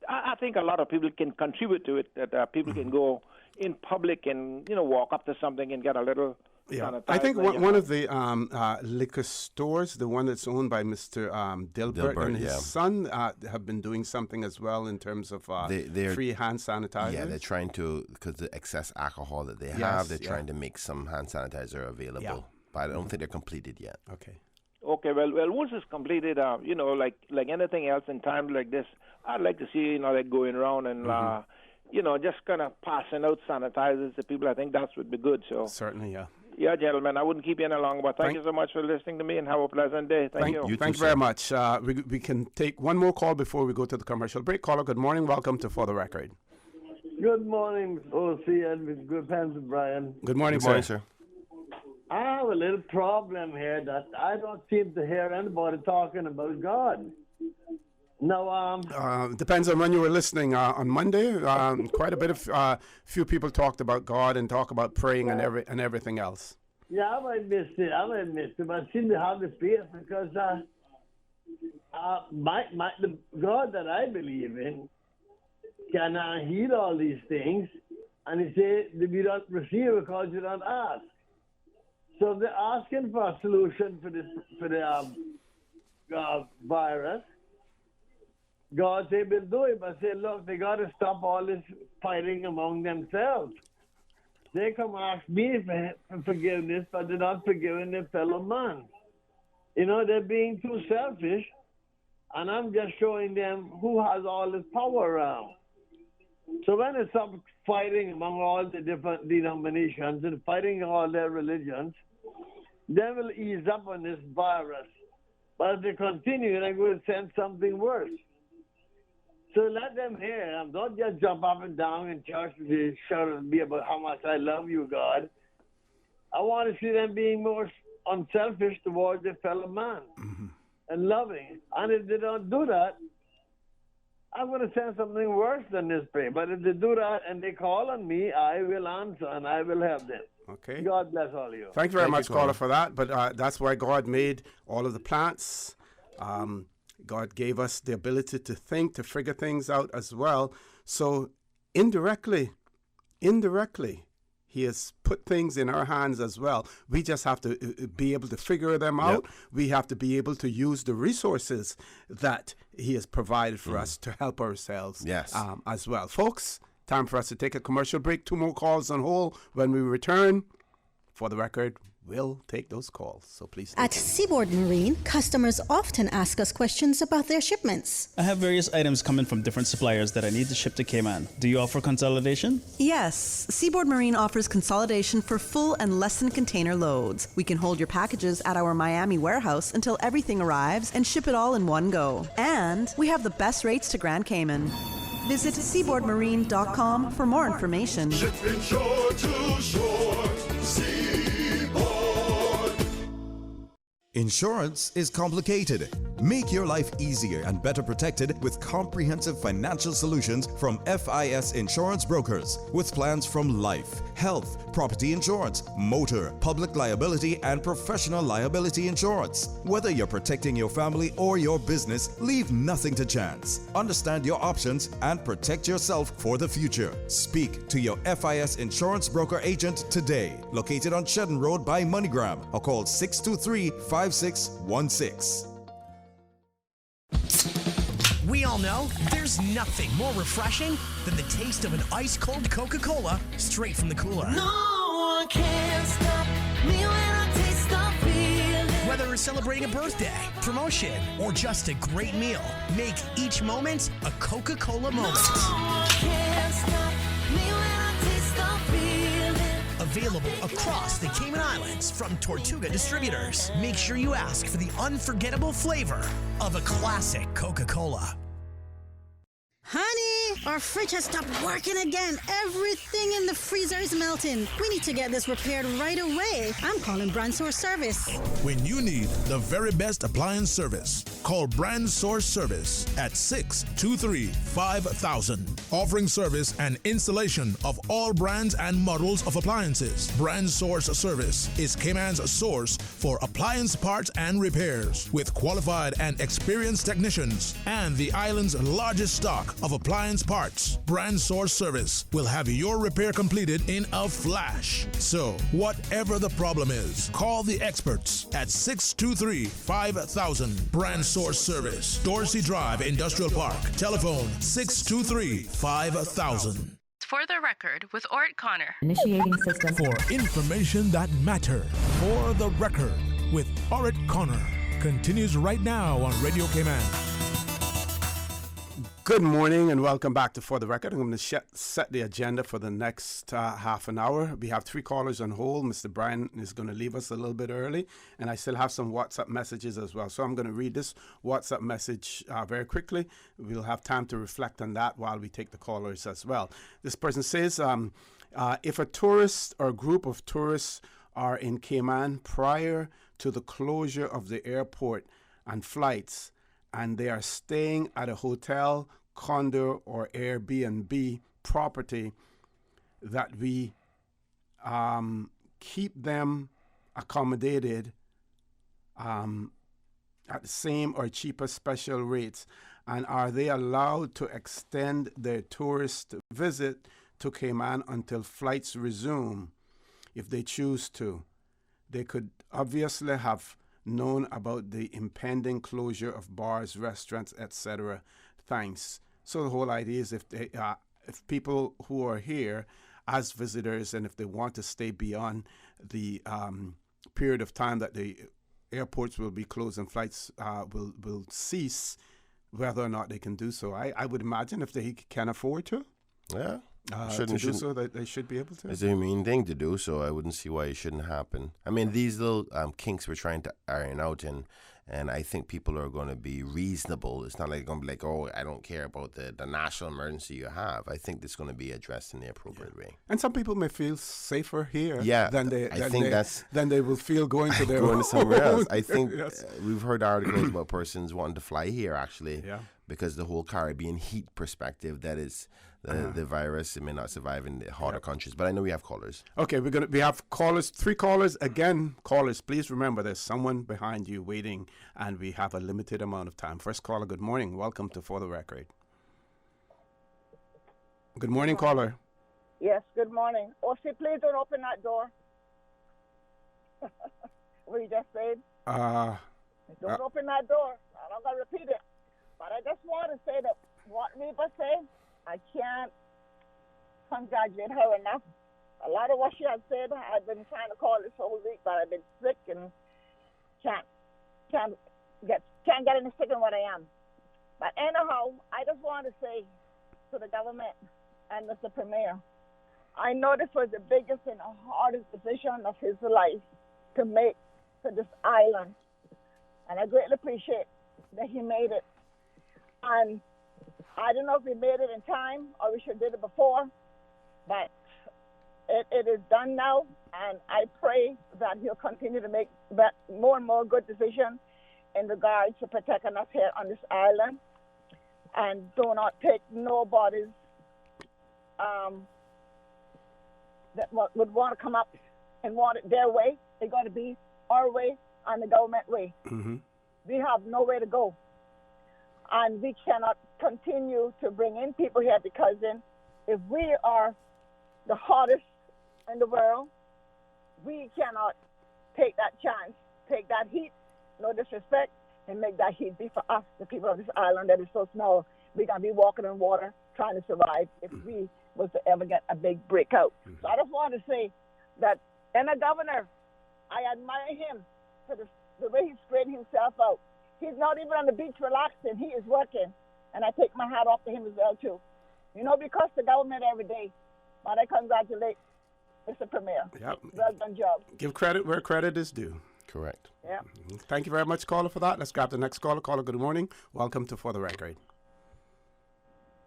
I think a lot of people can contribute to it, that people can go in public and, walk up to something and get a little sanitizer. I think one of the liquor stores, the one that's owned by Mr. Dilbert and his son, have been doing something as well in terms of free hand sanitizer. Yeah, they're trying to, because the excess alcohol that they have, they're trying to make some hand sanitizer available. Yeah. But I don't think they're completed yet. Okay, well, once it's completed, like anything else in times like this, I'd like to see, like going around and, just kind of passing out sanitizers to people. I think that would be good. So certainly, yeah. Yeah, gentlemen, I wouldn't keep you any longer, but thank you so much for listening to me, and have a pleasant day. Thank you. Thank you very much. We can take one more call before we go to the commercial break. Caller, good morning. Welcome to For the Record. Good morning, OC and with good pants and Brian. Good morning, sir. I have a little problem here that I don't seem to hear anybody talking about God. No, depends on when you were listening. On Monday, quite a bit of few people talked about God and talk about praying and everything else. Yeah, I might miss it, but I seem to have the faith because the God that I believe in can heal all these things, and He said that we don't receive because you don't ask. So they're asking for a solution for the virus. God said we'll do it, but say, look, they got to stop all this fighting among themselves. They come ask me for forgiveness, but they're not forgiving their fellow man. You know, they're being too selfish, and I'm just showing them who has all this power around. So when they stop fighting among all the different denominations and fighting all their religions, they will ease up on this virus. But if they continue, they're going to send something worse. So let them hear. Don't just jump up and down in church and shout at me about how much I love you, God. I want to see them being more unselfish towards their fellow man and loving. And if they don't do that, I'm going to send something worse than this pain. But if they do that and they call on me, I will answer and I will help them. Okay. God bless all of you. Thank you very much, caller, for that. But that's why God made all of the plants. God gave us the ability to think, to figure things out as well. So indirectly, He has put things in our hands as well. We just have to be able to figure them out. We have to be able to use the resources that He has provided for us to help ourselves as well. Folks, time for us to take a commercial break. 2 more calls on hold. When we return, for the record, we'll take those calls. So please. At Seaboard Marine, customers often ask us questions about their shipments. I have various items coming from different suppliers that I need to ship to Cayman. Do you offer consolidation? Yes, Seaboard Marine offers consolidation for full and less than container loads. We can hold your packages at our Miami warehouse until everything arrives and ship it all in one go. And we have the best rates to Grand Cayman. Visit seaboardmarine.com for more information. Shipping shore to shore, Insurance is complicated. Make your life easier and better protected with comprehensive financial solutions from FIS Insurance Brokers with plans from life, health, property insurance, motor, public liability, and professional liability insurance. Whether you're protecting your family or your business, leave nothing to chance. Understand your options and protect yourself for the future. Speak to your FIS Insurance Broker agent today, located on Shedden Road by MoneyGram, or call 623-5616. We all know there's nothing more refreshing than the taste of an ice-cold Coca-Cola straight from the cooler. No one can stop me when I taste the feeling. Whether it's celebrating a birthday, promotion, or just a great meal, make each moment a Coca-Cola moment. No one can stop me when I taste the feeling. Available across the Cayman Islands from Tortuga Distributors. Make sure you ask for the unforgettable flavor of a classic Coca-Cola. Honey, our fridge has stopped working again. Everything in the freezer is melting. We need to get this repaired right away. I'm calling Brand Source Service. When you need the very best appliance service, call Brand Source Service at 623-5000. Offering service and installation of all brands and models of appliances. Brand Source Service is Cayman's source for appliance parts and repairs with qualified and experienced technicians and the island's largest stock of appliance parts. Brand Source Service will have your repair completed in a flash. So, whatever the problem is, call the experts at 623-5000. Brand Source Service, Dorsey Drive, Industrial Park. Telephone 623-5000. For the record, with Orrett Connor. Initiating system. For information that matter. For the record, with Orrett Connor. Continues right now on Radio Cayman. Good morning and welcome back to For the Record. I'm going to set the agenda for the next half an hour. We have 3 callers on hold. Mr. Brian is going to leave us a little bit early, and I still have some WhatsApp messages as well. So I'm going to read this WhatsApp message very quickly. We'll have time to reflect on that while we take the callers as well. This person says, if a tourist or group of tourists are in Cayman prior to the closure of the airport and flights, and they are staying at a hotel, condo, or Airbnb property, that we keep them accommodated at the same or cheaper special rates? And are they allowed to extend their tourist visit to Cayman until flights resume if they choose to? They could obviously have known about the impending closure of bars, restaurants, etc. Thanks. So the whole idea is if people who are here as visitors and if they want to stay beyond the period of time that the airports will be closed and flights will cease, whether or not they can do so. I would imagine if they can afford to. Yeah. To do so, that they should be able to. It's a mean thing to do, so I wouldn't see why it shouldn't happen. I mean, these little kinks we're trying to iron out, and I think people are going to be reasonable. It's not like going to be like, oh, I don't care about the national emergency you have. I think it's going to be addressed in the appropriate way. And some people may feel safer here than they will feel going to their going somewhere else. I think we've heard articles about persons wanting to fly here, actually, because the whole Caribbean heat perspective, that is the virus, it may not survive in the hotter countries. But I know we have callers. Okay, we have callers, 3 callers. Again, callers, please remember there's someone behind you waiting, and we have a limited amount of time. First caller, good morning. Welcome to For the Record. Good morning, caller. Yes, good morning. Osi, please don't open that door. What you just said? Don't open that door. I'm not going to repeat it. But I just want to say that what Reba said, I can't congratulate her enough. A lot of what she has said, I've been trying to call this whole week, but I've been sick and can't get any sicker than what I am. But anyhow, I just want to say to the government and Mr. Premier, I know this was the biggest and hardest decision of his life to make to this island, and I greatly appreciate that he made it. And I don't know if we made it in time or we should have did it before, but it is done now, and I pray that he'll continue to make more and more good decisions in regards to protecting us here on this island, and do not take nobody's that would want to come up and want it their way. They're going to be our way and the government way. Mm-hmm. We have nowhere to go. And we cannot continue to bring in people here because then if we are the hottest in the world, we cannot take that chance, take that heat, no disrespect, and make that heat be for us, the people of this island that is so small. We're going to be walking in water trying to survive if we was to ever get a big breakout. So I just want to say that, and the governor, I admire him for the way he spread himself out. He's not even on the beach relaxing. He is working. And I take my hat off to him as well, too. You know, because the government every day. But I congratulate Mr. Premier. Yep. Well done job. Give credit where credit is due. Correct. Yeah. Thank you very much, caller, for that. Let's grab the next caller. Caller, good morning. Welcome to For the Record.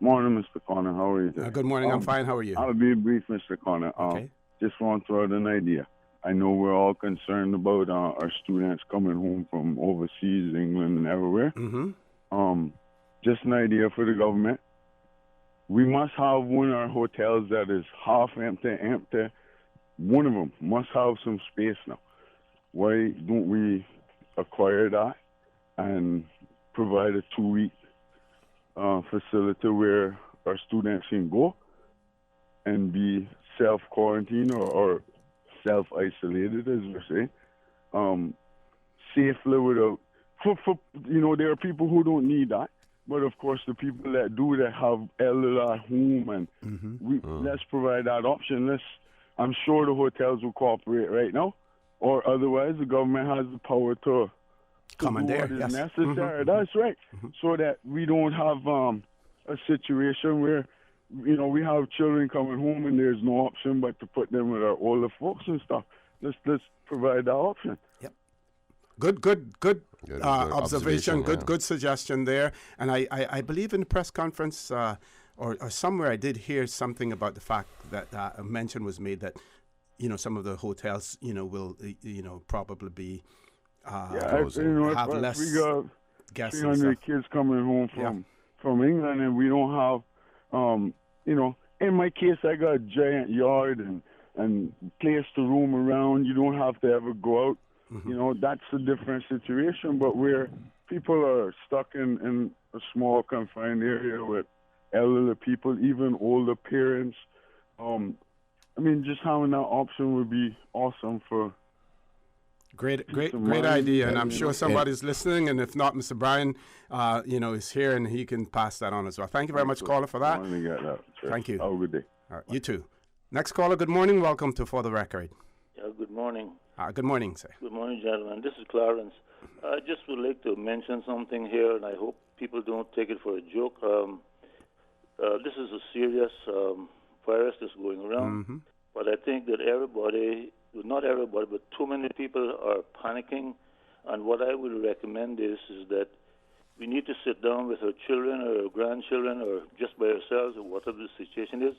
Morning, Mr. Connor. How are you today? Good morning. I'm fine. How are you? I'll be brief, Mr. Connor. Okay. Just want to throw out an idea. I know we're all concerned about our students coming home from overseas, England and everywhere. Mm-hmm. Just an idea for the government. We must have one of our hotels that is half empty. One of them must have some space now. Why don't we acquire that and provide a 2-week facility where our students can go and be self-quarantined or self-isolated, as we say, safely without. There are people who don't need that, but of course the people that do, that have elderly at home, and let's provide that option. I'm sure the hotels will cooperate right now, or otherwise the government has the power to commandeer, do what is necessary. That's right, so that we don't have a situation where we have children coming home and there's no option but to put them with our older folks and stuff. Let's provide that option. Yep. Good observation. Yeah. Good suggestion there. And I believe in the press conference or somewhere I did hear something about the fact that a mention was made that some of the hotels will probably be have less we got guests. 300 kids coming home from England, and we don't have in my case, I got a giant yard, and and place to roam around. You don't have to ever go out. You know, that's a different situation. But where people are stuck in a small confined area with elderly people, even older parents, I mean, just having that option would be awesome for. Great idea, and I'm sure somebody's listening. And if not, Mr. Brian, is here, and he can pass that on as well. Thank you very much, caller, for that. Thank you. Have a good day. All right, you too. Next caller. Good morning. Welcome to For the Record. Yeah, good morning. Good morning, sir. Good morning, gentlemen. This is Clarence. I just would like to mention something here, and I hope people don't take it for a joke. This is a serious virus that's going around, but I think that not everybody, but too many people are panicking. And what I would recommend is that we need to sit down with our children or our grandchildren or just by ourselves or whatever the situation is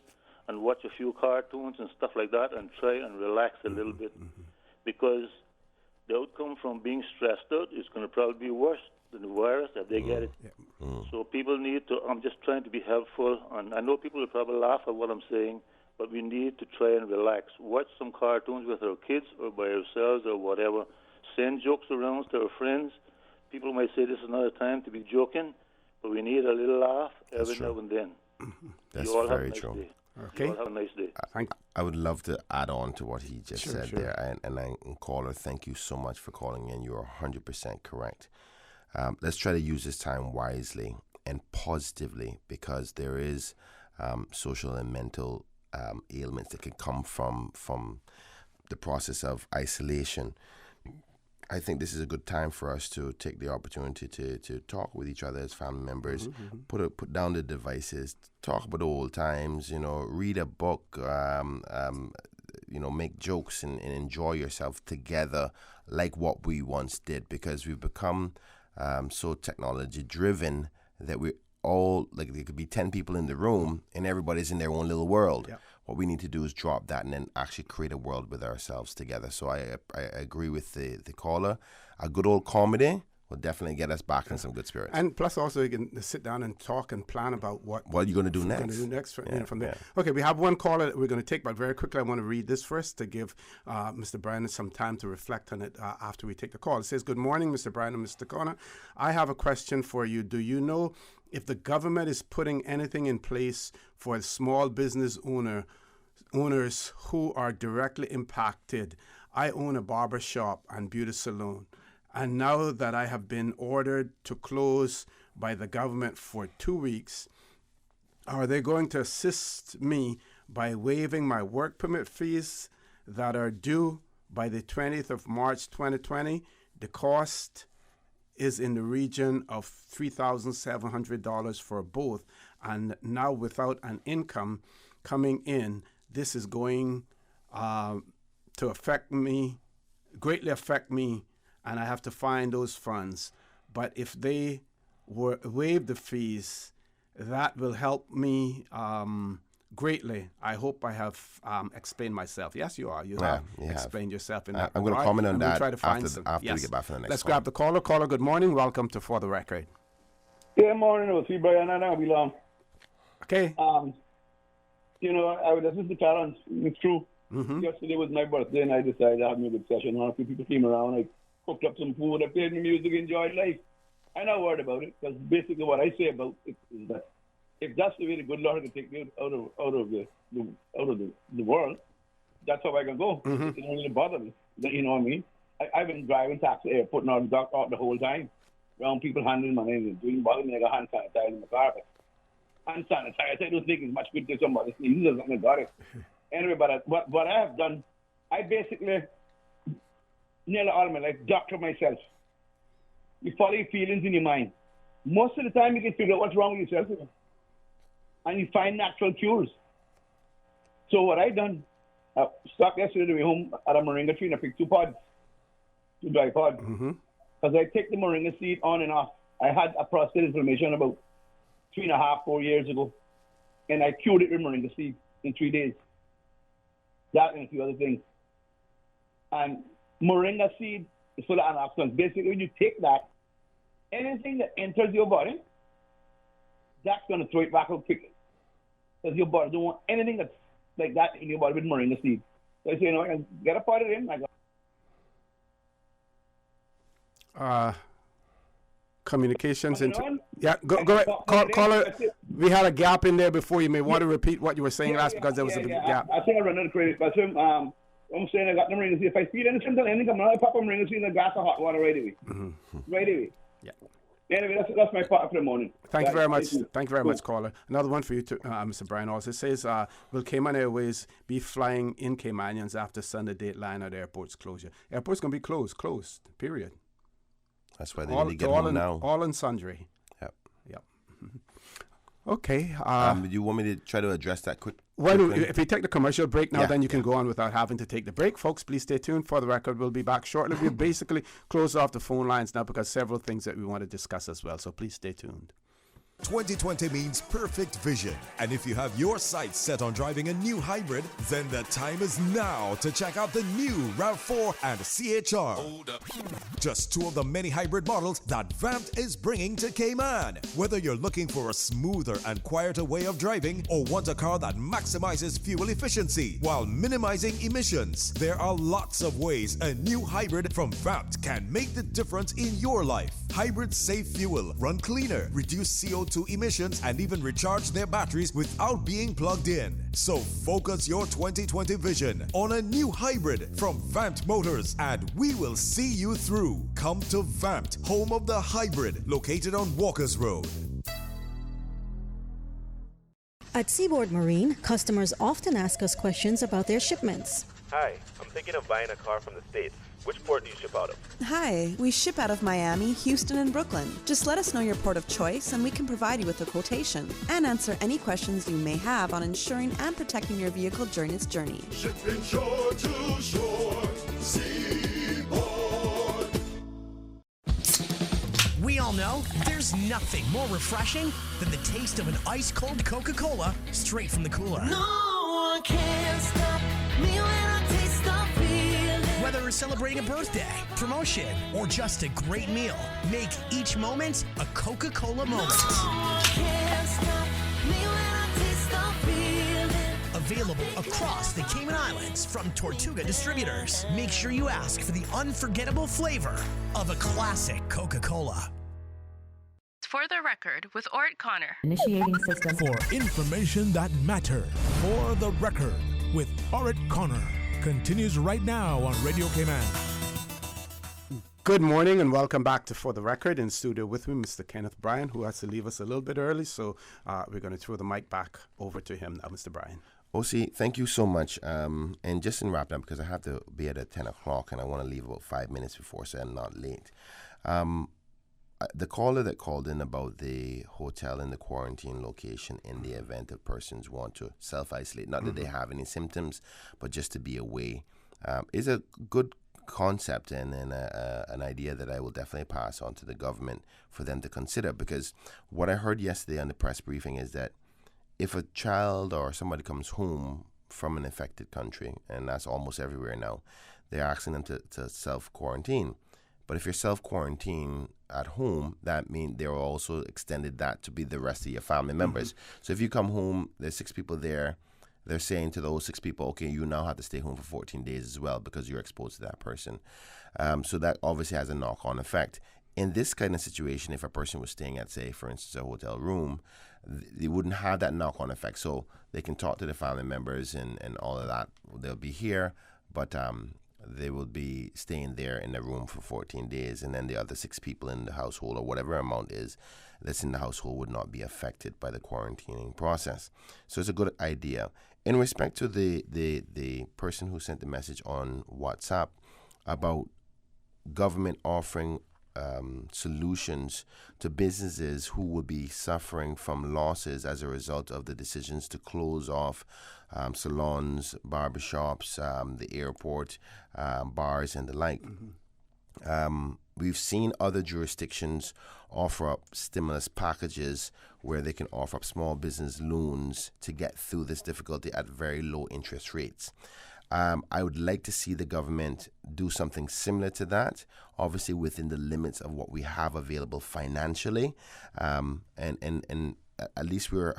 and watch a few cartoons and stuff like that and try and relax a little bit. Because the outcome from being stressed out is going to probably be worse than the virus if they get it. So people need to, I'm just trying to be helpful, and I know people will probably laugh at what I'm saying, but we need to try and relax. Watch some cartoons with our kids or by ourselves or whatever. Send jokes around to our friends. People might say this is not a time to be joking, but we need a little laugh every now and then. That's you all very have a nice true. Day. Okay. You all have a nice day. I would love to add on to what he just said Sure. there. And caller, thank you so much for calling in. You're 100% correct. Let's try to use this time wisely and positively, because there is social and mental ailments that can come from the process of isolation. I think this is a good time for us to take the opportunity to talk with each other as family members, put down the devices, talk about the old times, read a book, make jokes and enjoy yourself together like what we once did, because we've become so technology driven that we all, like, there could be 10 people in the room and everybody's in their own little world. Yeah. What we need to do is drop that and then actually create a world with ourselves together. So I agree with the caller. A good old comedy will definitely get us back in some good spirits. And plus also you can sit down and talk and plan about what you're going to do next. From there. Okay, we have one caller that we're going to take, but very quickly I want to read this first to give Mr. Brian some time to reflect on it after we take the call. It says, "Good morning, Mr. Brian and Mr. Connor. I have a question for you. Do you know if the government is putting anything in place for small business owners who are directly impacted? I own a barber shop and beauty salon, and now that I have been ordered to close by the government for 2 weeks, are they going to assist me by waiving my work permit fees that are due by the 20th of March 2020? The cost is in the region of $3,700 for both, and now without an income coming in, this is going to greatly affect me, and I have to find those funds. But if they waive the fees, that will help me greatly. I hope I have explained myself." Yes, you are. You have explained yourself in that. I'm going to comment on that try to find after we get back from the next Let's call. grab the caller. Caller, good morning. Welcome to For the Record. Good morning. We'll see Brian and I belong. Okay. I was listening to Clarence. It's true. Yesterday was my birthday, and I decided to have a good session. A few people came around. I cooked up some food. I played music, enjoyed life. I not worried about it, because basically what I say about it is that if that's the way the good Lord can take me out of the world, that's how I can go. It don't really bother me. You know what I mean? I've been driving taxi airport now the whole time. Around people handling money and doing bother me. I got hand sanitizer in the carpet. Hand sanitizer. I don't think it's much good to somebody sneezes and I got it. Anyway, but what I have done, I basically nearly all my life doctor myself. You follow your feelings in your mind. Most of the time you can figure out what's wrong with yourself. And you find natural cures. So what I done, I stopped yesterday to be home at a moringa tree and I picked two dry pods. Because I take the moringa seed on and off. I had a prostate inflammation about 3.5, 4 years ago. And I cured it with moringa seed in 3 days. That and a few other things. And moringa seed is full of antioxidants. Basically, when you take that, anything that enters your body, that's going to throw it back out quickly. Because your body don't want anything that's like that in your body with moringa seed. So I say, I can get a part of him. Communications into go ahead. Caller, we had a gap in there before. You may want to repeat what you were saying last because there was a big gap. I think I run out of credit, but I'm saying I got them ringing. If I feel anything, come on, I pop them ringing in a glass of hot water right away. Right away. Yeah. Anyway, that's my part for the morning. Thank you very much. Thank you very much, caller. Another one for you, too, Mr. Brian. Also says, will Cayman Airways be flying in Caymanians after Sunday dateline at airport's closure? Airport's going to be closed, period. That's why they need to get home now. All and sundry. Yep. Okay. Do you want me to try to address that quick? Well, if we take the commercial break now, then you can go on without having to take the break. Folks, please stay tuned. For the record, we'll be back shortly. We'll basically close off the phone lines now because several things that we want to discuss as well. So please stay tuned. 2020 means perfect vision. And if you have your sights set on driving a new hybrid, then the time is now to check out the new RAV4 and CHR. Just two of the many hybrid models that Vamped is bringing to Cayman. Whether you're looking for a smoother and quieter way of driving or want a car that maximizes fuel efficiency while minimizing emissions, there are lots of ways a new hybrid from Vamped can make the difference in your life. Hybrids save fuel, run cleaner, reduce CO2 emissions, and even recharge their batteries without being plugged in. So focus your 2020 vision on a new hybrid from Vamped Motors, and we will see you through. Come to Vamped, home of the hybrid, located on Walkers Road. At Seaboard Marine, customers often ask us questions about their shipments. Hi, I'm thinking of buying a car from the States. Which port do you ship out of? Hi, we ship out of Miami, Houston, and Brooklyn. Just let us know your port of choice and we can provide you with a quotation and answer any questions you may have on ensuring and protecting your vehicle during its journey. Shipping shore to shore, Seaboard. We all know there's nothing more refreshing than the taste of an ice-cold Coca-Cola straight from the cooler. No one can stop me when I taste the feeling. Whether it's celebrating a birthday, promotion, or just a great meal, make each moment a Coca-Cola moment. No one can stop me when I taste the feeling. Available across the Cayman Islands from Tortuga Distributors. Make sure you ask for the unforgettable flavor of a classic Coca-Cola. For the record, with Orrett Connor. Initiating system. For information that matters. For the record, with Orrett Connor. Continues right now on Radio Cayman. Good morning and welcome back to For the Record. In studio with me, Mr. Kenneth Bryan, who has to leave us a little bit early, so we're going to throw the mic back over to him now, Mr. Bryan. OC, thank you so much. And just in wrapping up, because I have to be at 10 o'clock and I want to leave about 5 minutes before, so I'm not late. The caller that called in about the hotel in the quarantine location in the event that persons want to self-isolate, not that they have any symptoms, but just to be away, is a good concept and an idea that I will definitely pass on to the government for them to consider. Because what I heard yesterday on the press briefing is that if a child or somebody comes home from an infected country, and that's almost everywhere now, they're asking them to self-quarantine. But if you're self-quarantine at home, that means they're also extended that to be the rest of your family members. So if you come home, there's 6 people there, they're saying to those 6 people, okay, you now have to stay home for 14 days as well because you're exposed to that person. So that obviously has a knock-on effect. In this kind of situation, if a person was staying at, say, for instance, a hotel room, they wouldn't have that knock-on effect. So they can talk to the family members and all of that. They'll be here, but they will be staying there in the room for 14 days, and then the other 6 people in the household, or whatever amount is that's in the household, would not be affected by the quarantining process. So it's a good idea. In respect to the person who sent the message on WhatsApp about government offering solutions to businesses who will be suffering from losses as a result of the decisions to close off salons, barbershops, the airport, bars, and the like. We've seen other jurisdictions offer up stimulus packages where they can offer up small business loans to get through this difficulty at very low interest rates. I would like to see the government do something similar to that, obviously within the limits of what we have available financially. And at least we're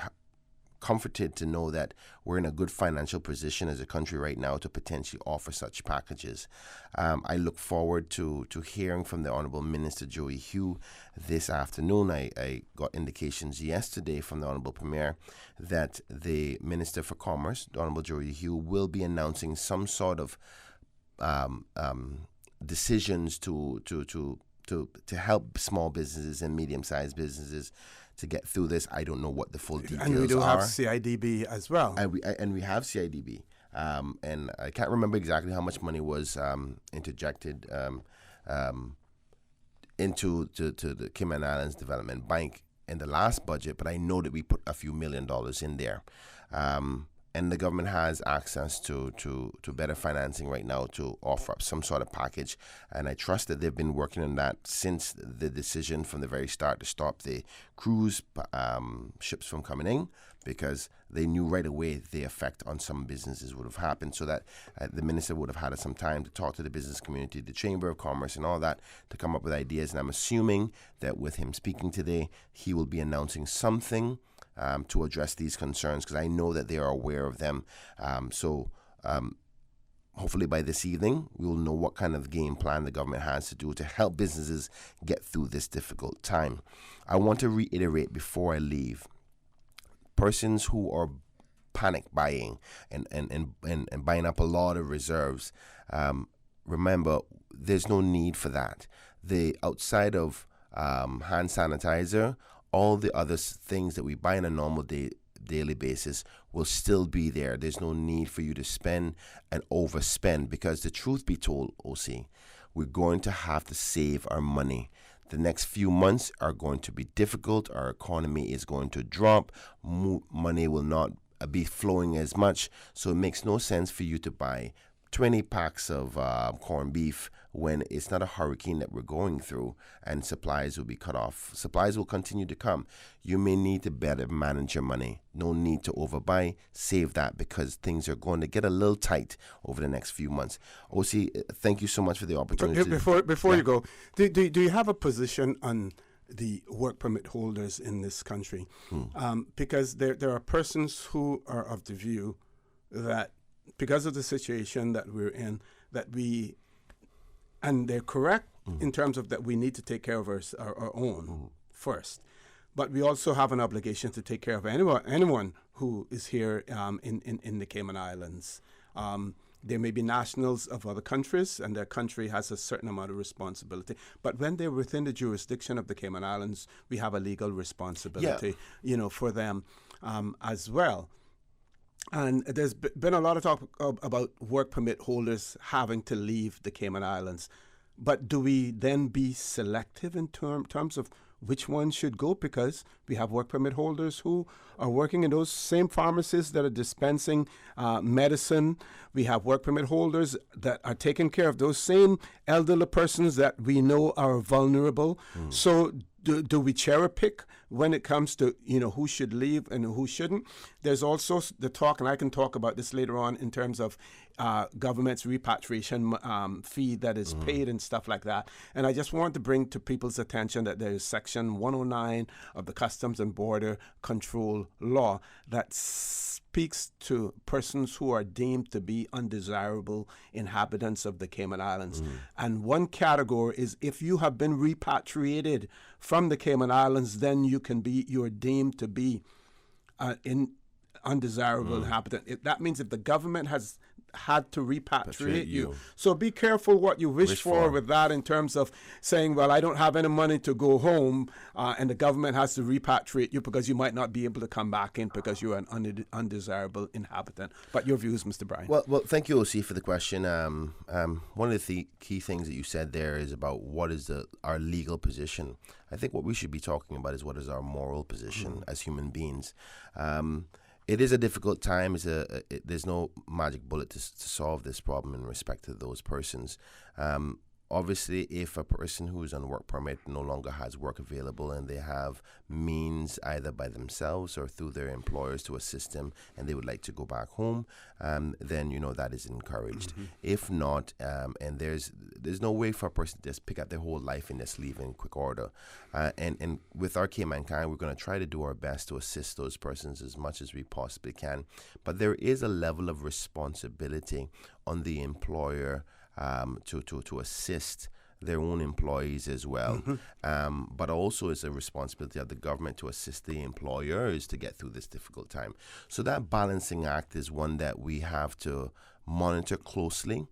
comforted to know that we're in a good financial position as a country right now to potentially offer such packages. I look forward to hearing from the Honourable Minister Joey Hugh this afternoon. I got indications yesterday from the Honourable Premier that the Minister for Commerce, the Honourable Joey Hugh, will be announcing some sort of decisions to help small businesses and medium-sized businesses to get through this. I don't know what the full details are. And we do have CIDB as well. And we have CIDB. And I can't remember exactly how much money was interjected into the Cayman Islands Development Bank in the last budget, but I know that we put a few $1 million in there. And the government has access to better financing right now to offer up some sort of package. And I trust that they've been working on that since the decision from the very start to stop the cruise ships from coming in, because they knew right away the effect on some businesses would have happened, so that the minister would have had some time to talk to the business community, the Chamber of Commerce and all that, to come up with ideas. And I'm assuming that with him speaking today, he will be announcing something to address these concerns, because I know that they are aware of them. So hopefully by this evening, we will know what kind of game plan the government has to do to help businesses get through this difficult time. I want to reiterate before I leave, persons who are panic buying and buying up a lot of reserves, remember, there's no need for that. The outside of hand sanitizer, all the other things that we buy on a normal daily basis will still be there. There's no need for you to spend and overspend, because the truth be told, OC, we're going to have to save our money. The next few months are going to be difficult. Our economy is going to drop. Money will not be flowing as much. So it makes no sense for you to buy 20 packs of corned beef when it's not a hurricane that we're going through and supplies will be cut off. Supplies will continue to come. You may need to better manage your money. No need to overbuy. Save that, because things are going to get a little tight over the next few months. OC, thank you so much for the opportunity. Before you go, do you have a position on the work permit holders in this country? Because there are persons who are of the view that because of the situation that we're in, and they're correct in terms of that we need to take care of our own first. But we also have an obligation to take care of anyone who is here in the Cayman Islands. There may be nationals of other countries, and their country has a certain amount of responsibility. But when they're within the jurisdiction of the Cayman Islands, we have a legal responsibility, for them as well. And there's been a lot of talk about work permit holders having to leave the Cayman Islands. But do we then be selective in terms of which ones should go? Because we have work permit holders who are working in those same pharmacies that are dispensing medicine. We have work permit holders that are taking care of those same elderly persons that we know are vulnerable. So do we cherry pick when it comes to who should leave and who shouldn't? There's also the talk, and I can talk about this later on, in terms of government's repatriation fee that is paid and stuff like that. And I just want to bring to people's attention that there is Section 109 of the Customs and Border Control Law that speaks to persons who are deemed to be undesirable inhabitants of the Cayman Islands. And one category is if you have been repatriated from the Cayman Islands, then you're deemed to be undesirable inhabitant. That means if the government has had to repatriate you. So be careful what you wish for with that, in terms of saying, well, I don't have any money to go home, and the government has to repatriate you because you might not be able to come back in because you're an undesirable inhabitant. But your views, Mr. Bryan. Well, thank you, OC, for the question. One of the key things that you said there is about what is our legal position. I think what we should be talking about is what is our moral position as human beings. It is a difficult time. There's no magic bullet to solve this problem in respect to those persons. Obviously, if a person who is on work permit no longer has work available and they have means either by themselves or through their employers to assist them and they would like to go back home, then, that is encouraged. If not, and there's no way for a person to just pick up their whole life and just leave in quick order. And with our Cayman Kind, we're going to try to do our best to assist those persons as much as we possibly can. But there is a level of responsibility on the employer to assist their own employees as well. But also it's a responsibility of the government to assist the employers to get through this difficult time. So that balancing act is one that we have to monitor closely.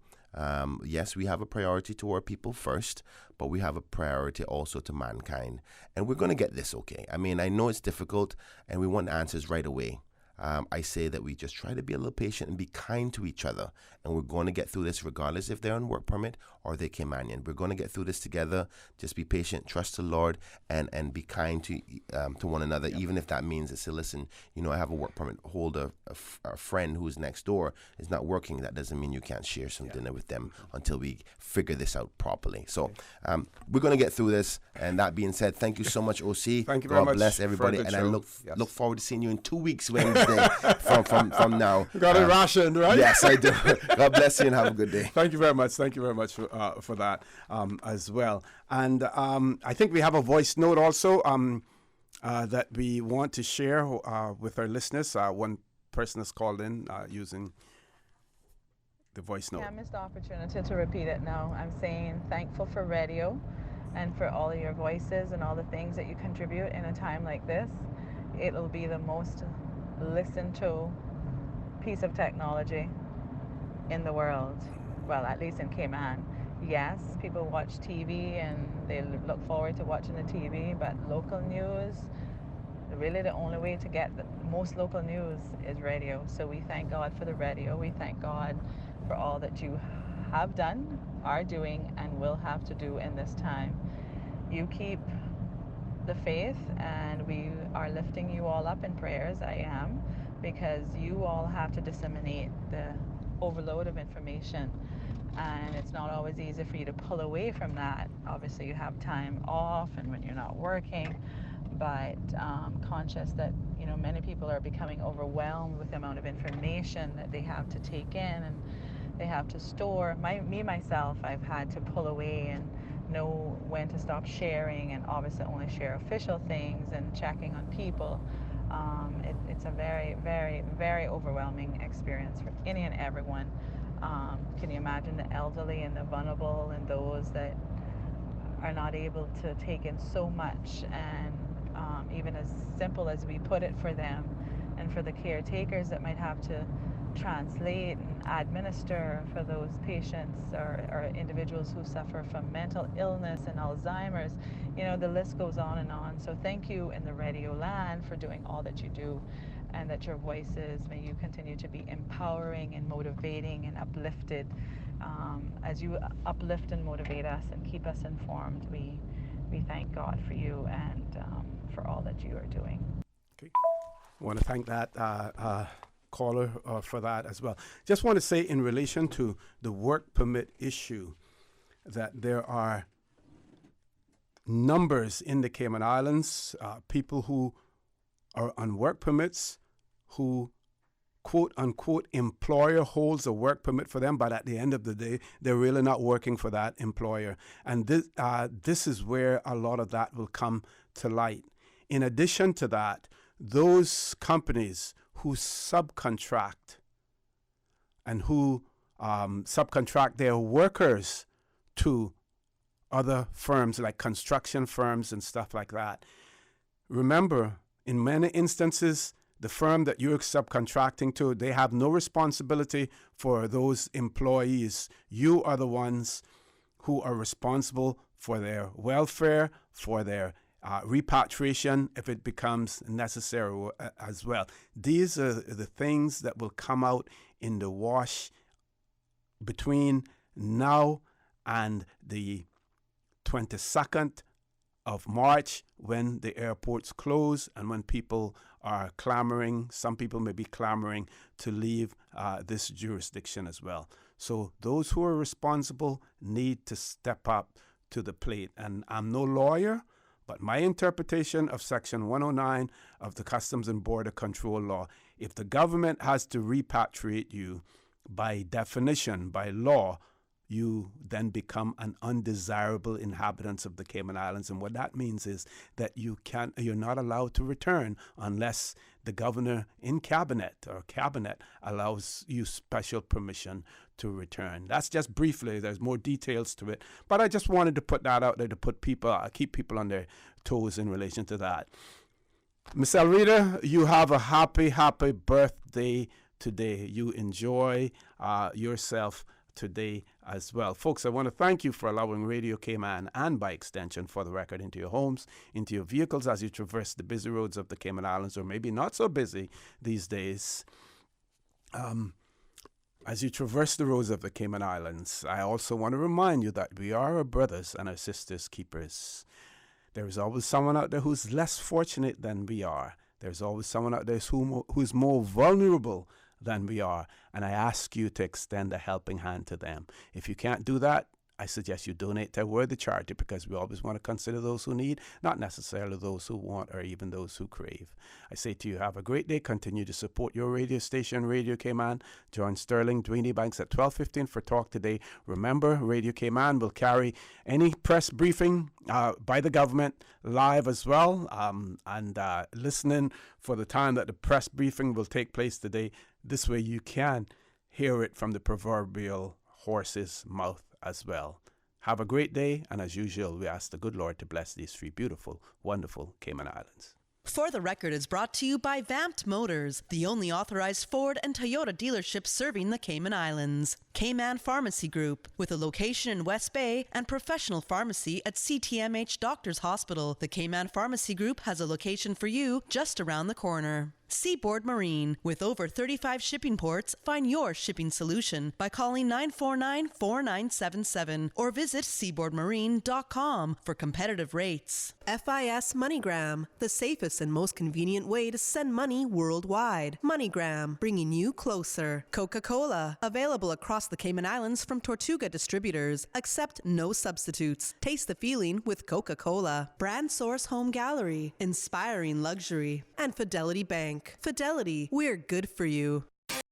Yes, we have a priority to our people first, but we have a priority also to mankind. And we're going to get this okay. I mean, I know it's difficult and we want answers right away. I say that we just try to be a little patient and be kind to each other. And we're going to get through this regardless if they're on work permit or they're Caymanian. We're going to get through this together. Just be patient, trust the Lord, and be kind to one another, even if that means to say, listen, you know, I have a work permit holder, a friend who's next door is not working. That doesn't mean you can't share some dinner with them until we figure this out properly. So we're going to get through this. And that being said, thank you so much, OC. Thank you very much. God bless everybody. And I look forward to seeing you in 2 weeks, Wednesday. From now. Got it rationed, right? Yes, I do. God bless you and have a good day. Thank you very much. Thank you very much for that as well. And I think we have a voice note also that we want to share with our listeners. One person has called in using the voice note. I missed the opportunity to repeat it now. I'm saying thankful for radio and for all of your voices and all the things that you contribute in a time like this. It'll be the most listened to piece of technology in the world, well, at least in Cayman. Yes, people watch TV and they look forward to watching the TV, but local news, really the only way to get the most local news is radio. So we thank God for the radio. We thank God for all that you have done, are doing, and will have to do in this time. You keep the faith, and we are lifting you all up in prayers. I am, because you all have to disseminate the overload of information, and it's not always easy for you to pull away from that. Obviously you have time off and when you're not working, but conscious that, you know, many people are becoming overwhelmed with the amount of information that they have to take in and they have to store. Myself, I've had to pull away and know when to stop sharing, and obviously only share official things and checking on people. It's a very, very, very overwhelming experience for any and everyone. Can you imagine the elderly and the vulnerable and those that are not able to take in so much, and even as simple as we put it for them, and for the caretakers that might have to translate and administer for those patients or individuals who suffer from mental illness and Alzheimer's. You know, the list goes on and on. So thank you in the radio land for doing all that you do, and that your voices, may you continue to be empowering and motivating and uplifted. As you uplift and motivate us and keep us informed, we thank God for you and for all that you are doing. Okay. I want to thank that caller for that as well. Just want to say, in relation to the work permit issue, that there are numbers in the Cayman Islands, people who are on work permits, who quote unquote employer holds a work permit for them, but at the end of the day, they're really not working for that employer. And this is where a lot of that will come to light. In addition to that, those companies who subcontract and who subcontract their workers to other firms like construction firms and stuff like that. Remember, in many instances, the firm that you're subcontracting to, they have no responsibility for those employees. You are the ones who are responsible for their welfare, for their repatriation if it becomes necessary as well. These are the things that will come out in the wash between now and the 22nd of March, when the airports close and when people are clamoring, some people may be clamoring to leave this jurisdiction as well. So those who are responsible need to step up to the plate. And I'm no lawyer, but my interpretation of Section 109 of the Customs and Border Control Law, if the government has to repatriate you, by definition, by law, you then become an undesirable inhabitant of the Cayman Islands. And what that means is that you're not allowed to return unless the governor in cabinet allows you special permission to return. That's just briefly. There's more details to it, but I just wanted to put that out there to keep people on their toes in relation to that. Miss Elrita, you have a happy birthday today. You enjoy yourself today as well. Folks, I want to thank you for allowing Radio Cayman, and by extension For the Record, into your homes, into your vehicles as you traverse the busy roads of the Cayman Islands, or maybe not so busy these days. As you traverse the roads of the Cayman Islands, I also want to remind you that we are our brothers and our sisters' keepers. There is always someone out there who's less fortunate than we are. There's always someone out there who's more vulnerable than we are. And I ask you to extend a helping hand to them. If you can't do that, I suggest you donate to a worthy charity, because we always want to consider those who need, not necessarily those who want or even those who crave. I say to you, have a great day. Continue to support your radio station, Radio Cayman. Join Sterling Dwayne Banks at 12:15 for Talk Today. Remember, Radio Cayman will carry any press briefing by the government live as well, and listening for the time that the press briefing will take place today. This way you can hear it from the proverbial horse's mouth as well. Have a great day, and as usual, we ask the good Lord to bless these three beautiful, wonderful Cayman Islands. For the Record is brought to you by Vamped Motors, the only authorized Ford and Toyota dealership serving the Cayman Islands. Cayman Pharmacy Group, with a location in West Bay and professional pharmacy at CTMH Doctors Hospital. The Cayman Pharmacy Group has a location for you just around the corner. Seaboard Marine, with over 35 shipping ports, find your shipping solution by calling 949-4977 or visit seaboardmarine.com for competitive rates. FIS MoneyGram, the safest and most convenient way to send money worldwide. MoneyGram, bringing you closer. Coca-Cola, available across the Cayman Islands from Tortuga Distributors. Accept no substitutes. Taste the feeling with Coca-Cola. Brand Source Home Gallery, inspiring luxury. And Fidelity Bank. Fidelity, we're good for you.